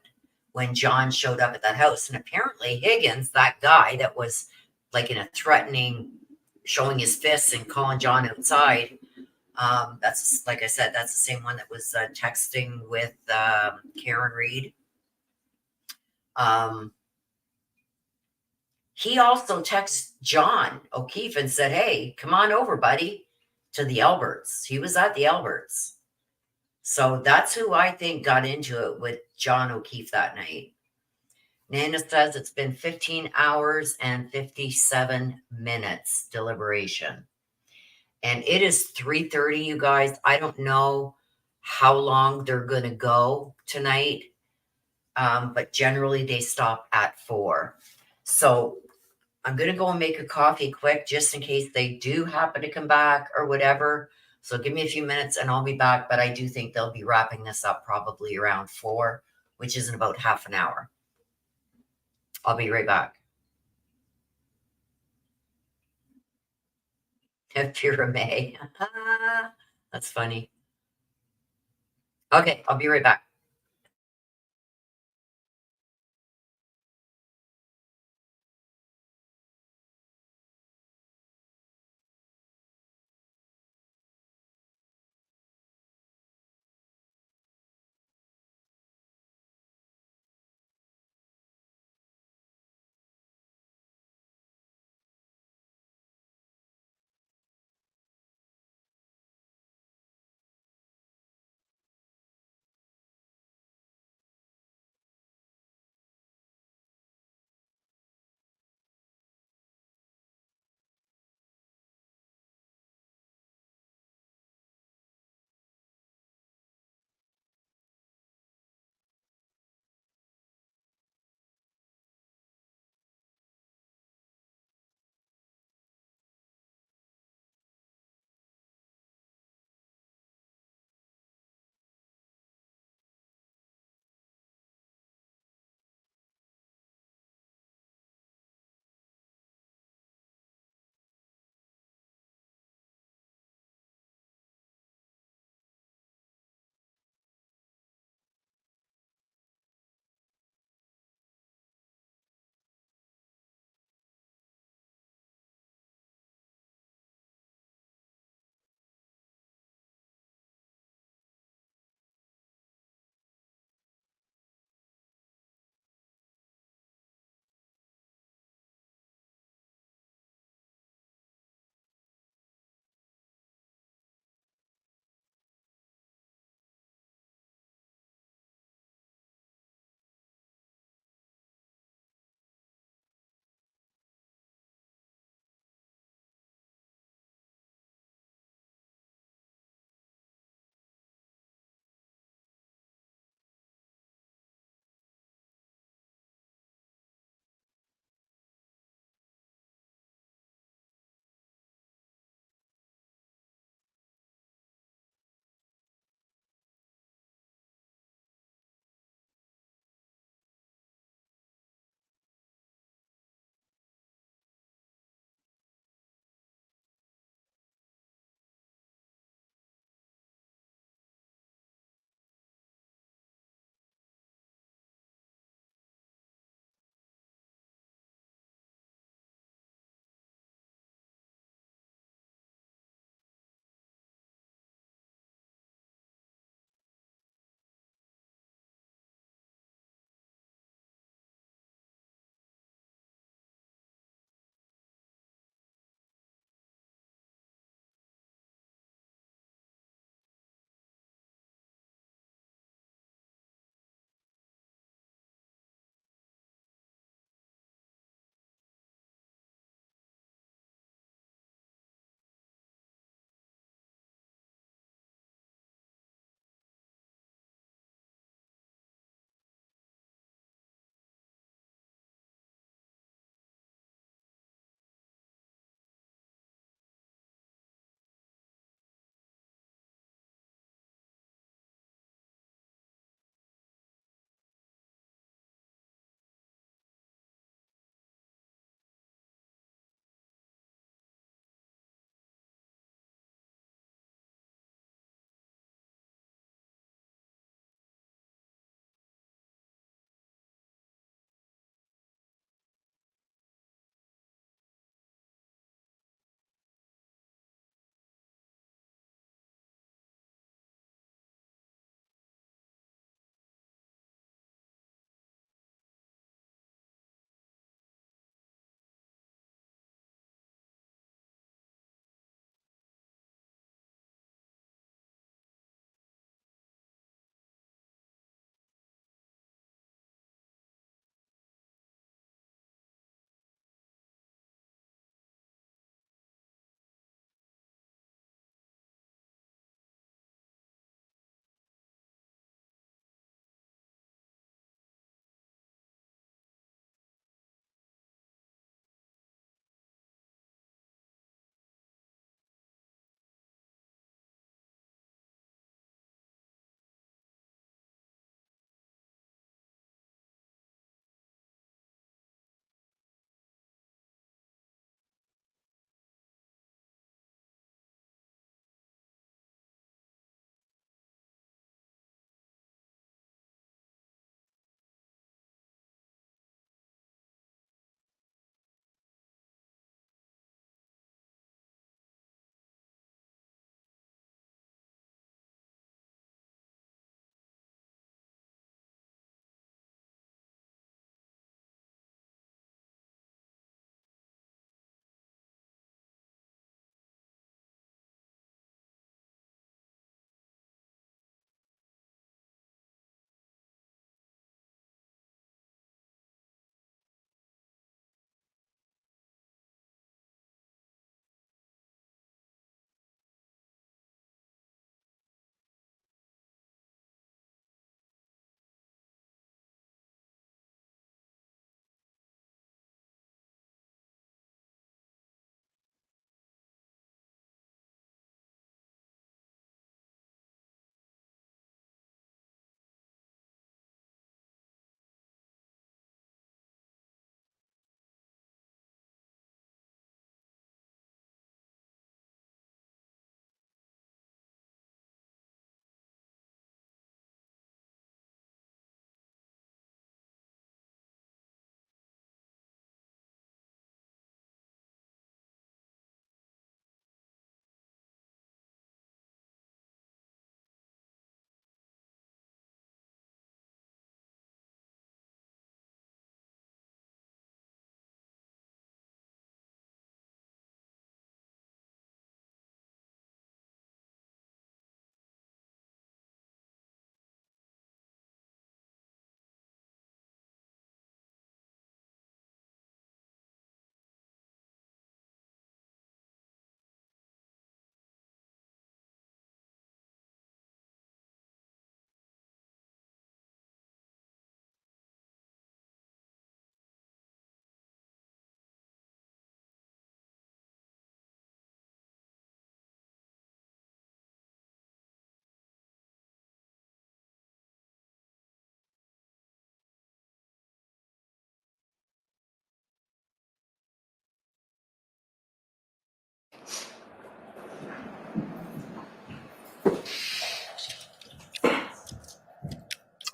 when John showed up at that house. And apparently Higgins, that guy that was like in a threatening, showing his fists and calling John outside, that's, like I said, that's the same one that was texting with Karen Reed. He also texted John Okeefe and said, hey, come on over, buddy, to the Alberts. He was at the Alberts. So that's who I think got into it with John Okeefe that night. Nana says it's been 15 hours and 57 minutes deliberation. And it is 3:30, you guys. I don't know how long they're going to go tonight, but generally they stop at 4. So I'm going to go and make a coffee quick just in case they do happen to come back or whatever. So give me a few minutes and I'll be back. But I do think they'll be wrapping this up probably around 4, which is in about half an hour. I'll be right back. Pura May. That's funny. Okay, I'll be right back.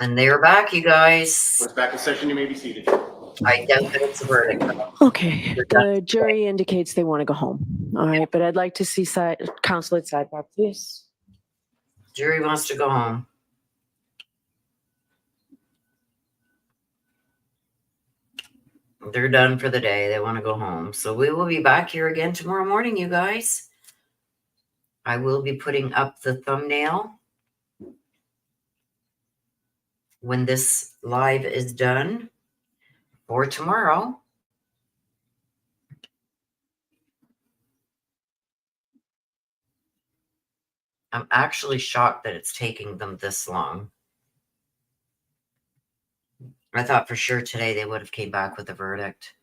And they're back, you guys. Court's back in session. You may be seated. I doubt that it's a verdict. Okay, the jury indicates they want to go home. All right, but I'd like to see counsel at sidebar, please. Jury wants to go home. They're done for the day. They want to go home. So we will be back here again tomorrow morning, you guys. I will be putting up the thumbnail when this live is done for tomorrow. I'm actually shocked that it's taking them this long. I thought for sure today they would have came back with a verdict.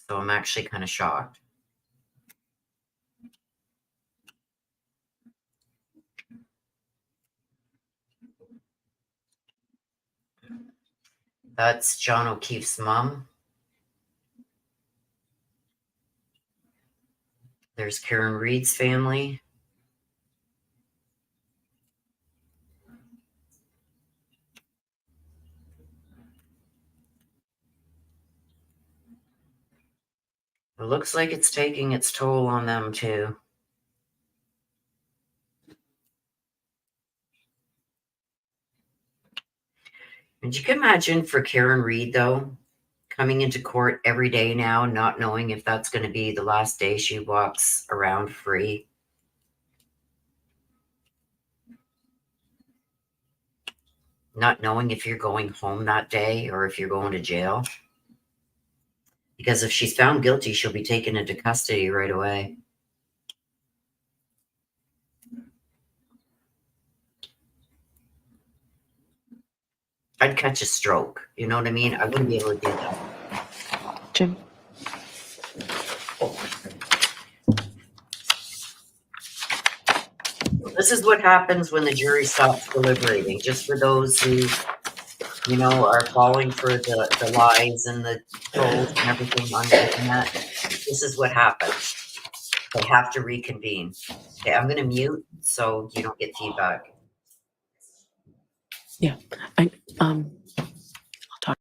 So I'm actually kind of shocked. That's John Okeefe's mom. There's Karen Reed's family. It looks like it's taking its toll on them too. And you can imagine for Karen Reed, though, coming into court every day now, not knowing if that's going to be the last day she walks around free. Not knowing if you're going home that day or if you're going to jail. Because if she's found guilty, she'll be taken into custody right away. I'd catch a stroke. You know what I mean? I wouldn't be able to do that. Jim? This is what happens when the jury stops deliberating. Just for those who, you know, are falling for the lies and the trolls and everything on the internet. This is what happens. They have to reconvene. Okay, I'm going to mute so you don't get feedback. Yeah, I'll talk.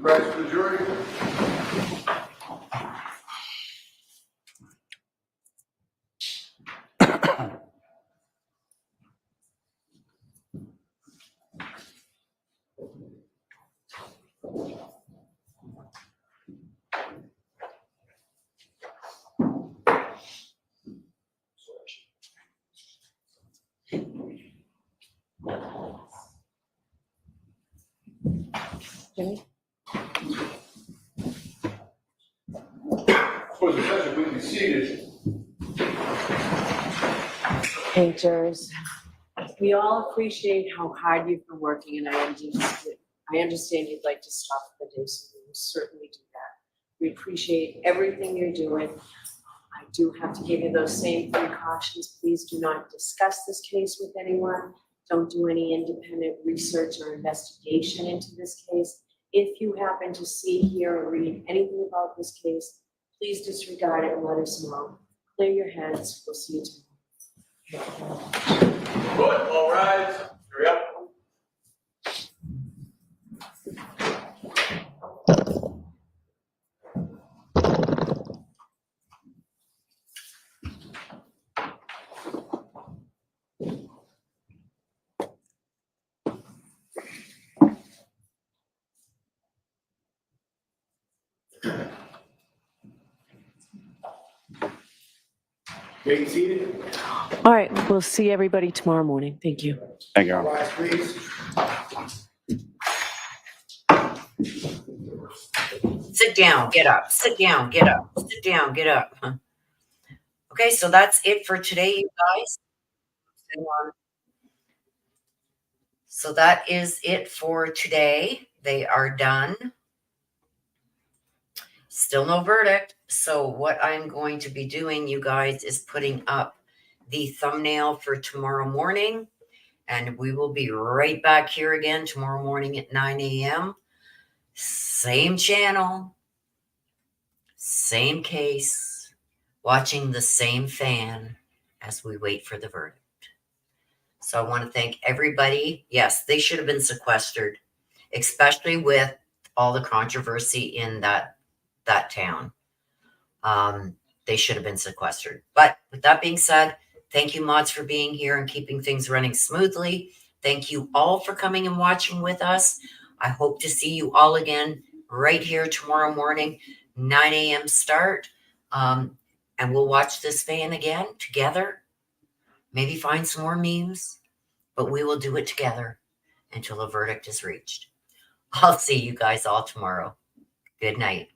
Rise for the jury. Jimmy? For the judge, we be seated. Hey, jurors. We all appreciate how hard you've been working, and I understand you'd like to stop the day, so we will certainly do that. We appreciate everything you're doing. I do have to give you those same precautions. Please do not discuss this case with anyone. Don't do any independent research or investigation into this case. If you happen to see, hear, or read anything about this case, please disregard it and let us know. Clear your heads. We'll see you tomorrow. Good. All rise. Hurry up. Being seated. All right, we'll see everybody tomorrow morning. Thank you. Thank you. Rise, please. Sit sit down, get up, sit down, get up, sit down, get up. Okay, so that's it for today, you guys. So that is it for today. They are done. Still no verdict. So what I'm going to be doing, you guys, is putting up the thumbnail for tomorrow morning. And we will be right back here again tomorrow morning at 9 a.m. Same channel, same case, watching the same fan as we wait for the verdict. So I want to thank everybody. Yes, they should have been sequestered, especially with all the controversy in that town. They should have been sequestered. But with that being said, thank you, mods, for being here and keeping things running smoothly. Thank you all for coming and watching with us. I hope to see you all again right here tomorrow morning, 9 a.m. start. And we'll watch this fan again together. Maybe find some more memes, but we will do it together until a verdict is reached. I'll see you guys all tomorrow. Good night.